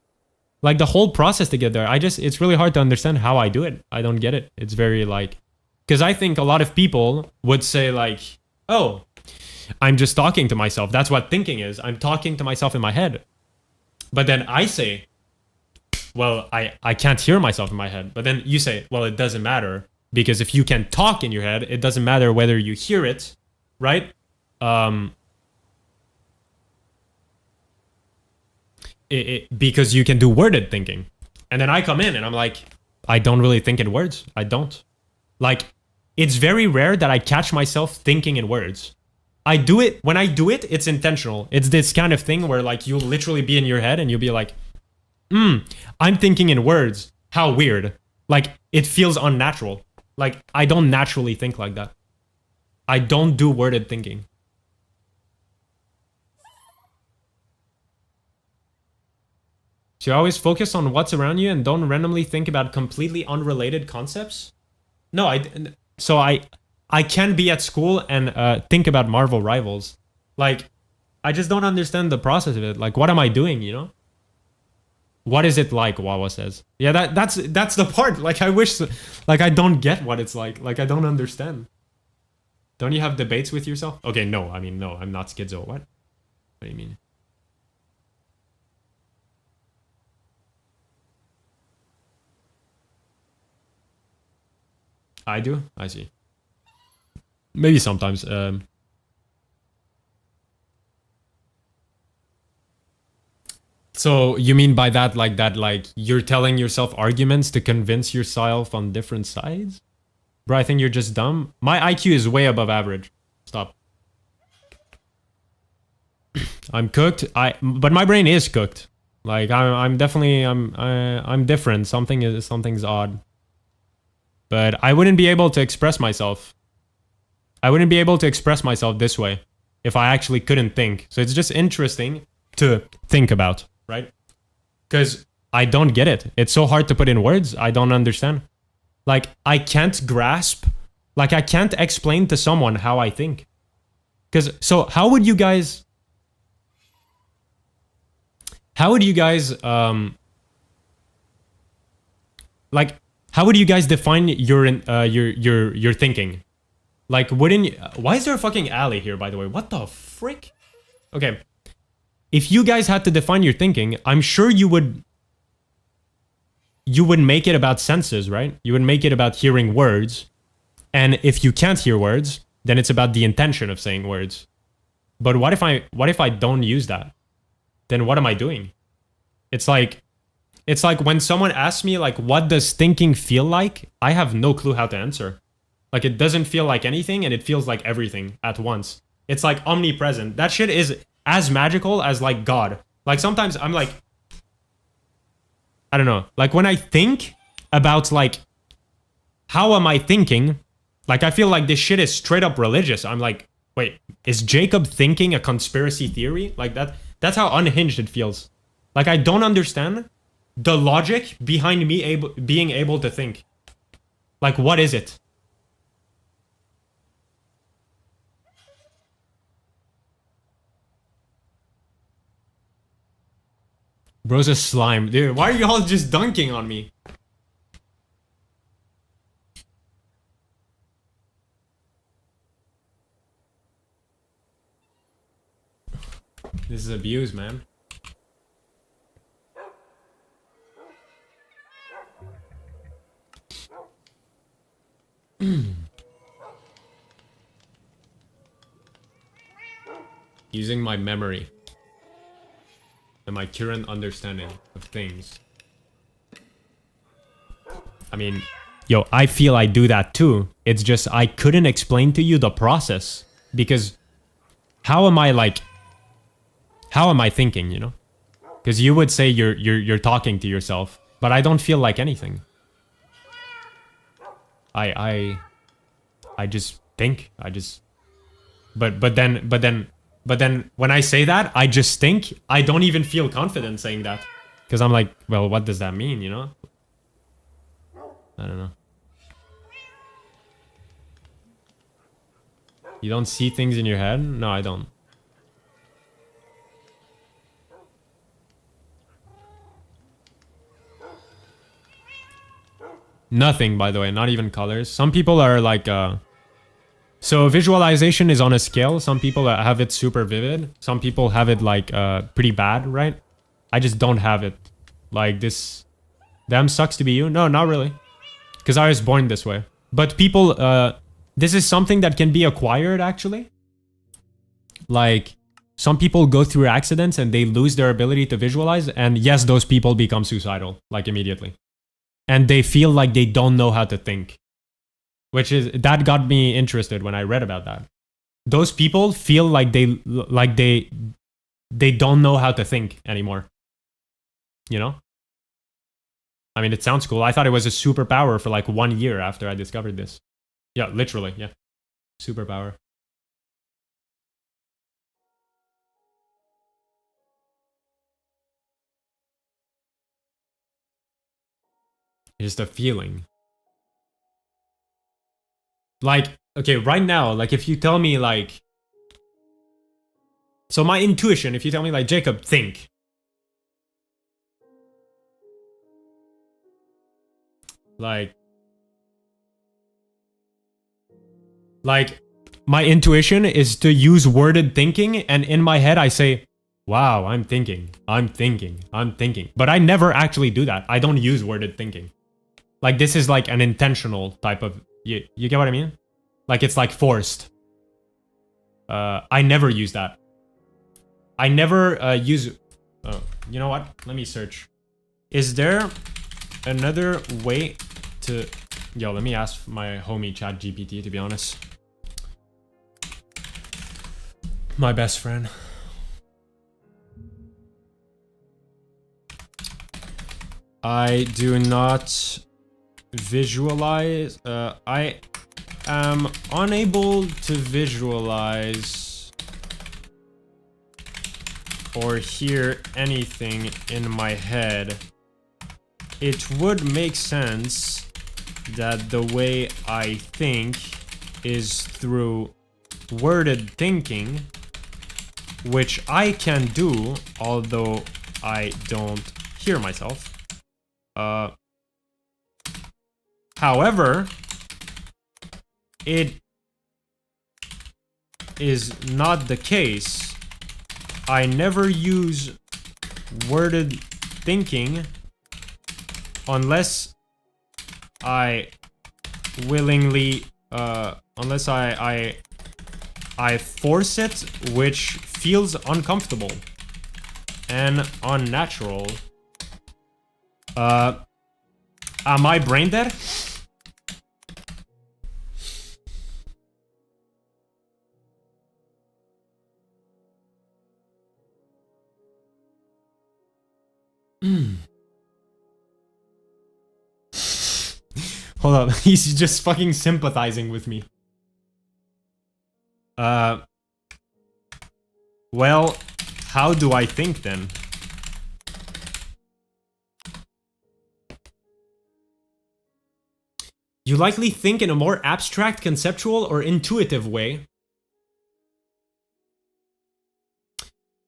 like the whole process to get there. It's really hard to understand how I do it. I don't get it. It's very like, because I think a lot of people would say like, oh, I'm just talking to myself. That's what thinking is. I'm talking to myself in my head. But then I say, well, I can't hear myself in my head. But then you say, well, it doesn't matter, because if you can talk in your head, it doesn't matter whether you hear it, right? Because you can do worded thinking. And then I come in and I'm like, I don't really think in words. I don't. Like, it's very rare that I catch myself thinking in words. I do it, when I do it, it's intentional. It's this kind of thing where like you'll literally be in your head and you'll be like, I'm thinking in words. How weird. Like, it feels unnatural. Like, I don't naturally think like that. I don't do worded thinking. So you always focus on what's around you and don't randomly think about completely unrelated concepts? No, I can be at school and think about Marvel Rivals. Like, I just don't understand the process of it. Like, what am I doing, you know? What is it like, Wawa says. Yeah, that's the part. Like, I wish, like, I don't get what it's like. Like, I don't understand. Don't you have debates with yourself? Okay, no, I mean, no, I'm not schizo. What? What do you mean? I do? I see. Maybe sometimes. So you mean by that, like you're telling yourself arguments to convince yourself on different sides? Bro, I think you're just dumb. My IQ is way above average. Stop. I'm cooked. But my brain is cooked. Like, I'm definitely, I'm different. Something's odd. But I wouldn't be able to express myself. I wouldn't be able to express myself this way if I actually couldn't think. So it's just interesting to think about, right? Because I don't get it. It's so hard to put in words. I don't understand. Like, I can't grasp, like, I can't explain to someone how I think. Because, so how would you guys, like, how would you guys define your thinking? Like, wouldn't you, why is there a fucking alley here, by the way? What the frick? Okay. If you guys had to define your thinking, I'm sure you would make it about senses, right? You would make it about hearing words. And if you can't hear words, then it's about the intention of saying words. But what if I don't use that? Then what am I doing? It's like when someone asks me like, what does thinking feel like? I have no clue how to answer. Like, it doesn't feel like anything and it feels like everything at once. It's like omnipresent. That shit is as magical as like God. Like, sometimes I'm like, I don't know. Like, when I think about like, how am I thinking? Like, I feel like this shit is straight up religious. I'm like, wait, is Jacob thinking a conspiracy theory? Like, that's how unhinged it feels. Like, I don't understand the logic behind me being able to think. Like, what is it? Bro's a slime. Dude, why are you all just dunking on me? This is abuse, man. Using my memory and my current understanding of things. I mean, yo, I feel I do that too. It's just I couldn't explain to you the process because how am I thinking, you know? Because you would say you're talking to yourself, but I don't feel like anything. I just think. But then when I say that, I just think, I don't even feel confident saying that. Because I'm like, well, what does that mean, you know? I don't know. You don't see things in your head? No, I don't. Nothing, by the way, not even colors. Some people are like, so visualization is on a scale. Some people have it super vivid. Some people have it like pretty bad, right? I just don't have it. Like this, damn sucks to be you. No, not really. Because I was born this way. But people, this is something that can be acquired actually. Like some people go through accidents and they lose their ability to visualize. And yes, those people become suicidal, like immediately. And they feel like they don't know how to think. That got me interested when I read about that. Those people feel like they don't know how to think anymore. You know? I mean, it sounds cool. I thought it was a superpower for like 1 year after I discovered this. Yeah, literally, yeah. Superpower. It's just a feeling. Like, okay, right now, like if you tell me like, so my intuition, if you tell me like, Jacob, think. Like my intuition is to use worded thinking, and in my head I say, wow, I'm thinking. But I never actually do that. I don't use worded thinking. Like this is like an intentional type of, you get what I mean? Like it's like forced. I never use that. I never use, oh, you know what? Let me search. Is there another way to, yo, let me ask my homie ChatGPT, to be honest. My best friend. I do not visualize. I am unable to visualize or hear anything in my head. It would make sense that the way I think is through worded thinking, which I can do, although I don't hear myself. However, it is not the case. I never use worded thinking unless I willingly, unless I force it, which feels uncomfortable and unnatural. Am I brain dead? Hold up, he's just fucking sympathizing with me. Well, how do I think then? You likely think in a more abstract, conceptual, or intuitive way.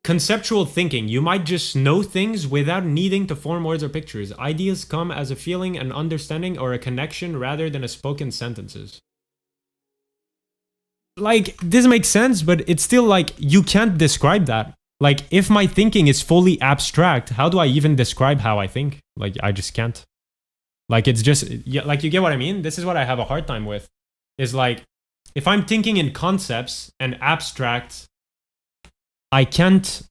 Conceptual thinking. You might just know things without needing to form words or pictures. Ideas come as a feeling, an understanding, or a connection rather than a spoken sentences. Like, this makes sense, but it's still like, you can't describe that. Like, if my thinking is fully abstract, how do I even describe how I think? Like, I just can't. Like, it's just, yeah, like, you get what I mean? This is what I have a hard time with. Is like, if I'm thinking in concepts and abstract, I can't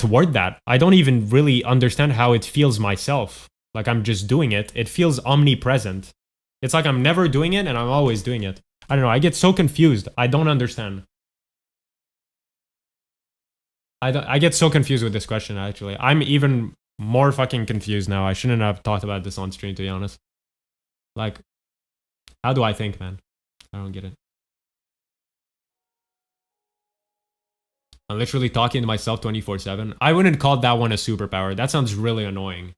word that. I don't even really understand how it feels myself. Like, I'm just doing it. It feels omnipresent. It's like I'm never doing it and I'm always doing it. I don't know. I get so confused. I don't understand. I get so confused with this question, actually. I'm even more fucking confused now. I shouldn't have talked about this on stream, to be honest. Like, how do I think, man? I don't get it. I'm literally talking to myself 24/7. I wouldn't call that one a superpower. That sounds really annoying.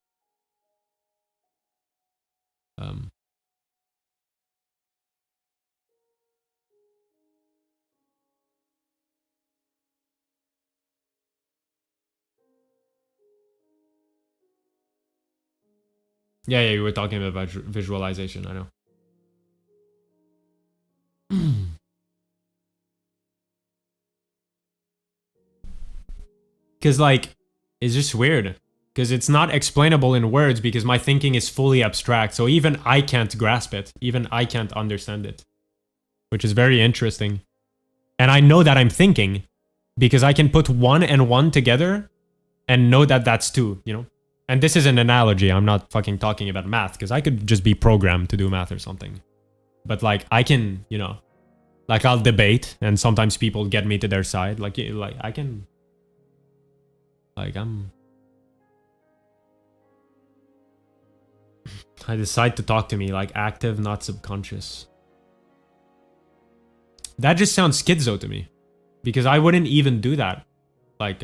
Yeah, you were talking about visualization, I know. Because, like, it's just weird. Because it's not explainable in words because my thinking is fully abstract. So even I can't grasp it. Even I can't understand it. Which is very interesting. And I know that I'm thinking because I can put 1 and 1 together and know that that's 2, you know? And this is an analogy. I'm not fucking talking about math because I could just be programmed to do math or something. But, like, I can, you know, like, I'll debate and sometimes people get me to their side. Like I can, like, I decide to talk to me, like, active, not subconscious. That just sounds schizo to me. Because I wouldn't even do that. Like,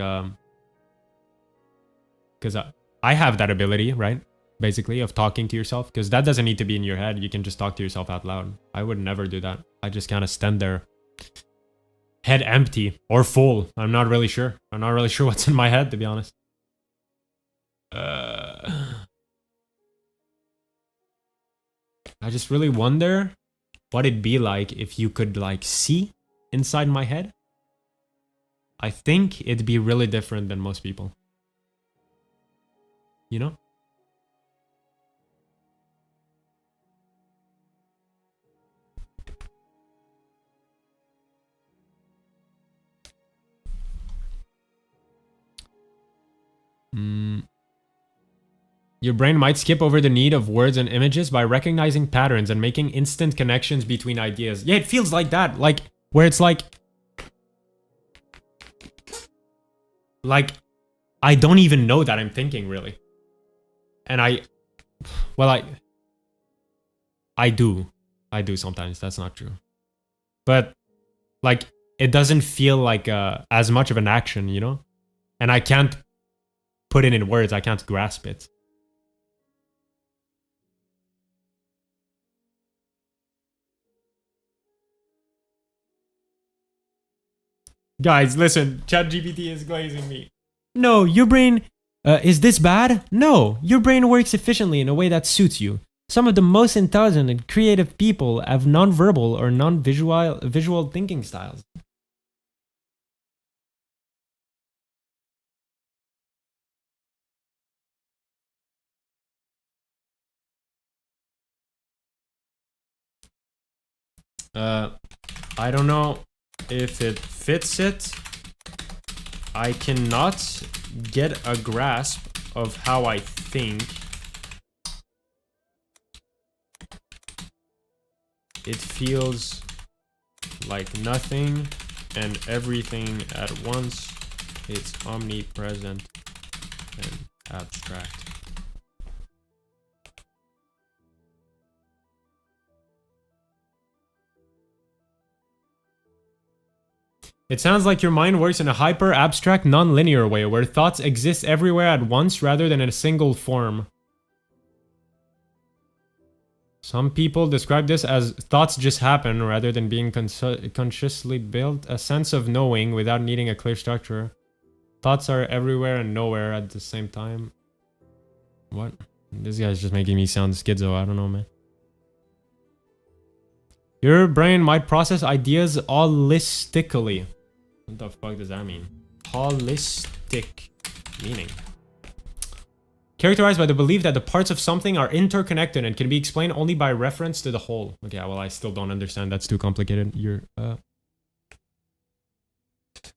because I have that ability, right? Basically, of talking to yourself. Because that doesn't need to be in your head. You can just talk to yourself out loud. I would never do that. I just kind of stand there. Head empty. Or full. I'm not really sure. I'm not really sure what's in my head, to be honest. I just really wonder what it'd be like if you could, like, see inside my head. I think it'd be really different than most people. You know? Your brain might skip over the need of words and images by recognizing patterns and making instant connections between ideas. Yeah, it feels like that. Like, where it's like, I don't even know that I'm thinking, really. And I do. I do sometimes. That's not true. But, like, it doesn't feel like as much of an action, you know? And I can't put it in words. I can't grasp it. Guys, listen. ChatGPT is glazing me. No, your brain... is this bad? No, your brain works efficiently in a way that suits you. Some of the most intelligent and creative people have non-verbal or non-visual thinking styles. I don't know if it fits it. I cannot get a grasp of how I think. It feels like nothing and everything at once. It's omnipresent and abstract. It sounds like your mind works in a hyper-abstract, non-linear way, where thoughts exist everywhere at once rather than in a single form. Some people describe this as thoughts just happen rather than being consciously built, a sense of knowing without needing a clear structure. Thoughts are everywhere and nowhere at the same time. What? This guy's just making me sound schizo, I don't know, man. Your brain might process ideas holistically. What the fuck does that mean? Holistic meaning. Characterized by the belief that the parts of something are interconnected and can be explained only by reference to the whole. Okay, well, I still don't understand. That's too complicated.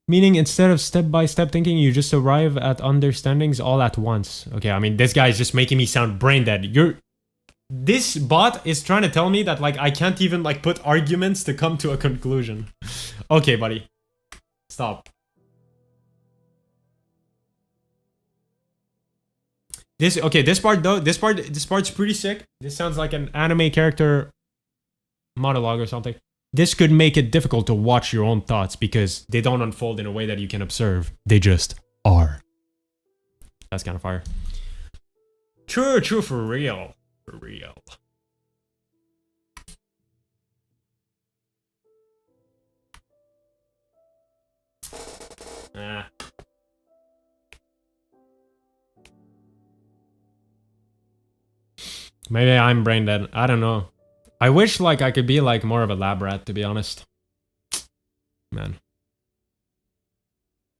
Meaning, instead of step-by-step thinking, you just arrive at understandings all at once. Okay, I mean, this guy is just making me sound brain dead. This bot is trying to tell me that, like, I can't even, like, put arguments to come to a conclusion. Okay, buddy. Stop. This part though, this part's pretty sick. This sounds like an anime character monologue or something. This could make it difficult to watch your own thoughts because they don't unfold in a way that you can observe. They just are. That's kind of fire. True, for real. For real. Maybe I'm brain dead. I don't know. I wish like I could be like more of a lab rat, to be honest. Man.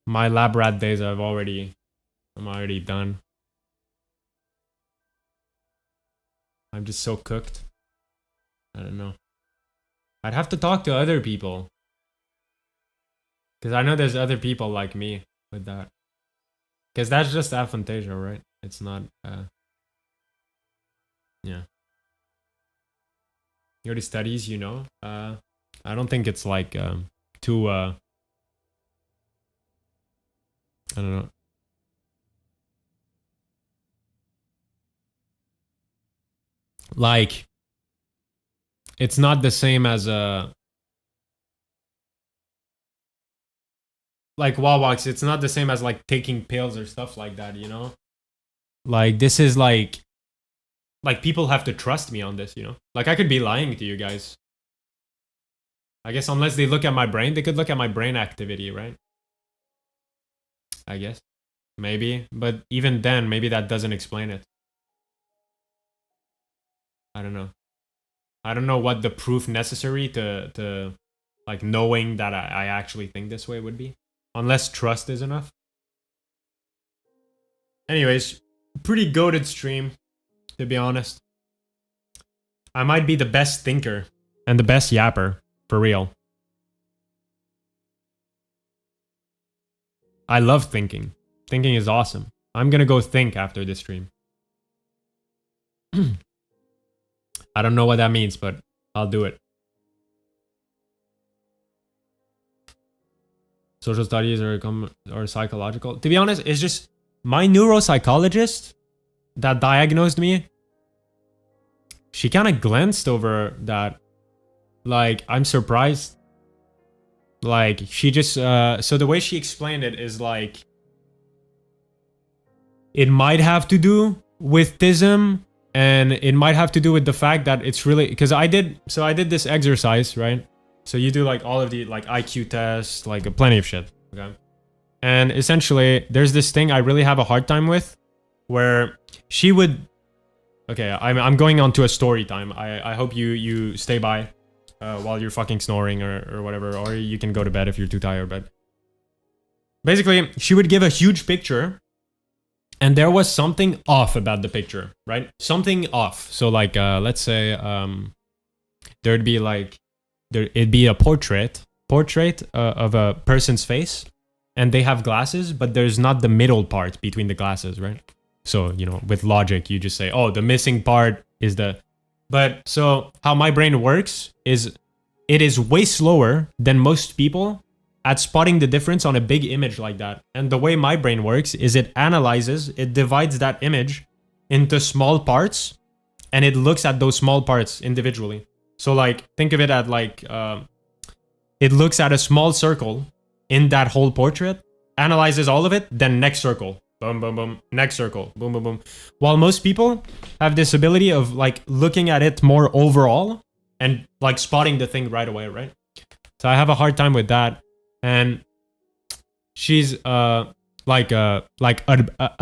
My lab rat days I'm already done. I'm just so cooked. I don't know. I'd have to talk to other people. Because I know there's other people like me with that. Because that's just aphantasia, right? It's not, yeah. You already studies, you know? I don't think it's like, too, I don't know. Like, it's not the same as like Wawaks, it's not the same as like taking pills or stuff like that, you know? Like, this is like people have to trust me on this, you know? Like, I could be lying to you guys. I guess unless they look at my brain, they could look at my brain activity, right? I guess. Maybe. But even then, maybe that doesn't explain it. I don't know. I don't know what the proof necessary to like knowing that I actually think this way would be. Unless trust is enough. Anyways, pretty goated stream, to be honest. I might be the best thinker and the best yapper, for real. I love thinking. Thinking is awesome. I'm gonna go think after this stream. I don't know what that means, but I'll do it. Social studies or psychological. To be honest, it's just my neuropsychologist that diagnosed me. She kind of glanced over that. Like, I'm surprised. Like, she just, so the way she explained it is like, it might have to do with TISM, and it might have to do with the fact that it's really, because I did this exercise, right? So you do like all of the like IQ tests, like plenty of shit. Okay. And essentially, there's this thing I really have a hard time with, where she would... Okay, I'm going on to a story time. I hope you stay by while you're fucking snoring or whatever, or you can go to bed if you're too tired, but... Basically, she would give a huge picture, and there was something off about the picture, right? Something off. So like, let's say, there'd be like... It'd be a portrait of a person's face, and they have glasses, but there's not the middle part between the glasses, right? So, you know, with logic, you just say, oh, the missing part is the... But so how my brain works is it is way slower than most people at spotting the difference on a big image like that. And the way my brain works is it analyzes, it divides that image into small parts, and it looks at those small parts individually. So like, think of it at like, it looks at a small circle in that whole portrait, analyzes all of it, then next circle, boom, boom, boom, next circle, boom, boom, boom. While most people have this ability of like looking at it more overall and like spotting the thing right away, right? So I have a hard time with that. And she's like a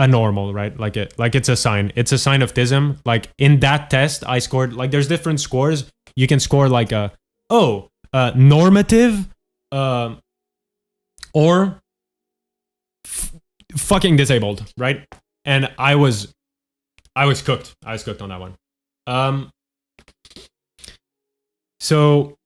normal, right? Like it's a sign. It's a sign of autism. Like in that test, I scored like there's different scores. You can score like normative, or fucking disabled, right? And I was cooked. I was cooked on that one. So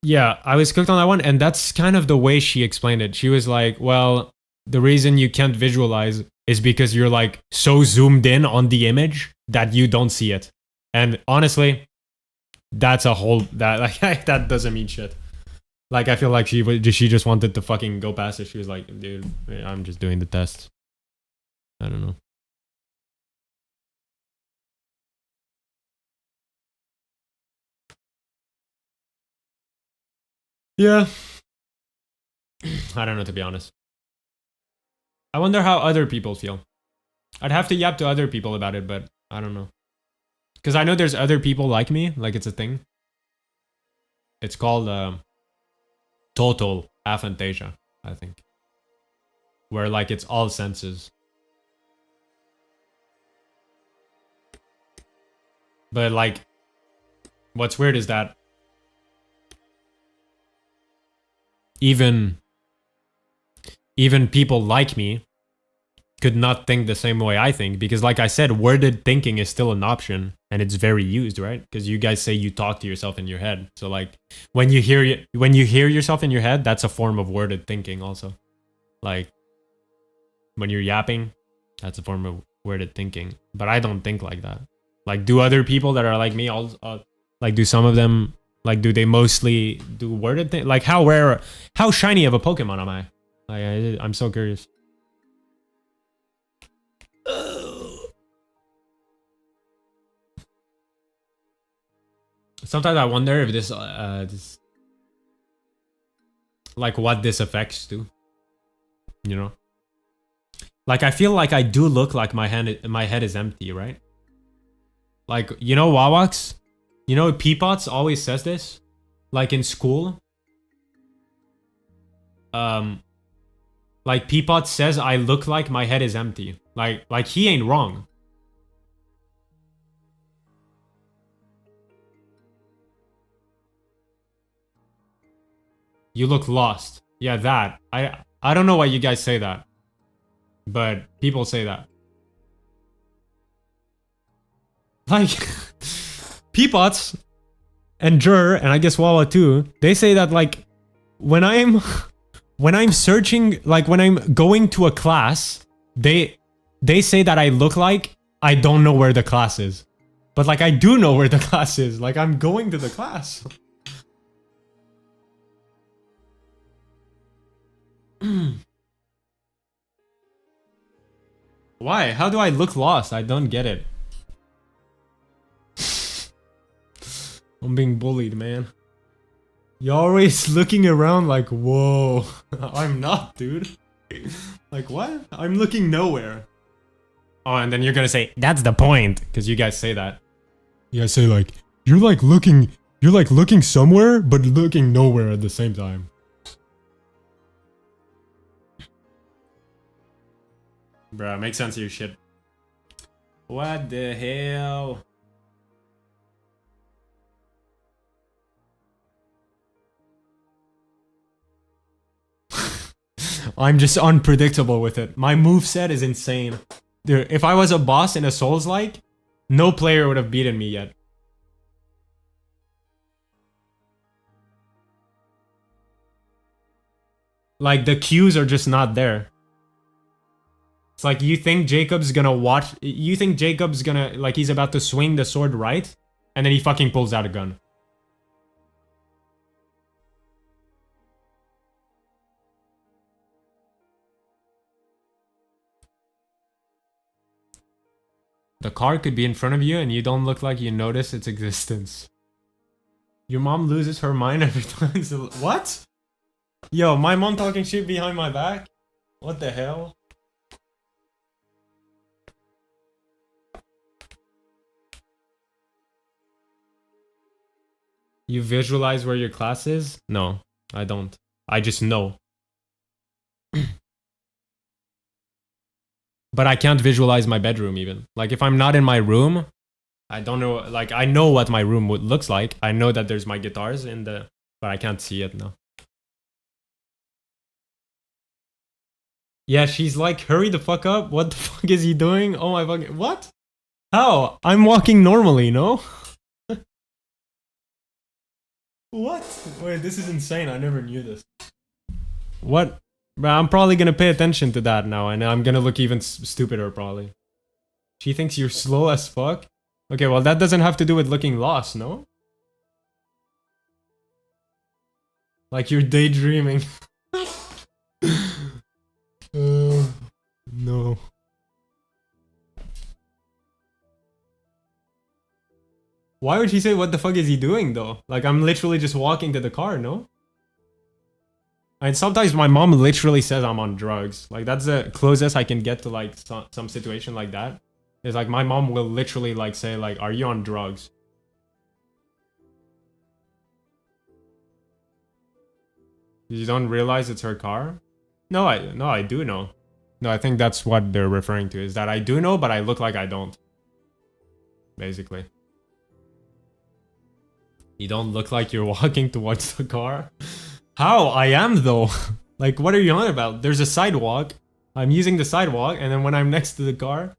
yeah, I was cooked on that one, and that's kind of the way she explained it. She was like, well, the reason you can't visualize is because you're like so zoomed in on the image that you don't see it. And honestly, that's a whole that doesn't mean shit. Like, I feel like she just wanted to fucking go past it. She was like, dude, I'm just doing the test. I don't know. Yeah. I don't know, to be honest. I wonder how other people feel. I'd have to yap to other people about it, but I don't know. Because I know there's other people like me, like it's a thing. It's called total aphantasia, I think. Where like it's all senses. But like, what's weird is that even people like me could not think the same way I think, because like I said, worded thinking is still an option, and it's very used, right? Because you guys say you talk to yourself in your head. So like when you hear yourself in your head, that's a form of worded thinking also. Like when you're yapping, that's a form of worded thinking. But I don't think like that. Like, do other people that are like me all like, do some of them, like, do they mostly do worded thing? Like, how rare, how shiny of a Pokemon am I? Like, I'm so curious. Sometimes I wonder if this, like, what this affects too. You know? Like, I feel like I do look like my head is empty, right? Like, you know, Wawax? You know, Peapots always says this? Like, in school? Like, Peapot says I look like my head is empty. Like he ain't wrong. You look lost. Yeah, that. I don't know why you guys say that. But people say that. Like, Peapots and Jur, and I guess Wawa too, they say that, like, when I'm searching, like when I'm going to a class, they say that I look like I don't know where the class is. But like, I do know where the class is. Like, I'm going to the class. Why? How do I look lost? I don't get it. I'm being bullied, man. You're always looking around like, whoa. I'm not, dude. Like, what? I'm looking nowhere. Oh, and then you're gonna say, that's the point. Because you guys say that. You guys say, like, you're like looking somewhere, but looking nowhere at the same time. Bruh, make sense of your shit. What the hell? I'm just unpredictable with it. My moveset is insane. Dude, if I was a boss in a Souls-like, no player would have beaten me yet. Like, the cues are just not there. It's like, you think Jacob's gonna watch... You think Jacob's gonna... Like, he's about to swing the sword right, and then he fucking pulls out a gun. The car could be in front of you, and you don't look like you notice its existence. Your mom loses her mind every time. What? Yo, my mom talking shit behind my back? What the hell? You visualize where your class is? No, I don't. I just know. But I can't visualize my bedroom even. Like, if I'm not in my room, I don't know. Like, I know what my room looks like. I know that there's my guitars in the... But I can't see it now. Yeah, she's like, hurry the fuck up. What the fuck is he doing? Oh my fucking... What? How? I'm walking normally, no? What? Wait, this is insane. I never knew this. What? Bro, I'm probably gonna pay attention to that now, and I'm gonna look even stupider, probably. She thinks you're slow as fuck? Okay, well, that doesn't have to do with looking lost, no? Like you're daydreaming. No. Why would she say, what the fuck is he doing, though? Like, I'm literally just walking to the car, no? And sometimes my mom literally says I'm on drugs. Like, that's the closest I can get to, like, some situation like that. Is like, my mom will literally, like, say, like, are you on drugs? You don't realize it's her car? No, I do know. No, I think that's what they're referring to, is that I do know, but I look like I don't. Basically. You don't look like you're walking towards the car? How? I am, though. Like, what are you on about? There's a sidewalk. I'm using the sidewalk, and then when I'm next to the car,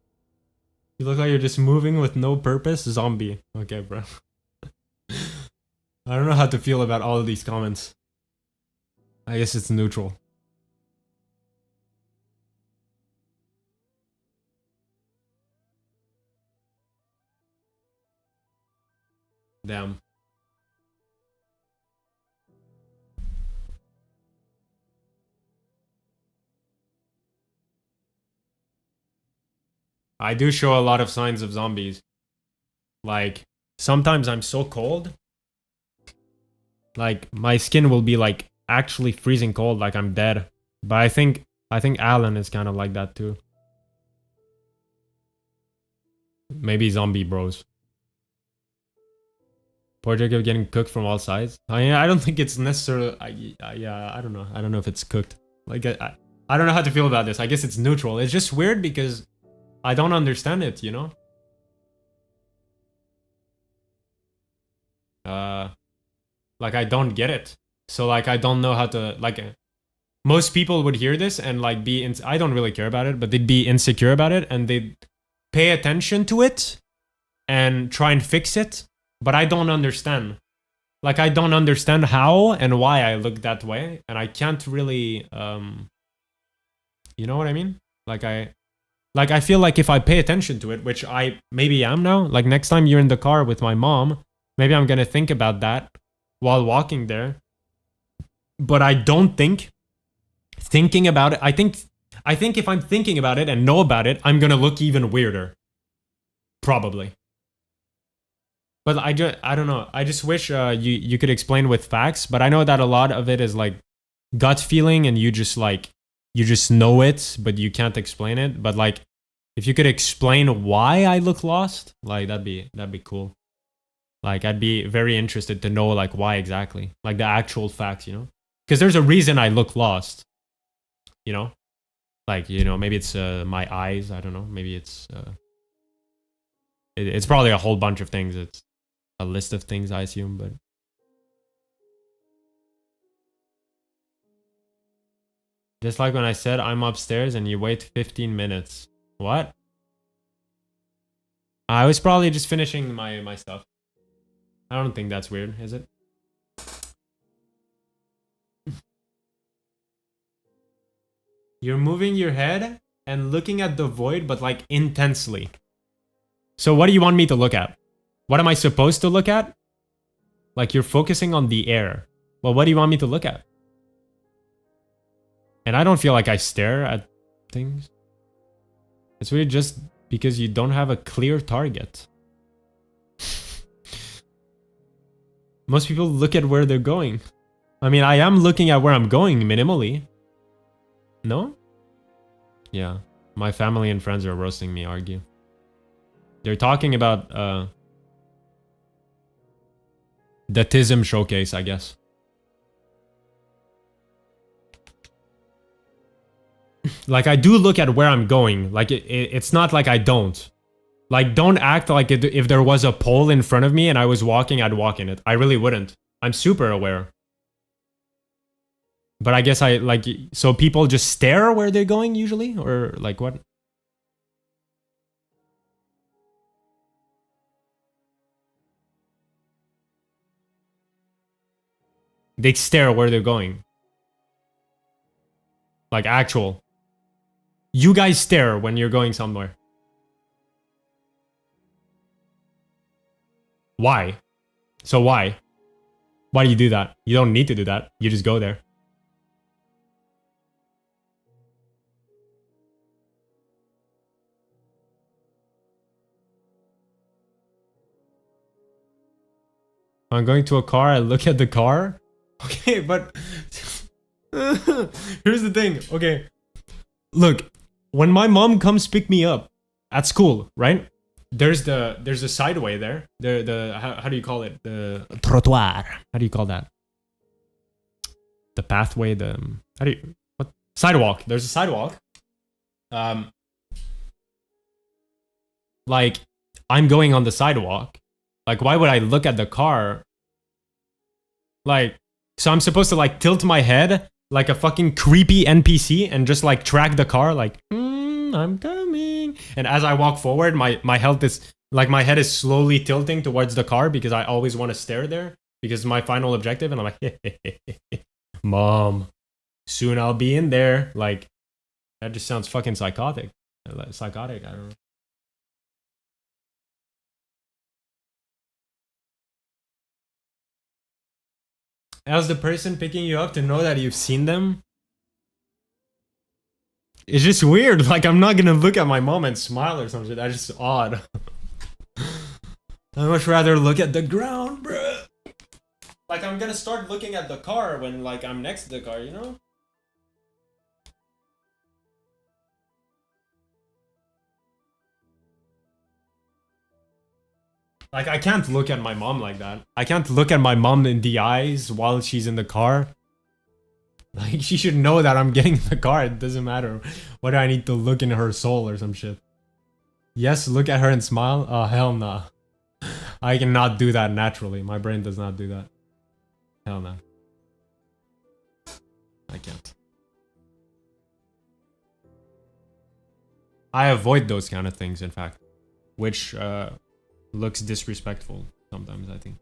you look like you're just moving with no purpose. Zombie. Okay, bro. I don't know how to feel about all of these comments. I guess it's neutral. Damn. I do show a lot of signs of zombies. Like, sometimes I'm so cold. Like, my skin will be, like, actually freezing cold, like I'm dead. But I think Alan is kind of like that too. Maybe zombie bros. Poor Jacob getting cooked from all sides. I don't think it's necessarily... yeah, I don't know. I don't know if it's cooked. Like, I don't know how to feel about this. I guess it's neutral. It's just weird because I don't understand it, you know? Like, I don't get it. So, like, I don't know how to... Like, most people would hear this and, like, be... I don't really care about it, but they'd be insecure about it and they'd pay attention to it and try and fix it. But I don't understand. Like, I don't understand how and why I look that way. And I can't really... you know what I mean? Like, I feel like if I pay attention to it, which I maybe am now, like, next time you're in the car with my mom, maybe I'm gonna think about that while walking there. But I don't think thinking about it... I think if I'm thinking about it and know about it, I'm gonna look even weirder. Probably. But I don't know. I just wish you could explain with facts. But I know that a lot of it is like gut feeling, and you just know it, but you can't explain it. But like, if you could explain why I look lost, like that'd be cool. Like, I'd be very interested to know like why exactly, like the actual facts, you know? Because there's a reason I look lost, you know? Like, you know, maybe it's my eyes. I don't know. Maybe it's it's probably a whole bunch of things. It's a list of things, I assume, but just like when I said I'm upstairs and you wait 15 minutes. What? I was probably just finishing my stuff. I don't think that's weird, is it? You're moving your head and looking at the void, but like intensely. So what do you want me to look at? What am I supposed to look at? Like you're focusing on the air. Well, what do you want me to look at? And I don't feel like I stare at things. It's weird just because you don't have a clear target. Most people look at where they're going. I mean, I am looking at where I'm going minimally. No? Yeah. My family and friends are roasting me, argue. They're talking about the TISM showcase, I guess. Like, I do look at where I'm going. Like, it's not like I don't. Like, don't act like if there was a pole in front of me and I was walking, I'd walk in it. I really wouldn't. I'm super aware. But I guess I, like, so people just stare where they're going usually? Or, like, what? They stare where they're going. Like, actual. You guys stare when you're going somewhere. Why? So why? Why do you do that? You don't need to do that. You just go there. I'm going to a car, I look at the car. Okay, but here's the thing. Okay. Look, when my mom comes pick me up at school, right? There's a sideway there. How do you call it? The trottoir. How do you call that? The pathway, how do you what? Sidewalk. There's a sidewalk. Like I'm going on the sidewalk. Like why would I look at the car? Like so I'm supposed to like tilt my head like a fucking creepy NPC and just like track the car like I'm coming. And as I walk forward, my health is like my head is slowly tilting towards the car because I always want to stare there because it's my final objective. And I'm like, Mom, soon I'll be in there. Like that just sounds fucking psychotic. Psychotic, I don't know. As the person picking you up to know that you've seen them, it's just weird. Like I'm not gonna look at my mom and smile or something. That's just odd. I'd much rather look at the ground, bruh. Like I'm gonna start looking at the car when like I'm next to the car, you know? Like I can't look at my mom like that. I can't look at my mom in the eyes while she's in the car. Like she should know that I'm getting in the car. It doesn't matter whether I need to look in her soul or some shit. Yes, look at her and smile. Oh hell nah. I cannot do that naturally. My brain does not do that. Hell no. I can't. I avoid those kind of things, in fact. Which looks disrespectful sometimes, I think.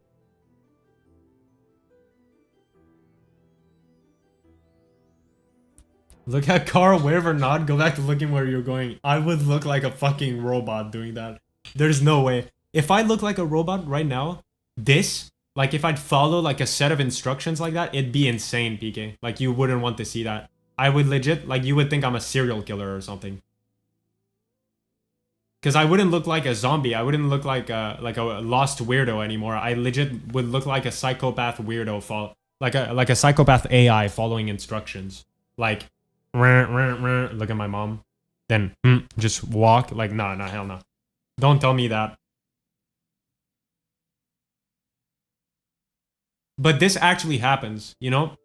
Look at car, wherever not, go back to looking where you're going. I would look like a fucking robot doing that. There's no way. If I look like a robot right now, like if I'd follow like a set of instructions like that, it'd be insane, PK. Like you wouldn't want to see that. I would legit, like you would think I'm a serial killer or something. Because I wouldn't look like a zombie. I wouldn't look like a lost weirdo anymore. I legit would look like a psychopath weirdo, like a psychopath AI following instructions. Like, look at my mom, then just walk. Like, nah, hell no. Don't tell me that. But this actually happens, you know?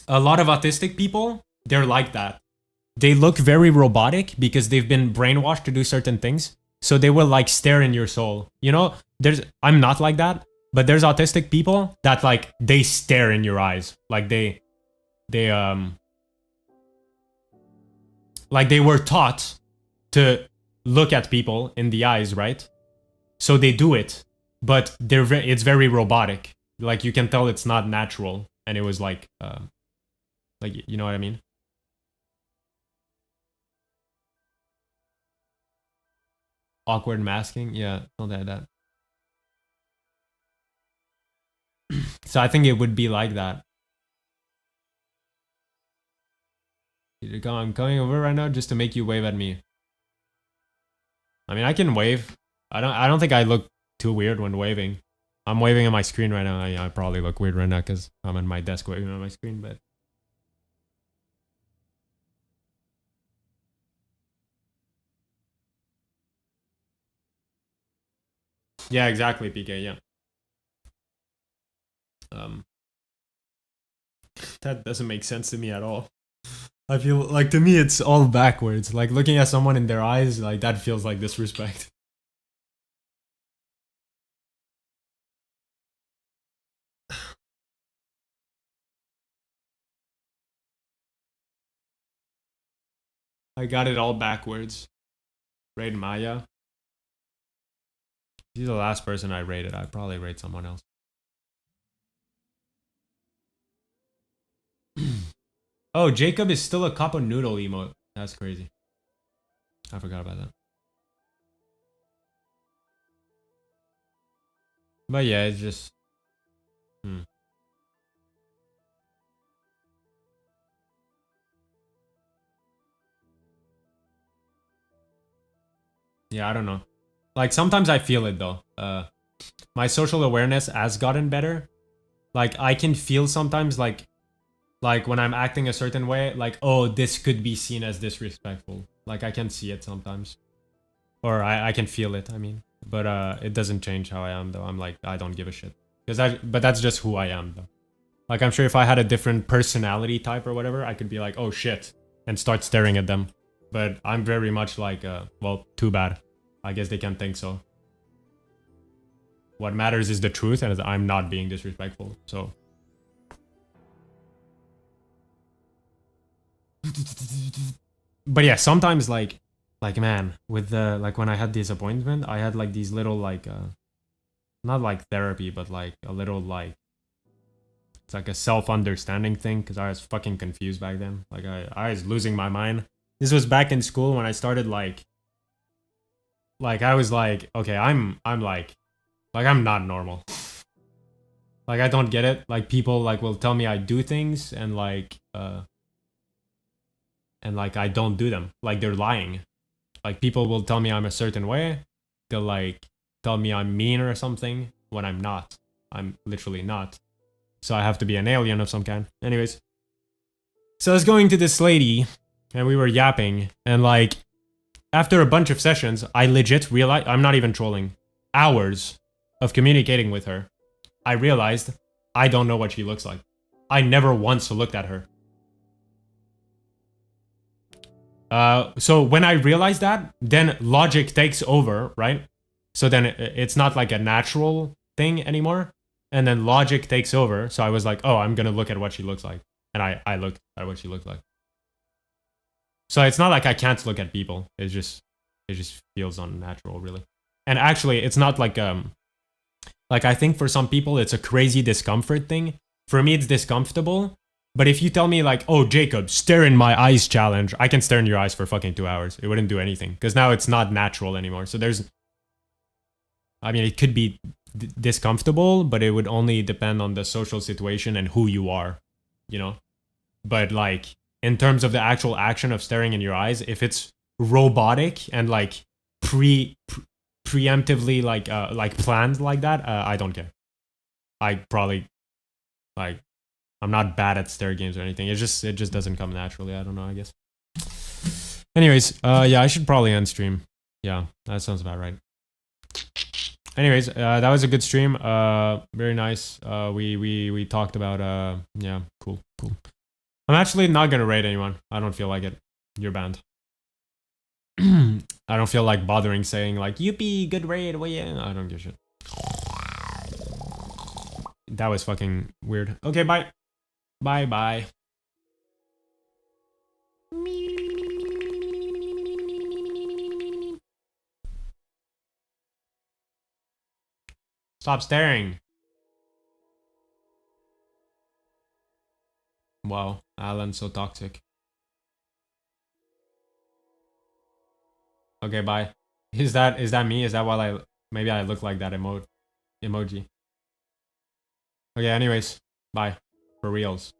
A lot of autistic people, they're like that. they look very robotic because they've been brainwashed to do certain things. So they will like stare in your soul. You know, I'm not like that, but there's autistic people that like they stare in your eyes. Like they like they were taught to look at people in the eyes, right? So they do it, but it's very robotic. Like you can tell it's not natural, and it was like you know what I mean? Awkward masking, yeah, something like that. So I think it would be like that. I'm coming over right now just to make you wave at me. I mean, I can wave. I don't think I look too weird when waving. I'm waving on my screen right now. I probably look weird right now because I'm on my desk waving on my screen, but yeah, exactly, PK. Yeah. Um, that doesn't make sense to me at all. I feel like to me it's all backwards. Like looking at someone in their eyes, like that feels like disrespect. I got it all backwards. Raid Maya. He's the last person I rated. I'd probably rate someone else. Oh, Jacob is still a cup of noodle emote. That's crazy. I forgot about that. But yeah, it's just... Yeah, I don't know. Like, sometimes I feel it, though. My social awareness has gotten better. Like, I can feel sometimes, like when I'm acting a certain way, like, oh, this could be seen as disrespectful. Like, I can see it sometimes. Or I can feel it, I mean. But it doesn't change how I am, though. I'm like, I don't give a shit. But that's just who I am, though. Like, I'm sure if I had a different personality type or whatever, I could be like, oh, shit, and start staring at them. But I'm very much like, well, too bad. I guess they can't think so. What matters is the truth, and I'm not being disrespectful, so... But yeah, sometimes, like man, with the, like, when I had this appointment, I had, like, these little, like, not like therapy, but, like, a little, like, it's like a self-understanding thing, because I was fucking confused back then. Like, I was losing my mind. This was back in school when I started, like, I was like, okay, I'm like, I'm not normal. Like, I don't get it. Like, people, like, will tell me I do things, and, like, I don't do them. Like, they're lying. Like, people will tell me I'm a certain way. They'll, like, tell me I'm mean or something when I'm not. I'm literally not. So I have to be an alien of some kind. Anyways. So I was going to this lady, and we were yapping, and, like, after a bunch of sessions, I legit realized, I'm not even trolling, hours of communicating with her, I realized I don't know what she looks like. I never once looked at her. So when I realized that, then logic takes over, right? So then it's not like a natural thing anymore. And then logic takes over. So I was like, oh, I'm going to look at what she looks like. And I looked at what she looked like. So it's not like I can't look at people. It just feels unnatural, really. And actually, it's not like I think for some people it's a crazy discomfort thing. For me, it's discomfortable. But if you tell me, like, oh, Jacob, stare in my eyes challenge, I can stare in your eyes for fucking 2 hours. It wouldn't do anything. Because now it's not natural anymore. So there's... I mean, it could be discomfortable, but it would only depend on the social situation and who you are, you know? But, like, in terms of the actual action of staring in your eyes, if it's robotic and, like, preemptively, like planned like that, I don't care. I probably, like... I'm not bad at stare games or anything. It just doesn't come naturally. I don't know, I guess. Anyways, yeah, I should probably end stream. Yeah, that sounds about right. Anyways, that was a good stream. Very nice. We talked about, yeah, cool. I'm actually not gonna raid anyone. I don't feel like it. You're banned. I don't feel like bothering saying like, "Yippee, good raid." Well, yeah, I don't give a shit. That was fucking weird. Okay, bye. Bye bye. Stop staring. Wow, Alan's so toxic. Okay, bye. Is that me? Is that why maybe I look like that emoji? Okay, anyways, bye. For reals.